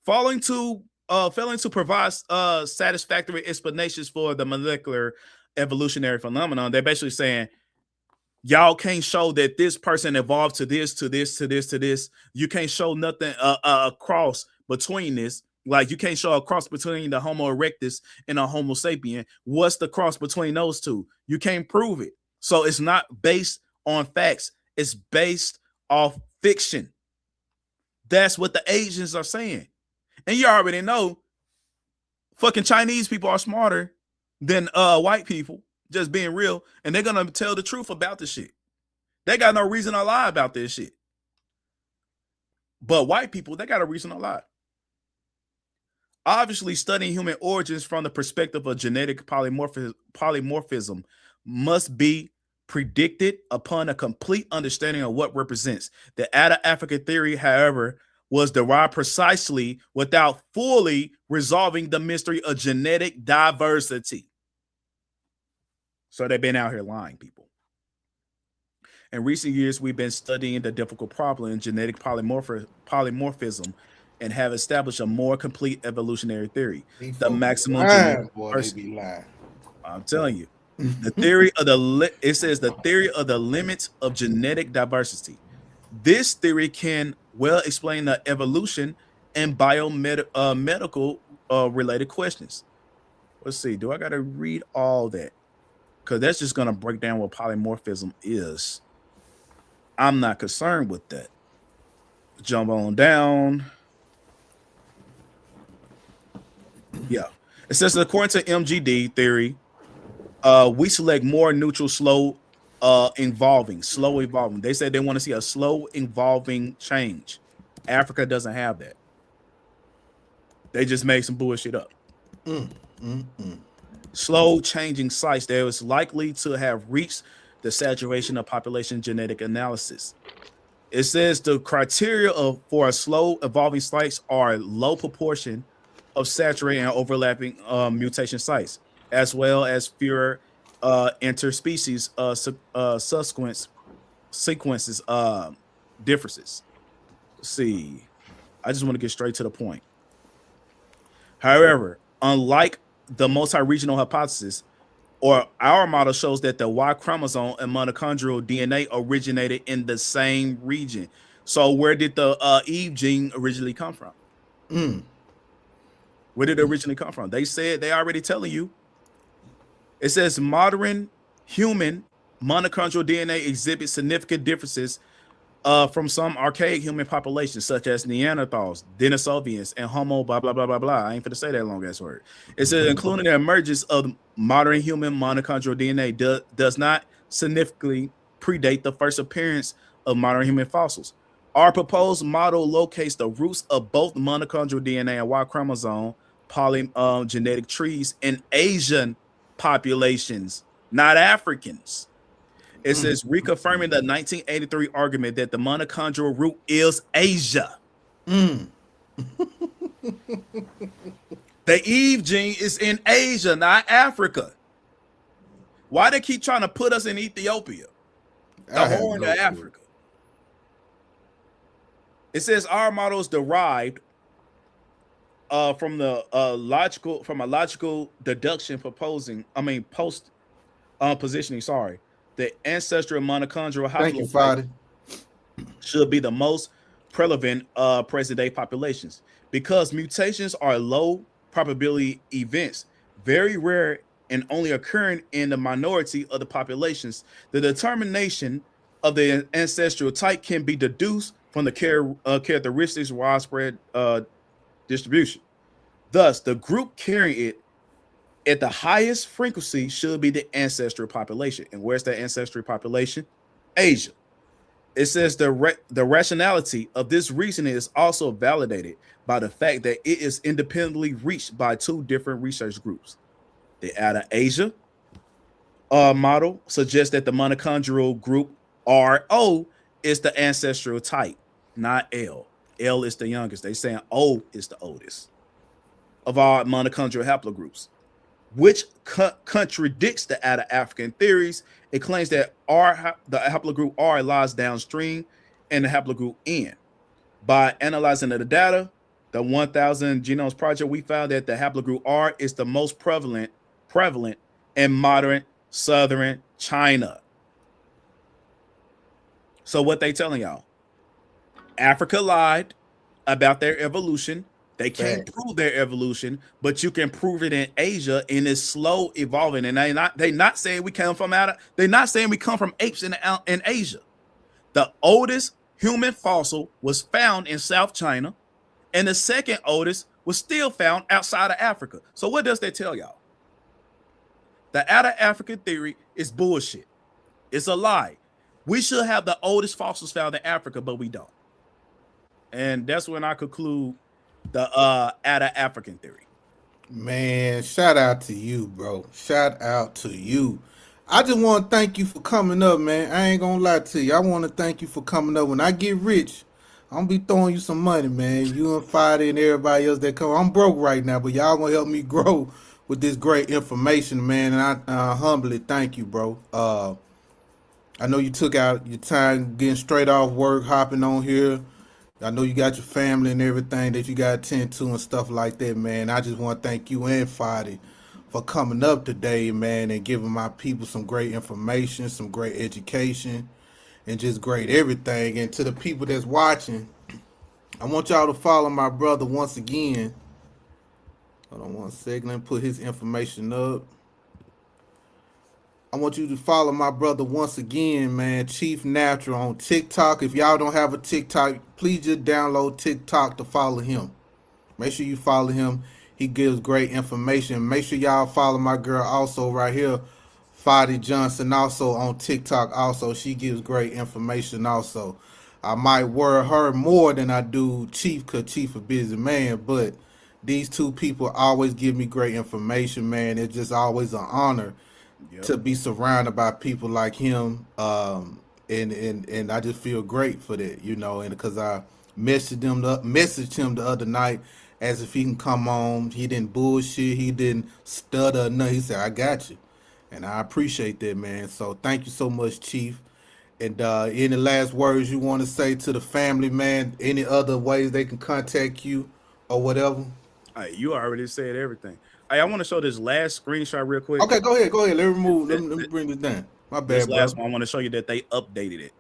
Speaker 2: Failing to provide satisfactory explanations for the molecular evolutionary phenomenon, they're basically saying, y'all can't show that this person evolved to this, to this, to this, to this. You can't show nothing across between this. Like you can't show a cross between the Homo erectus and a Homo sapien. What's the cross between those two? You can't prove it. So it's not based on facts. It's based off fiction. That's what the Asians are saying. And you already know fucking Chinese people are smarter than white people, just being real. And they're going to tell the truth about this shit. They got no reason to lie about this shit. But white people, they got a reason to lie. Obviously, studying human origins from the perspective of genetic polymorphism must be predicted upon a complete understanding of what represents. The African theory, however, was derived precisely without fully resolving the mystery of genetic diversity. So they've been out here lying, people. In recent years, we've been studying the difficult problem in genetic polymorphism and have established a more complete evolutionary theory. The maximum genetic diversity. I'm telling you, the theory of it says the theory of the limits of genetic diversity. This theory can well explain the evolution and biomedical related questions. Let's see. Do I got to read all that? Because that's just going to break down what polymorphism is. I'm not concerned with that. Jump on down. Yeah. It says that according to MGD theory, we select more neutral, slow evolving. They said they want to see a slow evolving change. Africa doesn't have that. They just made some bullshit up. Slow changing sites that was likely to have reached the saturation of population genetic analysis. It says the criteria for a slow evolving sites are low proportion of saturated and overlapping mutation sites, as well as fewer interspecies sequences differences. Let's see. I just want to get straight to the point. However, unlike the multi-regional hypothesis, or our model shows that the Y chromosome and mitochondrial DNA originated in the same region. So where did the Eve gene originally come from? Where did it originally come from? They said they already telling you. It says modern human mitochondrial DNA exhibits significant differences from some archaic human populations, such as Neanderthals, Denisovians, and Homo blah blah blah blah blah. I ain't finna say that long ass word. It says including the emergence of modern human mitochondrial DNA does not significantly predate the first appearance of modern human fossils. Our proposed model locates the roots of both mitochondrial DNA and Y chromosome genetic trees in Asian populations, not Africans. It says reconfirming the 1983 argument that the mitochondrial root is Asia. The Eve gene is in Asia, not Africa. Why they keep trying to put us in Ethiopia? The Horn of Africa. It says our model is derived from a logical deduction positioning. Sorry, the ancestral mitochondrial haplotype should be the most prevalent present-day populations because mutations are low probability events, very rare and only occurring in the minority of the populations. The determination of the ancestral type can be deduced from the characteristics widespread distribution. Thus, the group carrying it at the highest frequency should be the ancestral population. And where's the ancestral population? Asia. It says the rationality of this reasoning is also validated by the fact that it is independently reached by two different research groups. The Asia model suggests that the mitochondrial group RO is the ancestral type, not L. L is the youngest. They saying O is the oldest of our mitochondrial haplogroups, which contradicts the African theories. It claims that the haplogroup R lies downstream and the haplogroup N. By analyzing the data, the 1000 Genomes Project, we found that the haplogroup R is the most prevalent in modern southern China. So what they telling y'all? Africa lied about their evolution They can't
Speaker 1: Fact.
Speaker 2: prove their evolution, but you can prove it in Asia, and it's slow evolving. And they not saying we come from they're not saying we come from apes in Asia. The oldest human fossil was found in South China, and the second oldest was still found outside of Africa. So what does that tell y'all? The outer African theory is bullshit. It's a lie. We should have the oldest fossils found in Africa, but we don't. And that's when I conclude the outer African theory.
Speaker 1: Man, shout out to you, bro. Shout out to you. I just want to thank you for coming up, man. I ain't gonna lie to you. I want to thank you for coming up. When I get rich, I'm gonna be throwing you some money, man. You and Fadi and everybody else that come. I'm broke right now, but y'all gonna help me grow with this great information, man. And I humbly thank you, bro. I know you took out your time getting straight off work, hopping on here. I know you got your family and everything that you got to tend to and stuff like that, man. I just want to thank you and Fadi for coming up today, man, and giving my people some great information, some great education, and just great everything. And to the people that's watching, I want y'all to follow my brother once again. Hold on one second. Let me put his information up. I want you to follow my brother once again, man, Chief Natural on TikTok. If y'all don't have a TikTok, please just download TikTok to follow him. Make sure you follow him. He gives great information. Make sure y'all follow my girl also right here, Fadi Johnson, also on TikTok also. She gives great information also. I might worry her more than I do Chief, because Chief a busy man, but these two people always give me great information, man. It's just always an honor to be surrounded by people like him, and I just feel great for that, you know. And because I messaged him the other night, as if he can come on. He didn't bullshit, he didn't stutter or nothing. He said, "I got you," and I appreciate that, man. So thank you so much, Chief. And any last words you want to say to the family, man? Any other ways they can contact you or whatever?
Speaker 2: You already said everything. I want to show this last screenshot real quick.
Speaker 1: Okay, go ahead. Let me bring this down. My bad,
Speaker 2: This last
Speaker 1: bro.
Speaker 2: one, I want to show you that they updated it.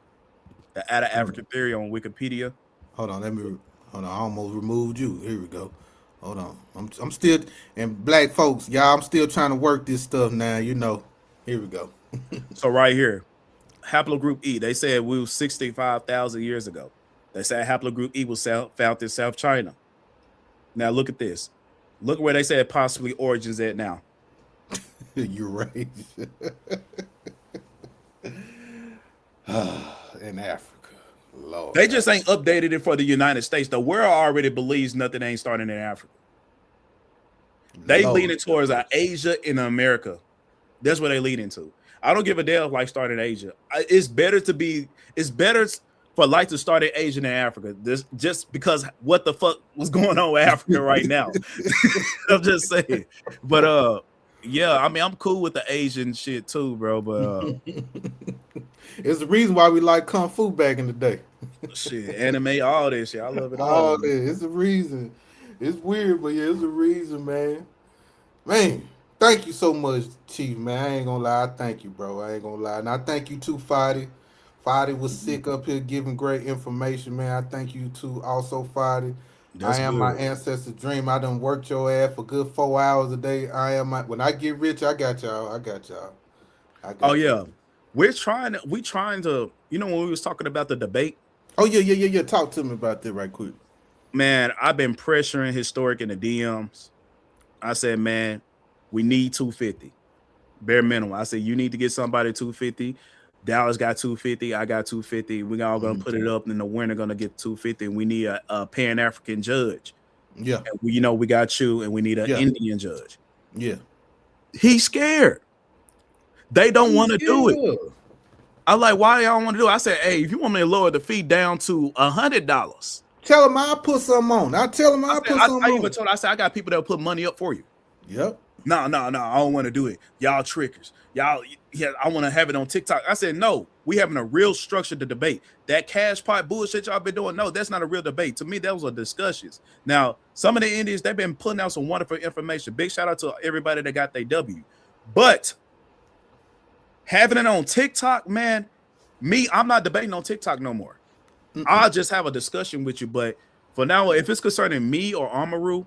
Speaker 2: The outer African theory on Wikipedia.
Speaker 1: Hold on, hold on. I almost removed you. Here we go. Hold on. I'm still, and black folks, y'all, I'm still trying to work this stuff now. You know. Here we go.
Speaker 2: So right here, haplogroup E. They said we was 65,000 years ago. They said haplogroup E was found in South China. Now look at this. Look where they said possibly origins at now.
Speaker 1: You're right. In Africa, Lord.
Speaker 2: They just ain't updated it for the United States. The world already believes nothing ain't starting in Africa. They
Speaker 1: Lord.
Speaker 2: leaning towards Asia and America. That's what they lean into. I don't give a damn if life started in Asia. It's better for life to start in Asia than Africa. This just because what the fuck was going on with Africa right now. I'm just saying. But yeah, I mean, I'm cool with the Asian shit too, bro. But
Speaker 1: it's the reason why we like Kung Fu back in the day.
Speaker 2: shit, anime, all this shit. I love it all.
Speaker 1: All that. It's a reason. It's weird, but yeah, it's a reason, man. Man, thank you so much, Chief, man. I ain't gonna lie. I thank you, bro. I ain't gonna lie. And I thank you too, Fadi. Fadi was sick up here giving great information, man. I thank you too, also, Fadi.
Speaker 2: That's
Speaker 1: I am
Speaker 2: good.
Speaker 1: my ancestor's dream. I done worked your ass for good 4 hours a day. When I get rich, I got y'all. I got y'all.
Speaker 2: Oh yeah. We trying to, you know, when we was talking about the debate.
Speaker 1: Oh yeah. Talk to me about that right quick.
Speaker 2: Man, I've been pressuring Historic in the DMs. I said, man, we need 250. Bare minimum. I said, you need to get somebody 250. Dallas got 250. I got 250. We all gonna put it up, and the winner gonna get 250. And we need a Pan-African judge.
Speaker 1: Yeah.
Speaker 2: And we got you, and we need an Indian judge.
Speaker 1: Yeah.
Speaker 2: He's scared. They don't want to do it. I'm like, why y'all want to do it? I said, hey, if you want me to lower the fee down to $100,
Speaker 1: tell him I'll put something on. I tell him I'll put something on.
Speaker 2: Even told, I said, I got people that will put money up for you.
Speaker 1: Yep.
Speaker 2: No, I don't want to do it. Y'all trickers. Y'all, yeah, I want to have it on TikTok. I said, no, we having a real structured debate. That cash pot bullshit y'all been doing, no, that's not a real debate. To me, that was a discussions. Now, some of the Indians, they've been putting out some wonderful information. Big shout out to everybody that got their W. But having it on TikTok, man, I'm not debating on TikTok no more. I'll just have a discussion with you. But For now, if it's concerning me or Amaru,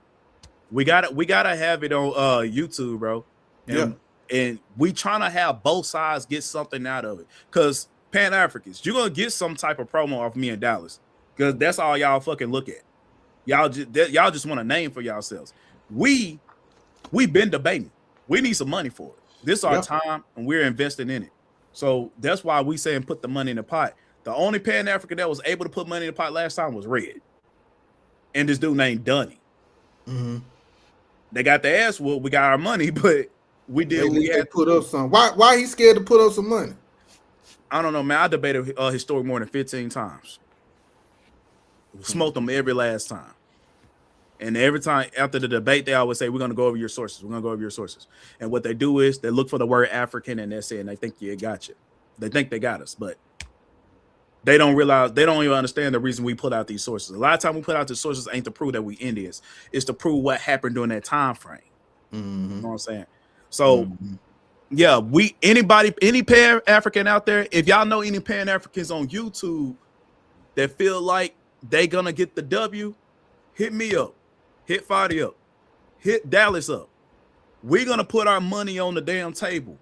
Speaker 2: we gotta have it on YouTube, bro. And and we trying to have both sides get something out of it. Cause Pan Africans, you're gonna get some type of promo off me and Dallas. Cause that's all y'all fucking look at. Y'all just want a name for yourselves. We been debating. We need some money for it. This is our time, and we're investing in it. So that's why we saying put the money in the pot. The only Pan African that was able to put money in the pot last time was Red, and this dude named Dunny.
Speaker 1: Mm-hmm.
Speaker 2: They got the ass whooped. We got our money, but we did. We had
Speaker 1: to put up some. Why he scared to put up some money?
Speaker 2: I don't know, man. I debated Historic more than 15 times. Smoked them every last time. And every time after the debate, they always say, we're going to go over your sources. We're going to go over your sources. And what they do is they look for the word African and that's it. And they think, yeah, got you. They think they got us, but they don't realize, they don't even understand the reason we put out these sources. A lot of time we put out the sources ain't to prove that we Indians. It's to prove what happened during that time frame.
Speaker 1: Mm-hmm.
Speaker 2: You know what I'm saying? So, yeah, any Pan African out there, if y'all know any Pan Africans on YouTube that feel like they going to get the W, hit me up. Hit Fadi up. Hit Dallas up. We're going to put our money on the damn table.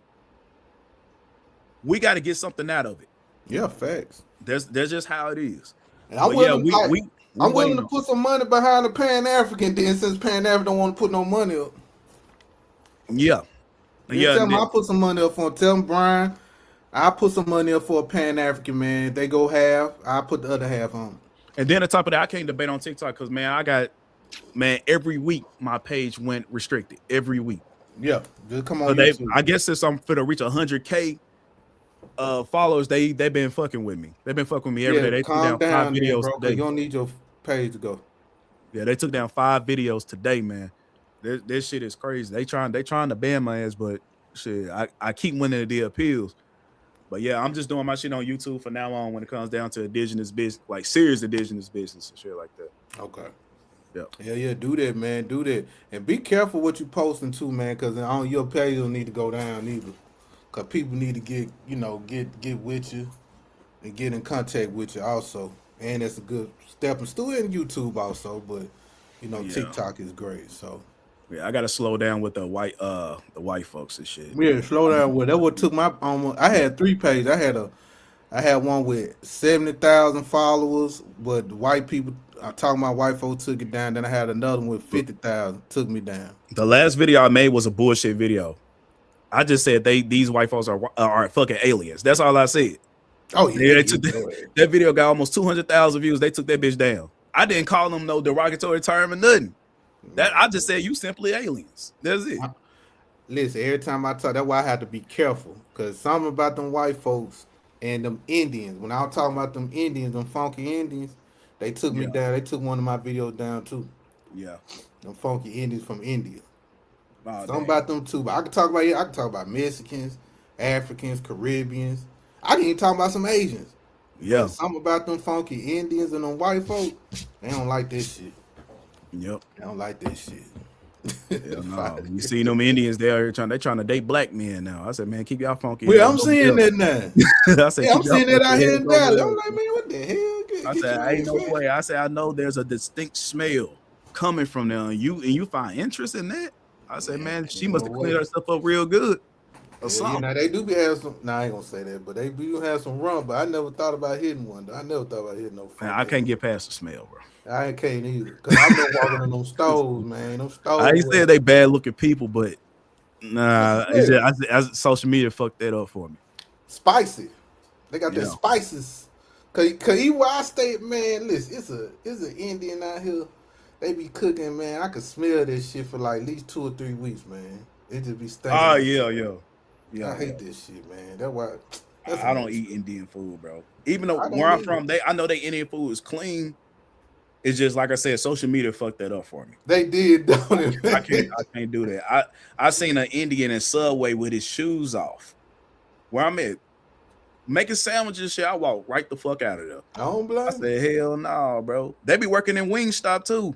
Speaker 2: We got to get something out of it.
Speaker 1: Yeah, facts.
Speaker 2: That's just how it is.
Speaker 1: And I'm willing to put some money behind the Pan African then, since Pan African don't want to put no money up.
Speaker 2: Yeah.
Speaker 1: Tell them I'll put some money up for him. Tell them, Brian, I'll put some money up for a Pan African, man. They go half. I'll put the other half on.
Speaker 2: And then on top of that, I can't debate on TikTok because, man, every week my page went restricted. Every week.
Speaker 1: Yeah, just come on.
Speaker 2: I guess since I'm finna reach 100K followers, they've been fucking with me. They've been fucking with me every day. They took down 5 videos today.
Speaker 1: You don't need your page to go.
Speaker 2: Yeah, they took down 5 videos today, man. This shit is crazy. They trying to ban my ass, but shit, I keep winning the appeals. But yeah, I'm just doing my shit on YouTube from now on when it comes down to indigenous business, like serious indigenous business and shit like that.
Speaker 1: Okay.
Speaker 2: Yeah.
Speaker 1: Yeah, do that, man. Do that. And be careful what you posting too, man, because on your page don't need to go down either. Because people need to get with you and get in contact with you also. And that's a good step. And still in YouTube also, but TikTok is great. So
Speaker 2: yeah, I gotta slow down with the white folks and shit.
Speaker 1: Yeah, slow down with that. What took my I had 3 pages. I had one with 70,000 followers, but the white people, I'm talking about white folks, took it down. Then I had another one with 50,000, took me down.
Speaker 2: The last video I made was a bullshit video. I just said these white folks are fucking aliens. That's all I said.
Speaker 1: Oh yeah,
Speaker 2: they took that video got almost 200,000 views. They took that bitch down. I didn't call them no derogatory term or nothing. That I just said you simply aliens. That's it.
Speaker 1: Listen, every time I talk, that's why I have to be careful, because something about them white folks and them Indians. When I was talking about them Indians, them funky Indians, they took me down. They took one of my videos down too.
Speaker 2: Yeah,
Speaker 1: them funky Indians from India. Something
Speaker 2: dang.
Speaker 1: about them too. But I can talk about Mexicans, Africans, Caribbeans. I can even talk about some Asians.
Speaker 2: Yeah,
Speaker 1: something about them funky Indians and them white folk. They don't like this shit.
Speaker 2: Yep,
Speaker 1: they don't like this shit.
Speaker 2: Hell no. You see them Indians there trying to date black men now. I said, man, keep y'all funky.
Speaker 1: Well, I'm seeing that now.
Speaker 2: I said,
Speaker 1: I'm seeing that out here in Dallas. I'm like, man, what the hell?
Speaker 2: I said, ain't no way. I said, I know there's a distinct smell coming from them. And you find interest in that? I said, man, she must have cleaned herself up real good. Or something.
Speaker 1: Now they do be having some. Nah, I ain't gonna say that, but they do have some rum. But I never thought about hitting one. I never thought about hitting no.
Speaker 2: Man, I can't get past the smell, bro.
Speaker 1: I can't either, because I've been walking in them stoves, man. Them stoves.
Speaker 2: I ain't saying they bad looking people, but nah, it's just, social media fucked that up for me.
Speaker 1: Spicy. They got the spices. Cause even where I stay, man, listen, it's an Indian out here. They be cooking, man. I could smell this shit for like at least 2 or 3 weeks, man. It just be stinking.
Speaker 2: Oh yeah.
Speaker 1: I hate this shit, man. That's why
Speaker 2: I don't eat Indian food, bro. Even though where I'm from, I know they Indian food is clean. It's just like I said, social media fucked that up for me.
Speaker 1: They did, don't it?
Speaker 2: I can't do that. I seen an Indian in Subway with his shoes off. Where I'm at, making sandwiches, shit. I walk right the fuck out of there.
Speaker 1: I don't blame.
Speaker 2: I said, hell no, bro. They be working in Wingstop too.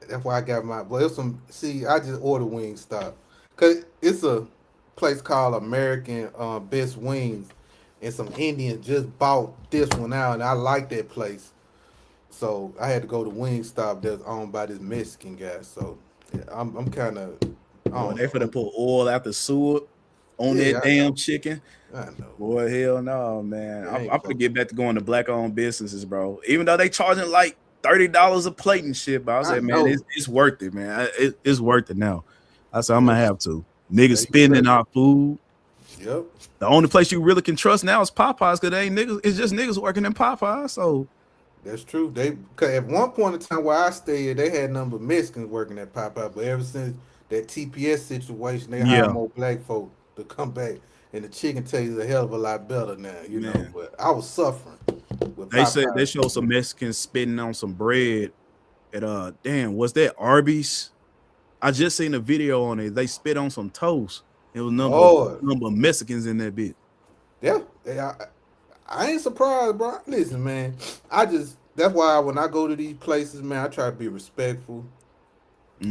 Speaker 1: That's why I got my. Well, I just ordered Wingstop, cause it's a place called American Best Wings, and some Indians just bought this one out, and I like that place. So I had to go to Wingstop that's owned by this Mexican guy. So yeah, I'm kind of I
Speaker 2: Boy,
Speaker 1: don't
Speaker 2: they
Speaker 1: know.
Speaker 2: finna put oil out the sewer on that
Speaker 1: Yeah,
Speaker 2: damn chicken.
Speaker 1: I know.
Speaker 2: Boy, hell no, man.
Speaker 1: It
Speaker 2: I'm
Speaker 1: ain't
Speaker 2: gonna
Speaker 1: fucking.
Speaker 2: get back to going to black owned businesses, bro. Even though they charging like $30 a plate and shit, but I
Speaker 1: I
Speaker 2: said, man,
Speaker 1: know.
Speaker 2: it's worth it, man. It's worth it now. I said I'm
Speaker 1: Yeah,
Speaker 2: gonna have to. Niggas
Speaker 1: they
Speaker 2: spending
Speaker 1: better.
Speaker 2: our food.
Speaker 1: Yep.
Speaker 2: The only place you really can trust now is Popeyes, cause they ain't niggas. It's just niggas working in Popeyes. So
Speaker 1: That's true. They cause at one point in time where I stayed, they had number of Mexicans working at Popeye, but ever since that TPS situation, they hired
Speaker 2: yeah,
Speaker 1: more black folk to come back, and the chicken tastes a hell of a lot better now, you know.
Speaker 2: man.
Speaker 1: But I was suffering with
Speaker 2: They said they
Speaker 1: Popeye.
Speaker 2: showed some Mexicans spitting on some bread at damn, was that Arby's? I just seen a video on it. They spit on some toast. It was
Speaker 1: Lord,
Speaker 2: number of Mexicans in that bit.
Speaker 1: yeah, I ain't surprised, bro. Listen, man, I just that's why when I go to these places, man, I try to be respectful.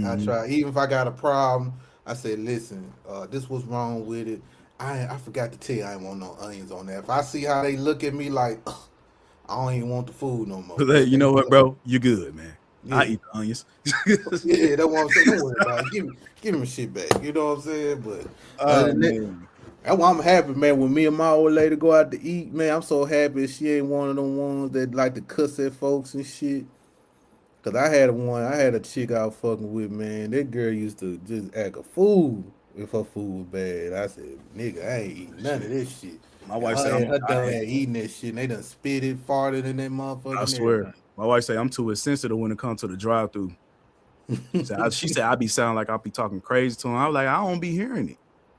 Speaker 1: I
Speaker 2: Mm-hmm.
Speaker 1: try, even if I got a problem, I say, listen, this was wrong with it. I forgot to tell you I ain't want no onions on there. If I see how they look at me like, "Ugh, I don't even want the food no more.
Speaker 2: Hey, you know what, bro? You good, man. I
Speaker 1: Yeah,
Speaker 2: eat the onions.
Speaker 1: yeah, that's what I'm saying. Don't worry about it. Give me my shit back. You know what I'm saying? But other
Speaker 2: Oh
Speaker 1: than that,
Speaker 2: man.
Speaker 1: that's why I'm happy, man. When me and my old lady go out to eat, man, I'm so happy she ain't one of them ones that like to cuss at folks and shit. Cause I had a chick I was fucking with, man. That girl used to just act a fool if her food was bad. I said, nigga, I ain't eating none of
Speaker 2: Shit.
Speaker 1: this shit.
Speaker 2: My
Speaker 1: And
Speaker 2: wife said I'm
Speaker 1: her
Speaker 2: I,
Speaker 1: dumb ass eating that shit, and they done spit it, farted in that
Speaker 2: I
Speaker 1: motherfucker and
Speaker 2: swear.
Speaker 1: everything.
Speaker 2: My wife say I'm too insensitive when it comes to the drive through. She said I be sounding like I be talking crazy to him. I was like, I don't be hearing it.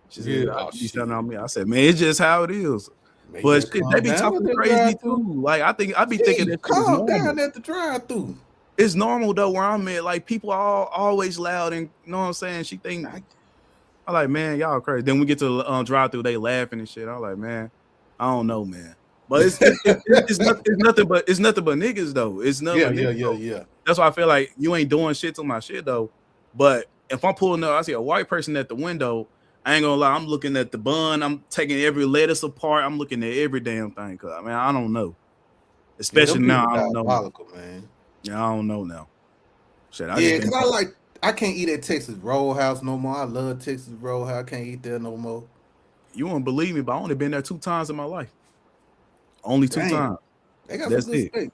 Speaker 2: She
Speaker 1: Yeah,
Speaker 2: said I
Speaker 1: oh
Speaker 2: be sounding
Speaker 1: shit.
Speaker 2: on me. I said, man, it's just how it is.
Speaker 1: Man, you
Speaker 2: But
Speaker 1: better
Speaker 2: shit, they
Speaker 1: calm
Speaker 2: be
Speaker 1: down at
Speaker 2: talking
Speaker 1: the
Speaker 2: crazy
Speaker 1: drive through.
Speaker 2: too. Like I be thinking
Speaker 1: Gee,
Speaker 2: that shit is
Speaker 1: calm
Speaker 2: normal.
Speaker 1: down at the drive through.
Speaker 2: It's normal though where I'm at. Like people are always loud and you know what I'm saying. She think I like, man, y'all crazy. Then we get to the drive through, they laughing and shit. I'm like, man, I don't know, man. But it's nothing but niggas though. It's nothing
Speaker 1: Yeah,
Speaker 2: but
Speaker 1: yeah,
Speaker 2: niggas
Speaker 1: yeah,
Speaker 2: though.
Speaker 1: yeah.
Speaker 2: That's why I feel like you ain't doing shit to my shit though. But if I'm pulling up, I see a white person at the window. I ain't gonna lie, I'm looking at the bun. I'm taking every lettuce apart. I'm looking at every damn thing. Cause I mean, I don't know.
Speaker 1: Yeah,
Speaker 2: Especially
Speaker 1: them
Speaker 2: now,
Speaker 1: people
Speaker 2: I don't know now.
Speaker 1: diabolical, man.
Speaker 2: Yeah, I don't know now. Shit, I just
Speaker 1: Yeah,
Speaker 2: been.
Speaker 1: cause I can't eat at Texas Roadhouse no more. I love Texas Roadhouse. I can't eat there no more.
Speaker 2: You won't believe me, but I only been there 2 times in my life. Only two
Speaker 1: Damn,
Speaker 2: times.
Speaker 1: they got some
Speaker 2: That's
Speaker 1: good
Speaker 2: it.
Speaker 1: steak.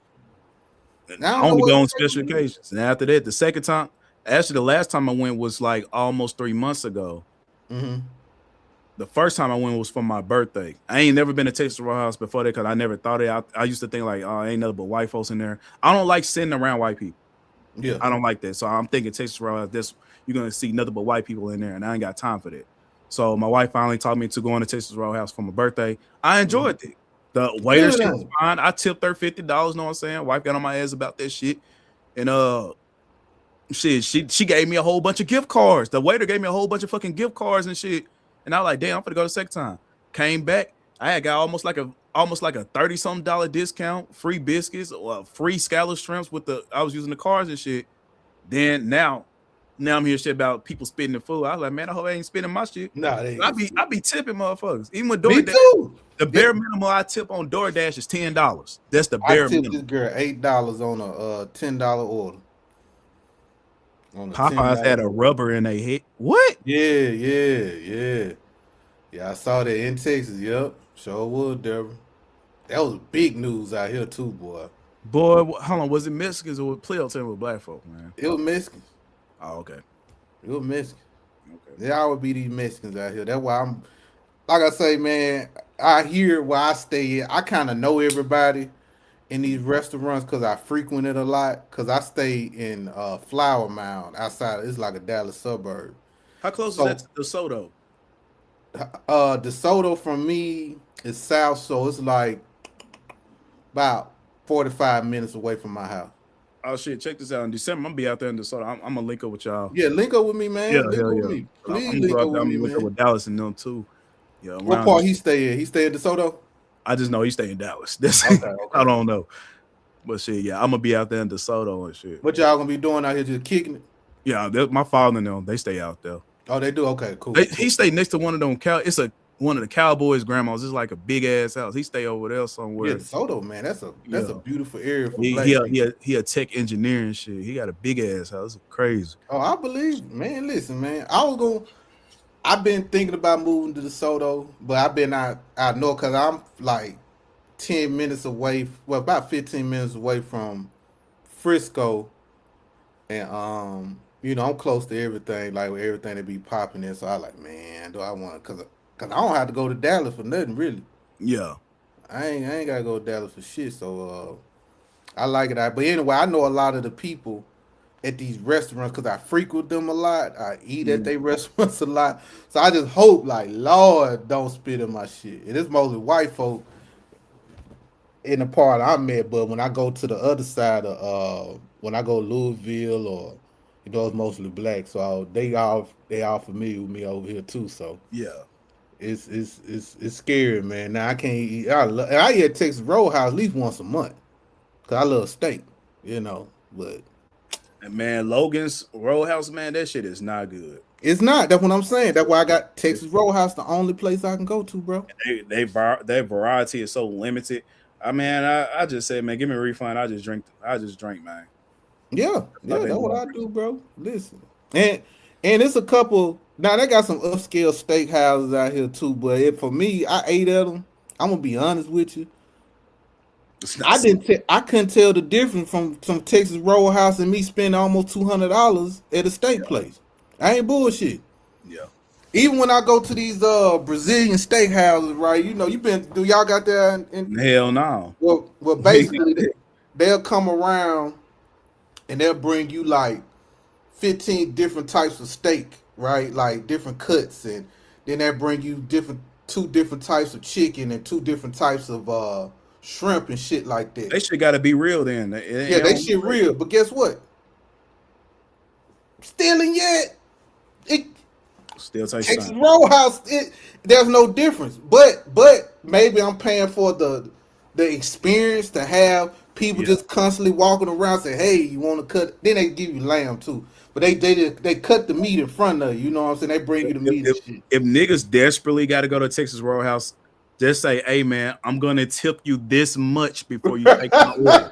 Speaker 2: And
Speaker 1: Now I
Speaker 2: I
Speaker 1: don't know
Speaker 2: only
Speaker 1: what
Speaker 2: go
Speaker 1: the
Speaker 2: on
Speaker 1: second
Speaker 2: special
Speaker 1: one is.
Speaker 2: occasions. And after that, the second time, actually, the last time I went was like almost 3 months ago.
Speaker 1: Mm-hmm.
Speaker 2: The first time I went was for my birthday. I ain't never been to Texas Roadhouse before that because I never thought it. I used to think like, oh, ain't nothing but white folks in there. I don't like sitting around white people.
Speaker 1: Yeah.
Speaker 2: I don't like that. So I'm thinking Texas Roadhouse, this you're gonna see nothing but white people in there, and I ain't got time for that. So my wife finally taught me to go on to Texas Roadhouse for my birthday. I
Speaker 1: Mhm.
Speaker 2: enjoyed it. The waiter
Speaker 1: Good
Speaker 2: shit was
Speaker 1: on
Speaker 2: fine. I tipped her $50. Know what I'm saying? Wife got on my ass about that shit, and shit, she gave me a whole bunch of gift cards. The waiter gave me a whole bunch of fucking gift cards and shit. And I was like, damn, I'm gonna go the second time. Came back, I had got almost like a 30-something dollar discount, free biscuits, or free scallop shrimps with the I was using the cards and shit. Then now I'm hearing shit about people spitting the food. I was like, man, I hope I ain't spitting my shit.
Speaker 1: Nah, they
Speaker 2: I
Speaker 1: ain't
Speaker 2: be
Speaker 1: shit.
Speaker 2: I be tipping motherfuckers. Even with
Speaker 1: Me
Speaker 2: DoorDash,
Speaker 1: too.
Speaker 2: the
Speaker 1: Yeah.
Speaker 2: bare minimum I tip on DoorDash is $10. That's the
Speaker 1: I
Speaker 2: bare
Speaker 1: tipped this
Speaker 2: minimum.
Speaker 1: girl $8 on a $10 order. On a
Speaker 2: Popeyes
Speaker 1: $10
Speaker 2: had a
Speaker 1: order.
Speaker 2: rubber in their head. What?
Speaker 1: Yeah, yeah, yeah. Yeah, I saw that in Texas. Yep. Sure would, Deborah. That was big news out here too, boy.
Speaker 2: Boy, hold on. Was it Mexicans or please don't tell me with black folk, man?
Speaker 1: It was Mexicans.
Speaker 2: Oh, okay.
Speaker 1: It was Mexicans.
Speaker 2: Okay.
Speaker 1: There always be these Mexicans out here. That's why I'm like I say, man, I hear where I stay at. I kind of know everybody in these restaurants because I frequent it a lot. Because I stay in Flower Mound outside. It's like a Dallas suburb.
Speaker 2: How close is that
Speaker 1: So
Speaker 2: to DeSoto?
Speaker 1: DeSoto from me is south, so it's like about 45 minutes away from my house.
Speaker 2: Oh shit, check this out. In December, I'm gonna be out there in DeSoto. I'm gonna link up with y'all.
Speaker 1: Yeah, link up with me,
Speaker 2: Yeah,
Speaker 1: man. Link up
Speaker 2: hell
Speaker 1: with
Speaker 2: yeah.
Speaker 1: me.
Speaker 2: I'm
Speaker 1: Please
Speaker 2: gonna
Speaker 1: link
Speaker 2: go
Speaker 1: up
Speaker 2: out there.
Speaker 1: with
Speaker 2: I'm
Speaker 1: me,
Speaker 2: gonna link up
Speaker 1: man.
Speaker 2: with Dallas and them too. Yeah,
Speaker 1: What
Speaker 2: around
Speaker 1: part
Speaker 2: this
Speaker 1: he
Speaker 2: shit.
Speaker 1: stay in? He stay in DeSoto?
Speaker 2: I just know he stay in Dallas. That's
Speaker 1: Okay,
Speaker 2: I
Speaker 1: okay.
Speaker 2: don't know. But shit, yeah, I'm gonna be out there in DeSoto and shit.
Speaker 1: What y'all gonna be doing out here just kicking it?
Speaker 2: Yeah, my father and them, they stay out there.
Speaker 1: Oh, they do? Okay, cool,
Speaker 2: He
Speaker 1: cool.
Speaker 2: stay next to one of them cow. It's a one of the Cowboys' grandmas. It's like a big ass house. He stay over there
Speaker 1: Yeah,
Speaker 2: somewhere.
Speaker 1: DeSoto, man, that's a
Speaker 2: Yeah.
Speaker 1: beautiful area for
Speaker 2: He
Speaker 1: black
Speaker 2: he
Speaker 1: people.
Speaker 2: a, he a tech engineer and shit. He got a big ass house. It's crazy.
Speaker 1: Oh, I believe, man. Listen, man, I've been thinking about moving to DeSoto, but I've been out north because I'm like 10 minutes away. Well, about 15 minutes away from Frisco, and I'm close to everything, like with everything that be popping in. So I like, man, do I want to? Cause I don't have to go to Dallas for nothing really.
Speaker 2: Yeah.
Speaker 1: I ain't gotta go to Dallas for shit. So I like it. But anyway, I know a lot of the people at these restaurants because I frequent them a lot. I eat at their restaurants a lot. So I just hope, like, Lord, don't spit in my shit. And it's mostly white folk in the part I'm at. But when I go to the other side of, when I go to Louisville or, it's mostly black. So they all familiar with me over here too. So
Speaker 2: Yeah.
Speaker 1: it's scary, man. Now I can't eat. I eat at Texas Roadhouse at least once a month because I love steak, But
Speaker 2: And man, Logan's Roadhouse, man, that shit is not good.
Speaker 1: it's not. That's what I'm saying. That's why I got Texas Roadhouse, the only place I can go to, bro.
Speaker 2: Their variety is so limited. I just said, man, give me a refund. I just drink, man.
Speaker 1: Yeah,
Speaker 2: I've been
Speaker 1: that's what
Speaker 2: doing
Speaker 1: I do, bro. Listen, and it's a couple. Now they got some upscale steak houses out here too, but for me, I ate at them. I'm gonna be honest with you.
Speaker 2: It's not
Speaker 1: I couldn't tell the difference from some Texas Roadhouse and me spending almost $200 at a steak place. I ain't bullshit.
Speaker 2: Yeah.
Speaker 1: Even when I go to these Brazilian steak houses, right? Do y'all got that?
Speaker 2: Hell no.
Speaker 1: Well, basically they'll come around and they'll bring you like 15 different types of steak, right? Like different cuts, and then they'll bring you two different types of chicken and two different types of shrimp and shit like that.
Speaker 2: They shit got to be real then.
Speaker 1: They shit real, but guess what? Still and yet, it
Speaker 2: Still tastes
Speaker 1: Texas
Speaker 2: fine.
Speaker 1: Roadhouse, there's no difference. But maybe I'm paying for the experience to have people just constantly walking around saying, "Hey, you want to cut?" Then they give you lamb too, but they cut the meat in front of you. You know what I'm saying? They bring you the meat and shit.
Speaker 2: If niggas desperately got to go to Texas Roadhouse, just say, "Hey man, I'm gonna tip you this much before you take my order."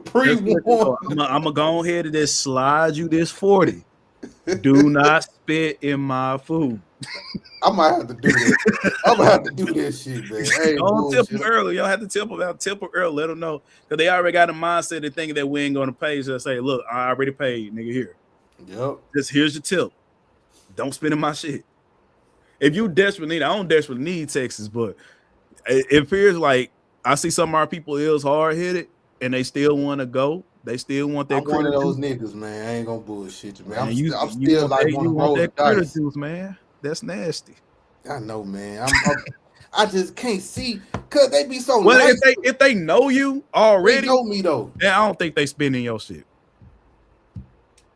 Speaker 1: Pre-warned.
Speaker 2: I'm gonna go ahead and just slide you this 40. Do not spit in my food.
Speaker 1: I might have to do that. I'm gonna have to do that shit, man. Hey,
Speaker 2: Don't tip them early. Y'all have to tip them out. Tip them early. Let them know because they already got a mindset of thinking that we ain't gonna pay. So say, look, I already paid, nigga. Here,
Speaker 1: Yep.
Speaker 2: here's your tip. Don't spit in my shit. If you desperately need, I don't desperately need Texas, but it appears like I see some of our people is hard headed and they still want to go. They still want that.
Speaker 1: I'm one of those niggas, man. I ain't gonna bullshit you, man. I'm
Speaker 2: you
Speaker 1: still like
Speaker 2: you want that critter juice, man. That's nasty.
Speaker 1: I know, man. I just can't see because they be so.
Speaker 2: Well,
Speaker 1: nice.
Speaker 2: if they know you already,
Speaker 1: they know me though.
Speaker 2: then I don't think they spending your shit.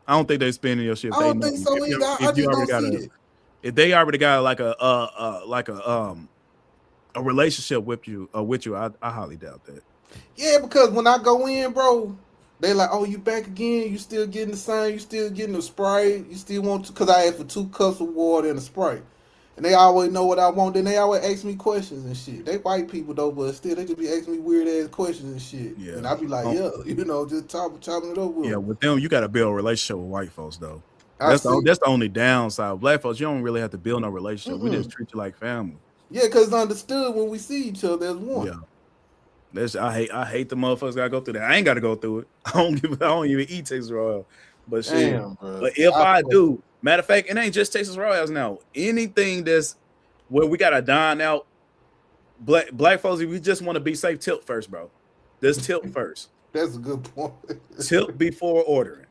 Speaker 2: I don't think they spending your shit.
Speaker 1: I don't think so either. I just don't see it.
Speaker 2: If they already got like a relationship with you, I highly doubt that.
Speaker 1: Yeah, because when I go in, bro, they like, oh, you back again? You still getting the same? You still getting the Sprite? You still want to? Because I asked for 2 cups of water and a Sprite. And they always know what I want. Then they always ask me questions and shit. They white people though, but still they just be asking me weird ass questions and shit. Yeah. And I be like, just chopping it over.
Speaker 2: Yeah, with them you got to build a relationship with white folks though. That's the only downside. With black folks, you don't really have to build no relationship. We just treat you like family.
Speaker 1: Yeah, because it's understood when we see each other as one.
Speaker 2: Yeah. I hate the motherfuckers gotta go through that. I ain't gotta go through it. I don't even eat Texas Royal. But shit. Damn, but if I do, matter of fact, it ain't just Texas Royals now. Anything that's where we gotta dine out, black folks, if we just want to be safe, tilt first, bro. Just tilt first.
Speaker 1: That's a good point.
Speaker 2: Tilt before ordering.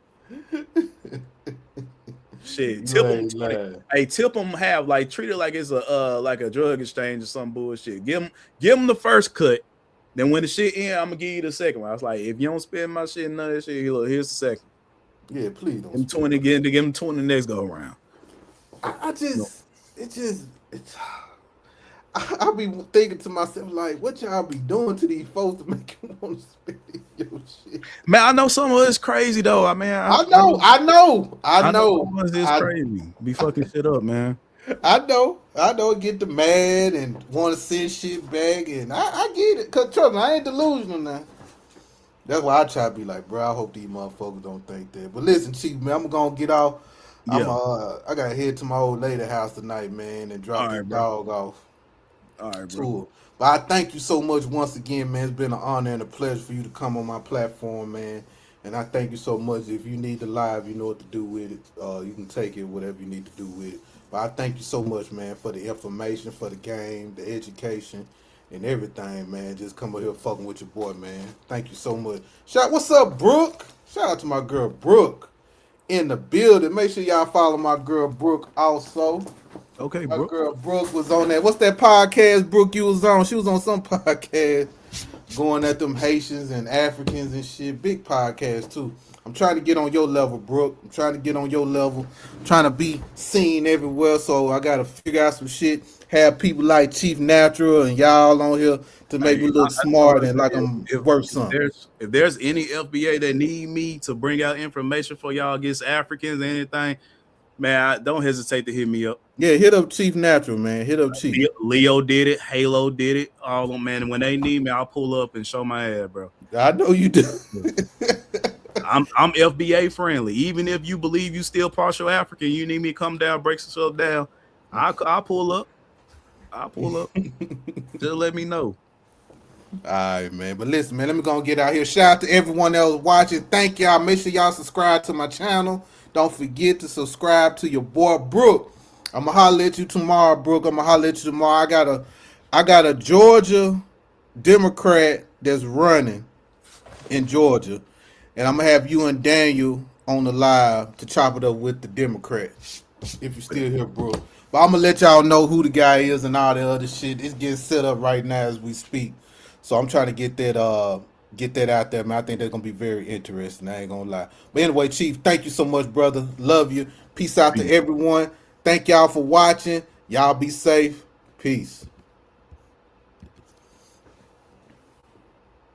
Speaker 2: Shit, tip them. Hey, tip them. Treat it like it's a drug exchange or some bullshit. Give them the first cut. Then when the shit in, I'm gonna give you the second one. I was like, if you don't spend my shit, none of that shit, look, here's the second.
Speaker 1: Yeah, please don't.
Speaker 2: Give them 20 again to give them 20 next go around.
Speaker 1: I be thinking to myself, like, what y'all be doing to these folks to make them want to spend your shit?
Speaker 2: Man, I know some of it's crazy though.
Speaker 1: I know.
Speaker 2: Some of it's crazy. Be fucking shit up, man.
Speaker 1: I know, get the mad and want to send shit back, and I get it. Cause trust me, I ain't delusional now. That's why I try to be like, bro. I hope these motherfuckers don't think that. But listen, Chief, man, I'm gonna get off.
Speaker 2: Yeah.
Speaker 1: I gotta head to my old lady house tonight, man, and drop
Speaker 2: All
Speaker 1: this
Speaker 2: right, bro.
Speaker 1: dog off
Speaker 2: All right, bro.
Speaker 1: to her. But I thank you so much once again, man. It's been an honor and a pleasure for you to come on my platform, man. And I thank you so much. If you need the live, you know what to do with it. You can take it, whatever you need to do with it. But I thank you so much, man, for the information, for the game, the education, and everything, man. Just come over here fucking with your boy, man. Thank you so much. What's up, Brooke? Shout out to my girl, Brooke, in the building. Make sure y'all follow my girl, Brooke, also.
Speaker 2: Okay,
Speaker 1: My
Speaker 2: bro.
Speaker 1: girl Brooke was on that. What's that podcast, Brooke, you was on? She was on some podcast going at them Haitians and Africans and shit. Big podcast, too. I'm trying to get on your level, Brooke. I'm trying to get on your level. I'm trying to be seen everywhere, so I got to figure out some shit. Have people like Chief Natural and y'all on here to make me look
Speaker 2: I
Speaker 1: smart
Speaker 2: told her,
Speaker 1: and like I'm
Speaker 2: if,
Speaker 1: worth
Speaker 2: if
Speaker 1: something.
Speaker 2: there's any FBA that need me to bring out information for y'all against Africans or anything, man, don't hesitate to hit me up.
Speaker 1: Yeah, hit up Chief Natural, man. Hit up Chief.
Speaker 2: Leo did it, Halo did it, all of them, man. And when they need me, I'll pull up and show my ass, bro.
Speaker 1: I know you do.
Speaker 2: I'm FBA friendly. Even if you believe you still partial African, you need me to come down, break some stuff down. I'll pull up. I'll pull up. Just let me know.
Speaker 1: All right, man. But listen, man, let me go and get out here. Shout out to everyone else watching. Thank y'all. Make sure y'all subscribe to my channel. Don't forget to subscribe to your boy Brooke. I'ma holler at you tomorrow, Brooke. I'ma holler at you tomorrow. I got a Georgia Democrat that's running in Georgia, and I'm gonna have you and Daniel on the live to chop it up with the Democrat. If you still here, Brooke. But I'm gonna let y'all know who the guy is and all the other shit. It's getting set up right now as we speak. So I'm trying to get that out there, man. I think that's gonna be very interesting. I ain't gonna lie. But anyway, Chief, thank you so much, brother. Love you. Peace out to everyone. Thank y'all for watching. Y'all be safe. Peace.